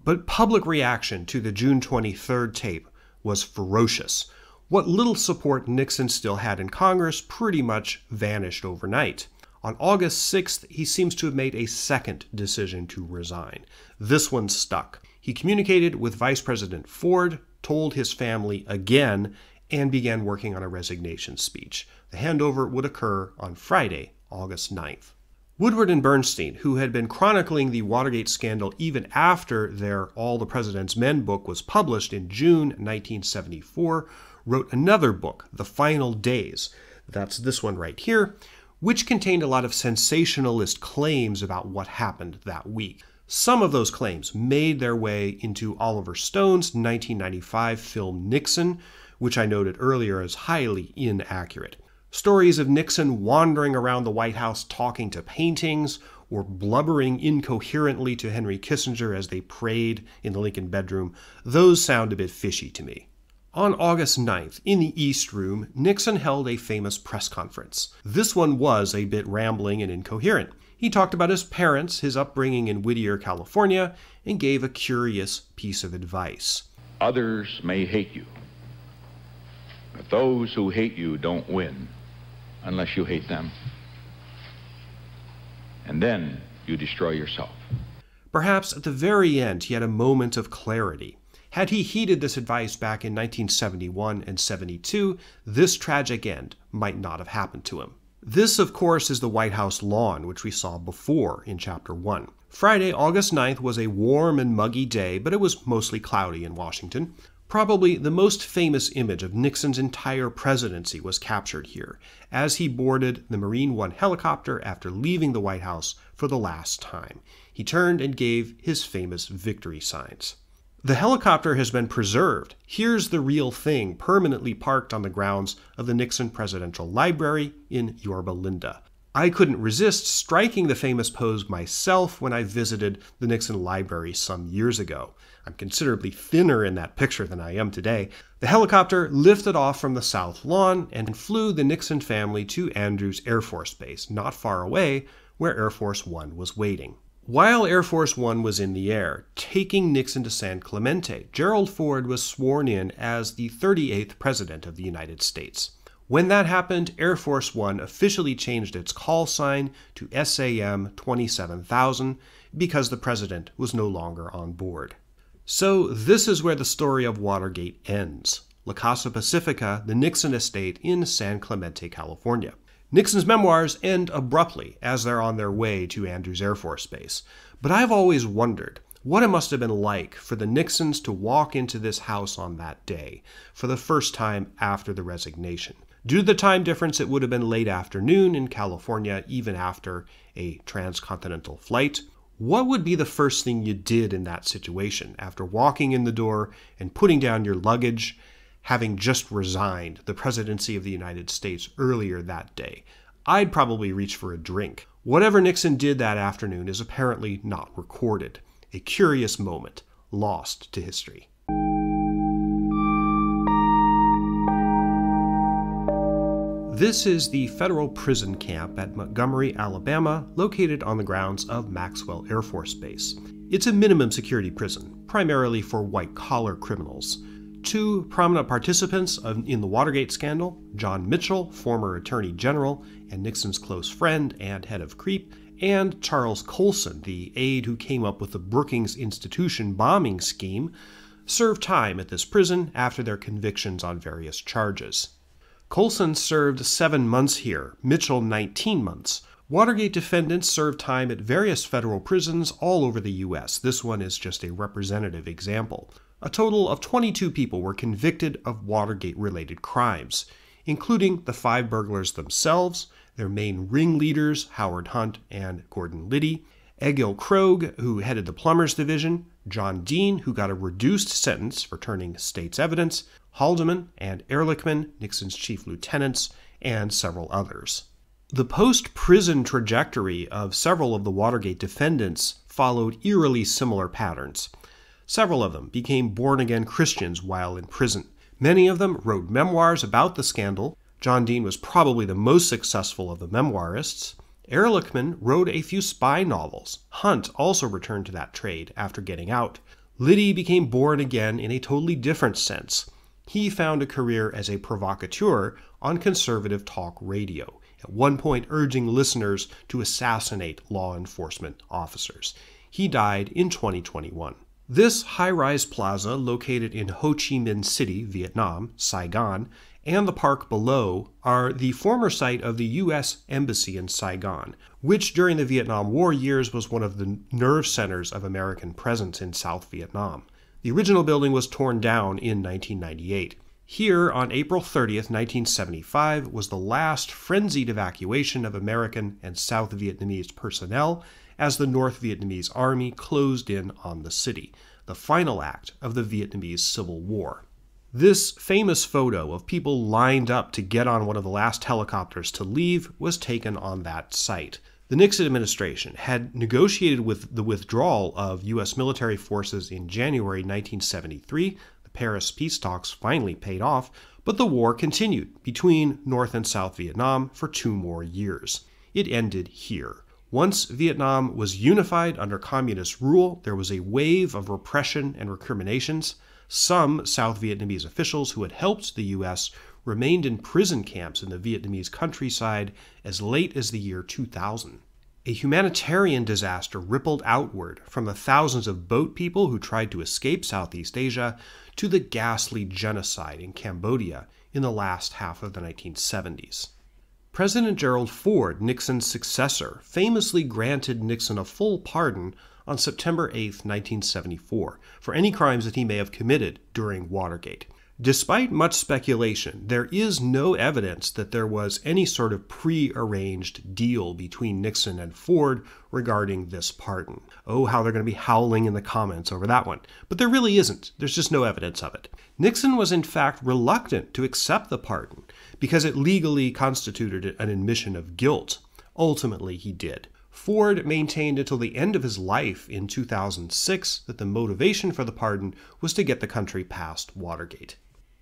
Speaker 1: But public reaction to the June 23rd tape was ferocious. What little support Nixon still had in Congress pretty much vanished overnight. On August 6th, he seems to have made a second decision to resign. This one stuck. He communicated with Vice President Ford, told his family again, and began working on a resignation speech. The handover would occur on Friday, August 9th. Woodward and Bernstein, who had been chronicling the Watergate scandal even after their All the President's Men book was published in June 1974, wrote another book, The Final Days, that's this one right here, which contained a lot of sensationalist claims about what happened that week. Some of those claims made their way into Oliver Stone's 1995 film Nixon, which I noted earlier as highly inaccurate. Stories of Nixon wandering around the White House talking to paintings or blubbering incoherently to Henry Kissinger as they prayed in the Lincoln bedroom, those sound a bit fishy to me. On August 9th, in the East Room, Nixon held a famous press conference. This one was a bit rambling and incoherent. He talked about his parents, his upbringing in Whittier, California, and gave a curious piece of advice.
Speaker 5: Others may hate you, but those who hate you don't win unless you hate them. And then you destroy yourself.
Speaker 1: Perhaps at the very end he had a moment of clarity. Had he heeded this advice back in 1971 and 72, this tragic end might not have happened to him. This, of course, is the White House lawn, which we saw before in Chapter 1. Friday, August 9th was a warm and muggy day, but it was mostly cloudy in Washington. Probably the most famous image of Nixon's entire presidency was captured here, as he boarded the Marine One helicopter after leaving the White House for the last time. He turned and gave his famous victory signs. The helicopter has been preserved. Here's the real thing, permanently parked on the grounds of the Nixon Presidential Library in Yorba Linda. I couldn't resist striking the famous pose myself when I visited the Nixon Library some years ago. I'm considerably thinner in that picture than I am today. The helicopter lifted off from the South Lawn and flew the Nixon family to Andrews Air Force Base, not far away, where Air Force One was waiting. While Air Force One was in the air, taking Nixon to San Clemente, Gerald Ford was sworn in as the 38th President of the United States. When that happened, Air Force One officially changed its call sign to SAM 27,000 because the President was no longer on board. So this is where the story of Watergate ends. La Casa Pacifica, the Nixon estate in San Clemente, California. Nixon's memoirs end abruptly as they're on their way to Andrews Air Force Base. But I've always wondered what it must have been like for the Nixons to walk into this house on that day, for the first time after the resignation. Due to the time difference, it would have been late afternoon in California, even after a transcontinental flight. What would be the first thing you did in that situation after walking in the door and putting down your luggage, having just resigned the presidency of the United States earlier that day? I'd probably reach for a drink. Whatever Nixon did that afternoon is apparently not recorded. A curious moment, lost to history. This is the federal prison camp at Montgomery, Alabama, located on the grounds of Maxwell Air Force Base. It's a minimum security prison, primarily for white-collar criminals. Two prominent participants in the Watergate scandal, John Mitchell, former Attorney General and Nixon's close friend and head of CREEP, and Charles Colson, the aide who came up with the Brookings Institution bombing scheme, served time at this prison after their convictions on various charges. Colson served 7 months here, Mitchell 19 months. Watergate defendants served time at various federal prisons all over the U.S. This one is just a representative example. A total of 22 people were convicted of Watergate-related crimes, including the 5 burglars themselves, their main ringleaders, Howard Hunt and Gordon Liddy, Egil Krogh, who headed the Plumbers division, John Dean, who got a reduced sentence for turning state's evidence, Haldeman and Ehrlichman, Nixon's chief lieutenants, and several others. The post-prison trajectory of several of the Watergate defendants followed eerily similar patterns. Several of them became born-again Christians while in prison. Many of them wrote memoirs about the scandal. John Dean was probably the most successful of the memoirists. Ehrlichman wrote a few spy novels. Hunt also returned to that trade after getting out. Liddy became born again in a totally different sense. He found a career as a provocateur on conservative talk radio, at one point urging listeners to assassinate law enforcement officers. He died in 2021. This high-rise plaza, located in Ho Chi Minh City, Vietnam, Saigon, and the park below are the former site of the U.S. Embassy in Saigon, which during the Vietnam War years was one of the nerve centers of American presence in South Vietnam. The original building was torn down in 1998. Here, on April 30th, 1975, was the last frenzied evacuation of American and South Vietnamese personnel as the North Vietnamese Army closed in on the city, the final act of the Vietnamese Civil War. This famous photo of people lined up to get on one of the last helicopters to leave was taken on that site. The Nixon administration had negotiated with the withdrawal of U.S. military forces in January 1973. The Paris peace talks finally paid off, but the war continued between North and South Vietnam for 2 more years. It ended here. Once Vietnam was unified under communist rule, there was a wave of repression and recriminations. Some South Vietnamese officials who had helped the U.S. remained in prison camps in the Vietnamese countryside as late as the year 2000. A humanitarian disaster rippled outward from the thousands of boat people who tried to escape Southeast Asia to the ghastly genocide in Cambodia in the last half of the 1970s. President Gerald Ford, Nixon's successor, famously granted Nixon a full pardon on September 8, 1974, for any crimes that he may have committed during Watergate. Despite much speculation, there is no evidence that there was any sort of pre-arranged deal between Nixon and Ford regarding this pardon. Oh, how they're going to be howling in the comments over that one. But there really isn't. There's just no evidence of it. Nixon was in fact reluctant to accept the pardon because it legally constituted an admission of guilt. Ultimately, he did. Ford maintained until the end of his life in 2006 that the motivation for the pardon was to get the country past Watergate.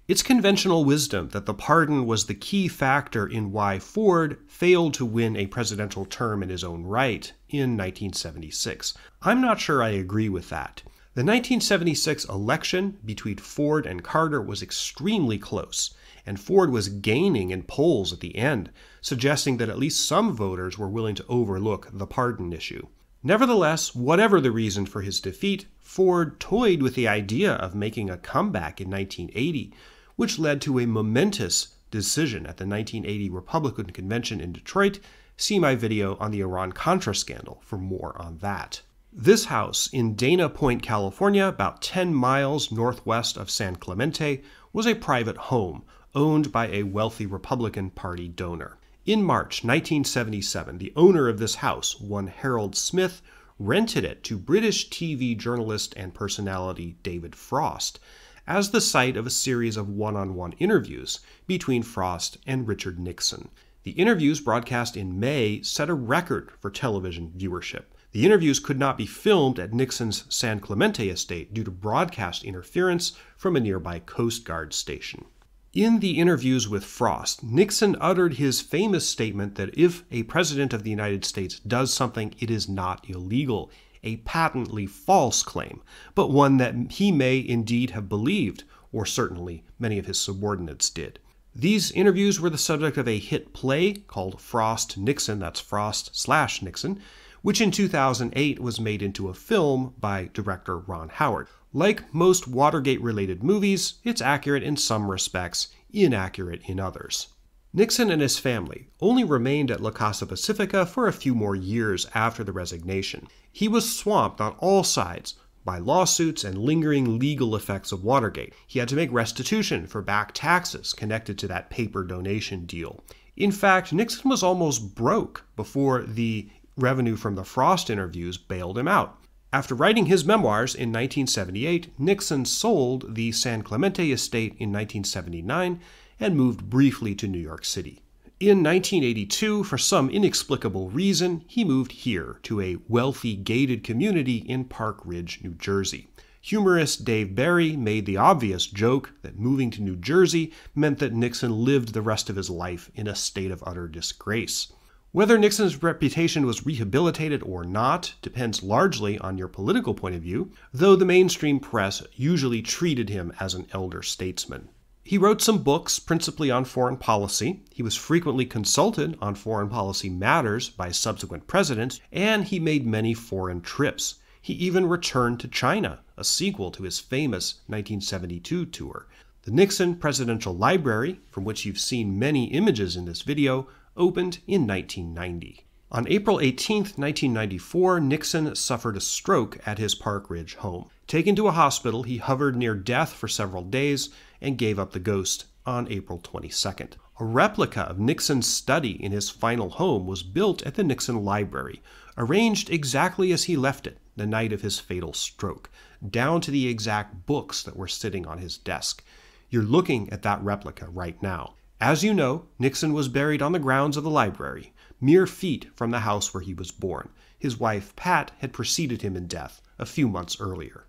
Speaker 1: It's conventional wisdom that the pardon was the key factor in why Ford failed to win a presidential term in his own right in 1976. I'm not sure I agree with that. The 1976 election between Ford and Carter was extremely close, and Ford was gaining in polls at the end, suggesting that at least some voters were willing to overlook the pardon issue. Nevertheless, whatever the reason for his defeat, Ford toyed with the idea of making a comeback in 1980, which led to a momentous decision at the 1980 Republican Convention in Detroit. See my video on the Iran-Contra scandal for more on that. This house in Dana Point, California, about 10 miles northwest of San Clemente, was a private home owned by a wealthy Republican Party donor. In March 1977, the owner of this house, one Harold Smith, rented it to British TV journalist and personality David Frost as the site of a series of one-on-one interviews between Frost and Richard Nixon. The interviews, broadcast in May, set a record for television viewership. The interviews could not be filmed at Nixon's San Clemente estate due to broadcast interference from a nearby Coast Guard station. In the interviews with Frost, Nixon uttered his famous statement that if a president of the United States does something, it is not illegal, a patently false claim, but one that he may indeed have believed, or certainly many of his subordinates did. These interviews were the subject of a hit play called Frost-Nixon, that's Frost/Nixon, which in 2008 was made into a film by director Ron Howard. Like most Watergate-related movies, it's accurate in some respects, inaccurate in others. Nixon and his family only remained at La Casa Pacifica for a few more years after the resignation. He was swamped on all sides by lawsuits and lingering legal effects of Watergate. He had to make restitution for back taxes connected to that paper donation deal. In fact, Nixon was almost broke before the revenue from the Frost interviews bailed him out. After writing his memoirs in 1978, Nixon sold the San Clemente estate in 1979 and moved briefly to New York City. In 1982, for some inexplicable reason, he moved here to a wealthy gated community in Park Ridge, New Jersey. Humorist Dave Barry made the obvious joke that moving to New Jersey meant that Nixon lived the rest of his life in a state of utter disgrace. Whether Nixon's reputation was rehabilitated or not depends largely on your political point of view, though the mainstream press usually treated him as an elder statesman. He wrote some books, principally on foreign policy. He was frequently consulted on foreign policy matters by subsequent presidents, and he made many foreign trips. He even returned to China, a sequel to his famous 1972 tour. The Nixon Presidential Library, from which you've seen many images in this video, opened in 1990. On April 18, 1994, Nixon suffered a stroke at his Park Ridge home. Taken to a hospital, he hovered near death for several days and gave up the ghost on April 22nd. A replica of Nixon's study in his final home was built at the Nixon Library, arranged exactly as he left it the night of his fatal stroke, down to the exact books that were sitting on his desk. You're looking at that replica right now. As you know, Nixon was buried on the grounds of the library, mere feet from the house where he was born. His wife, Pat, had preceded him in death a few months earlier.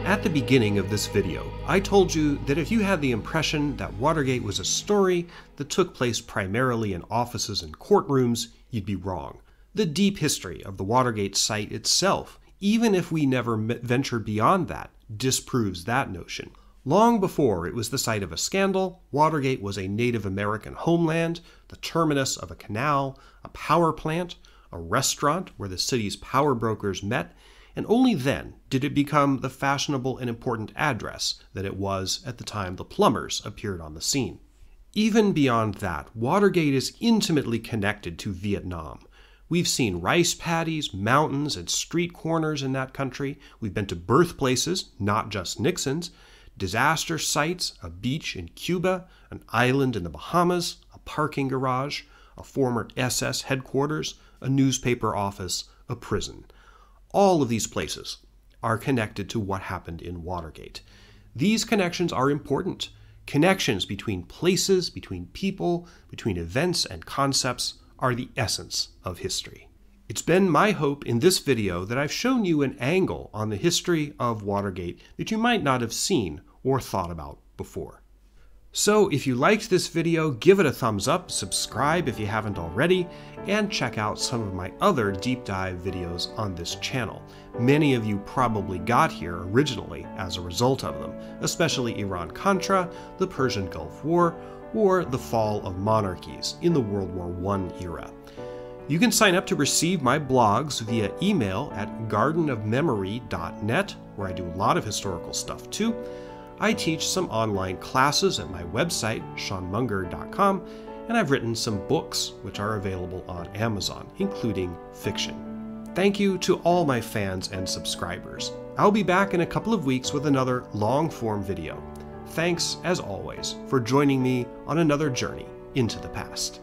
Speaker 1: At the beginning of this video, I told you that if you had the impression that Watergate was a story that took place primarily in offices and courtrooms, you'd be wrong. The deep history of the Watergate site itself, even if we never venture beyond that, disproves that notion. Long before it was the site of a scandal, Watergate was a Native American homeland, the terminus of a canal, a power plant, a restaurant where the city's power brokers met, and only then did it become the fashionable and important address that it was at the time the Plumbers appeared on the scene. Even beyond that, Watergate is intimately connected to Vietnam. We've seen rice paddies, mountains, and street corners in that country. We've been to birthplaces, not just Nixon's, disaster sites, a beach in Cuba, an island in the Bahamas, a parking garage, a former SS headquarters, a newspaper office, a prison. All of these places are connected to what happened in Watergate. These connections are important. Connections between places, between people, between events and concepts are the essence of history. It's been my hope in this video that I've shown you an angle on the history of Watergate that you might not have seen or thought about before. So if you liked this video, give it a thumbs up, subscribe if you haven't already, and check out some of my other deep dive videos on this channel. Many of you probably got here originally as a result of them, especially Iran-Contra, the Persian Gulf War, or the fall of monarchies in the World War I era. You can sign up to receive my blogs via email at gardenofmemory.net, where I do a lot of historical stuff too. I teach some online classes at my website, seanmunger.com, and I've written some books which are available on Amazon, including fiction. Thank you to all my fans and subscribers. I'll be back in a couple of weeks with another long-form video. Thanks, as always, for joining me on another journey into the past.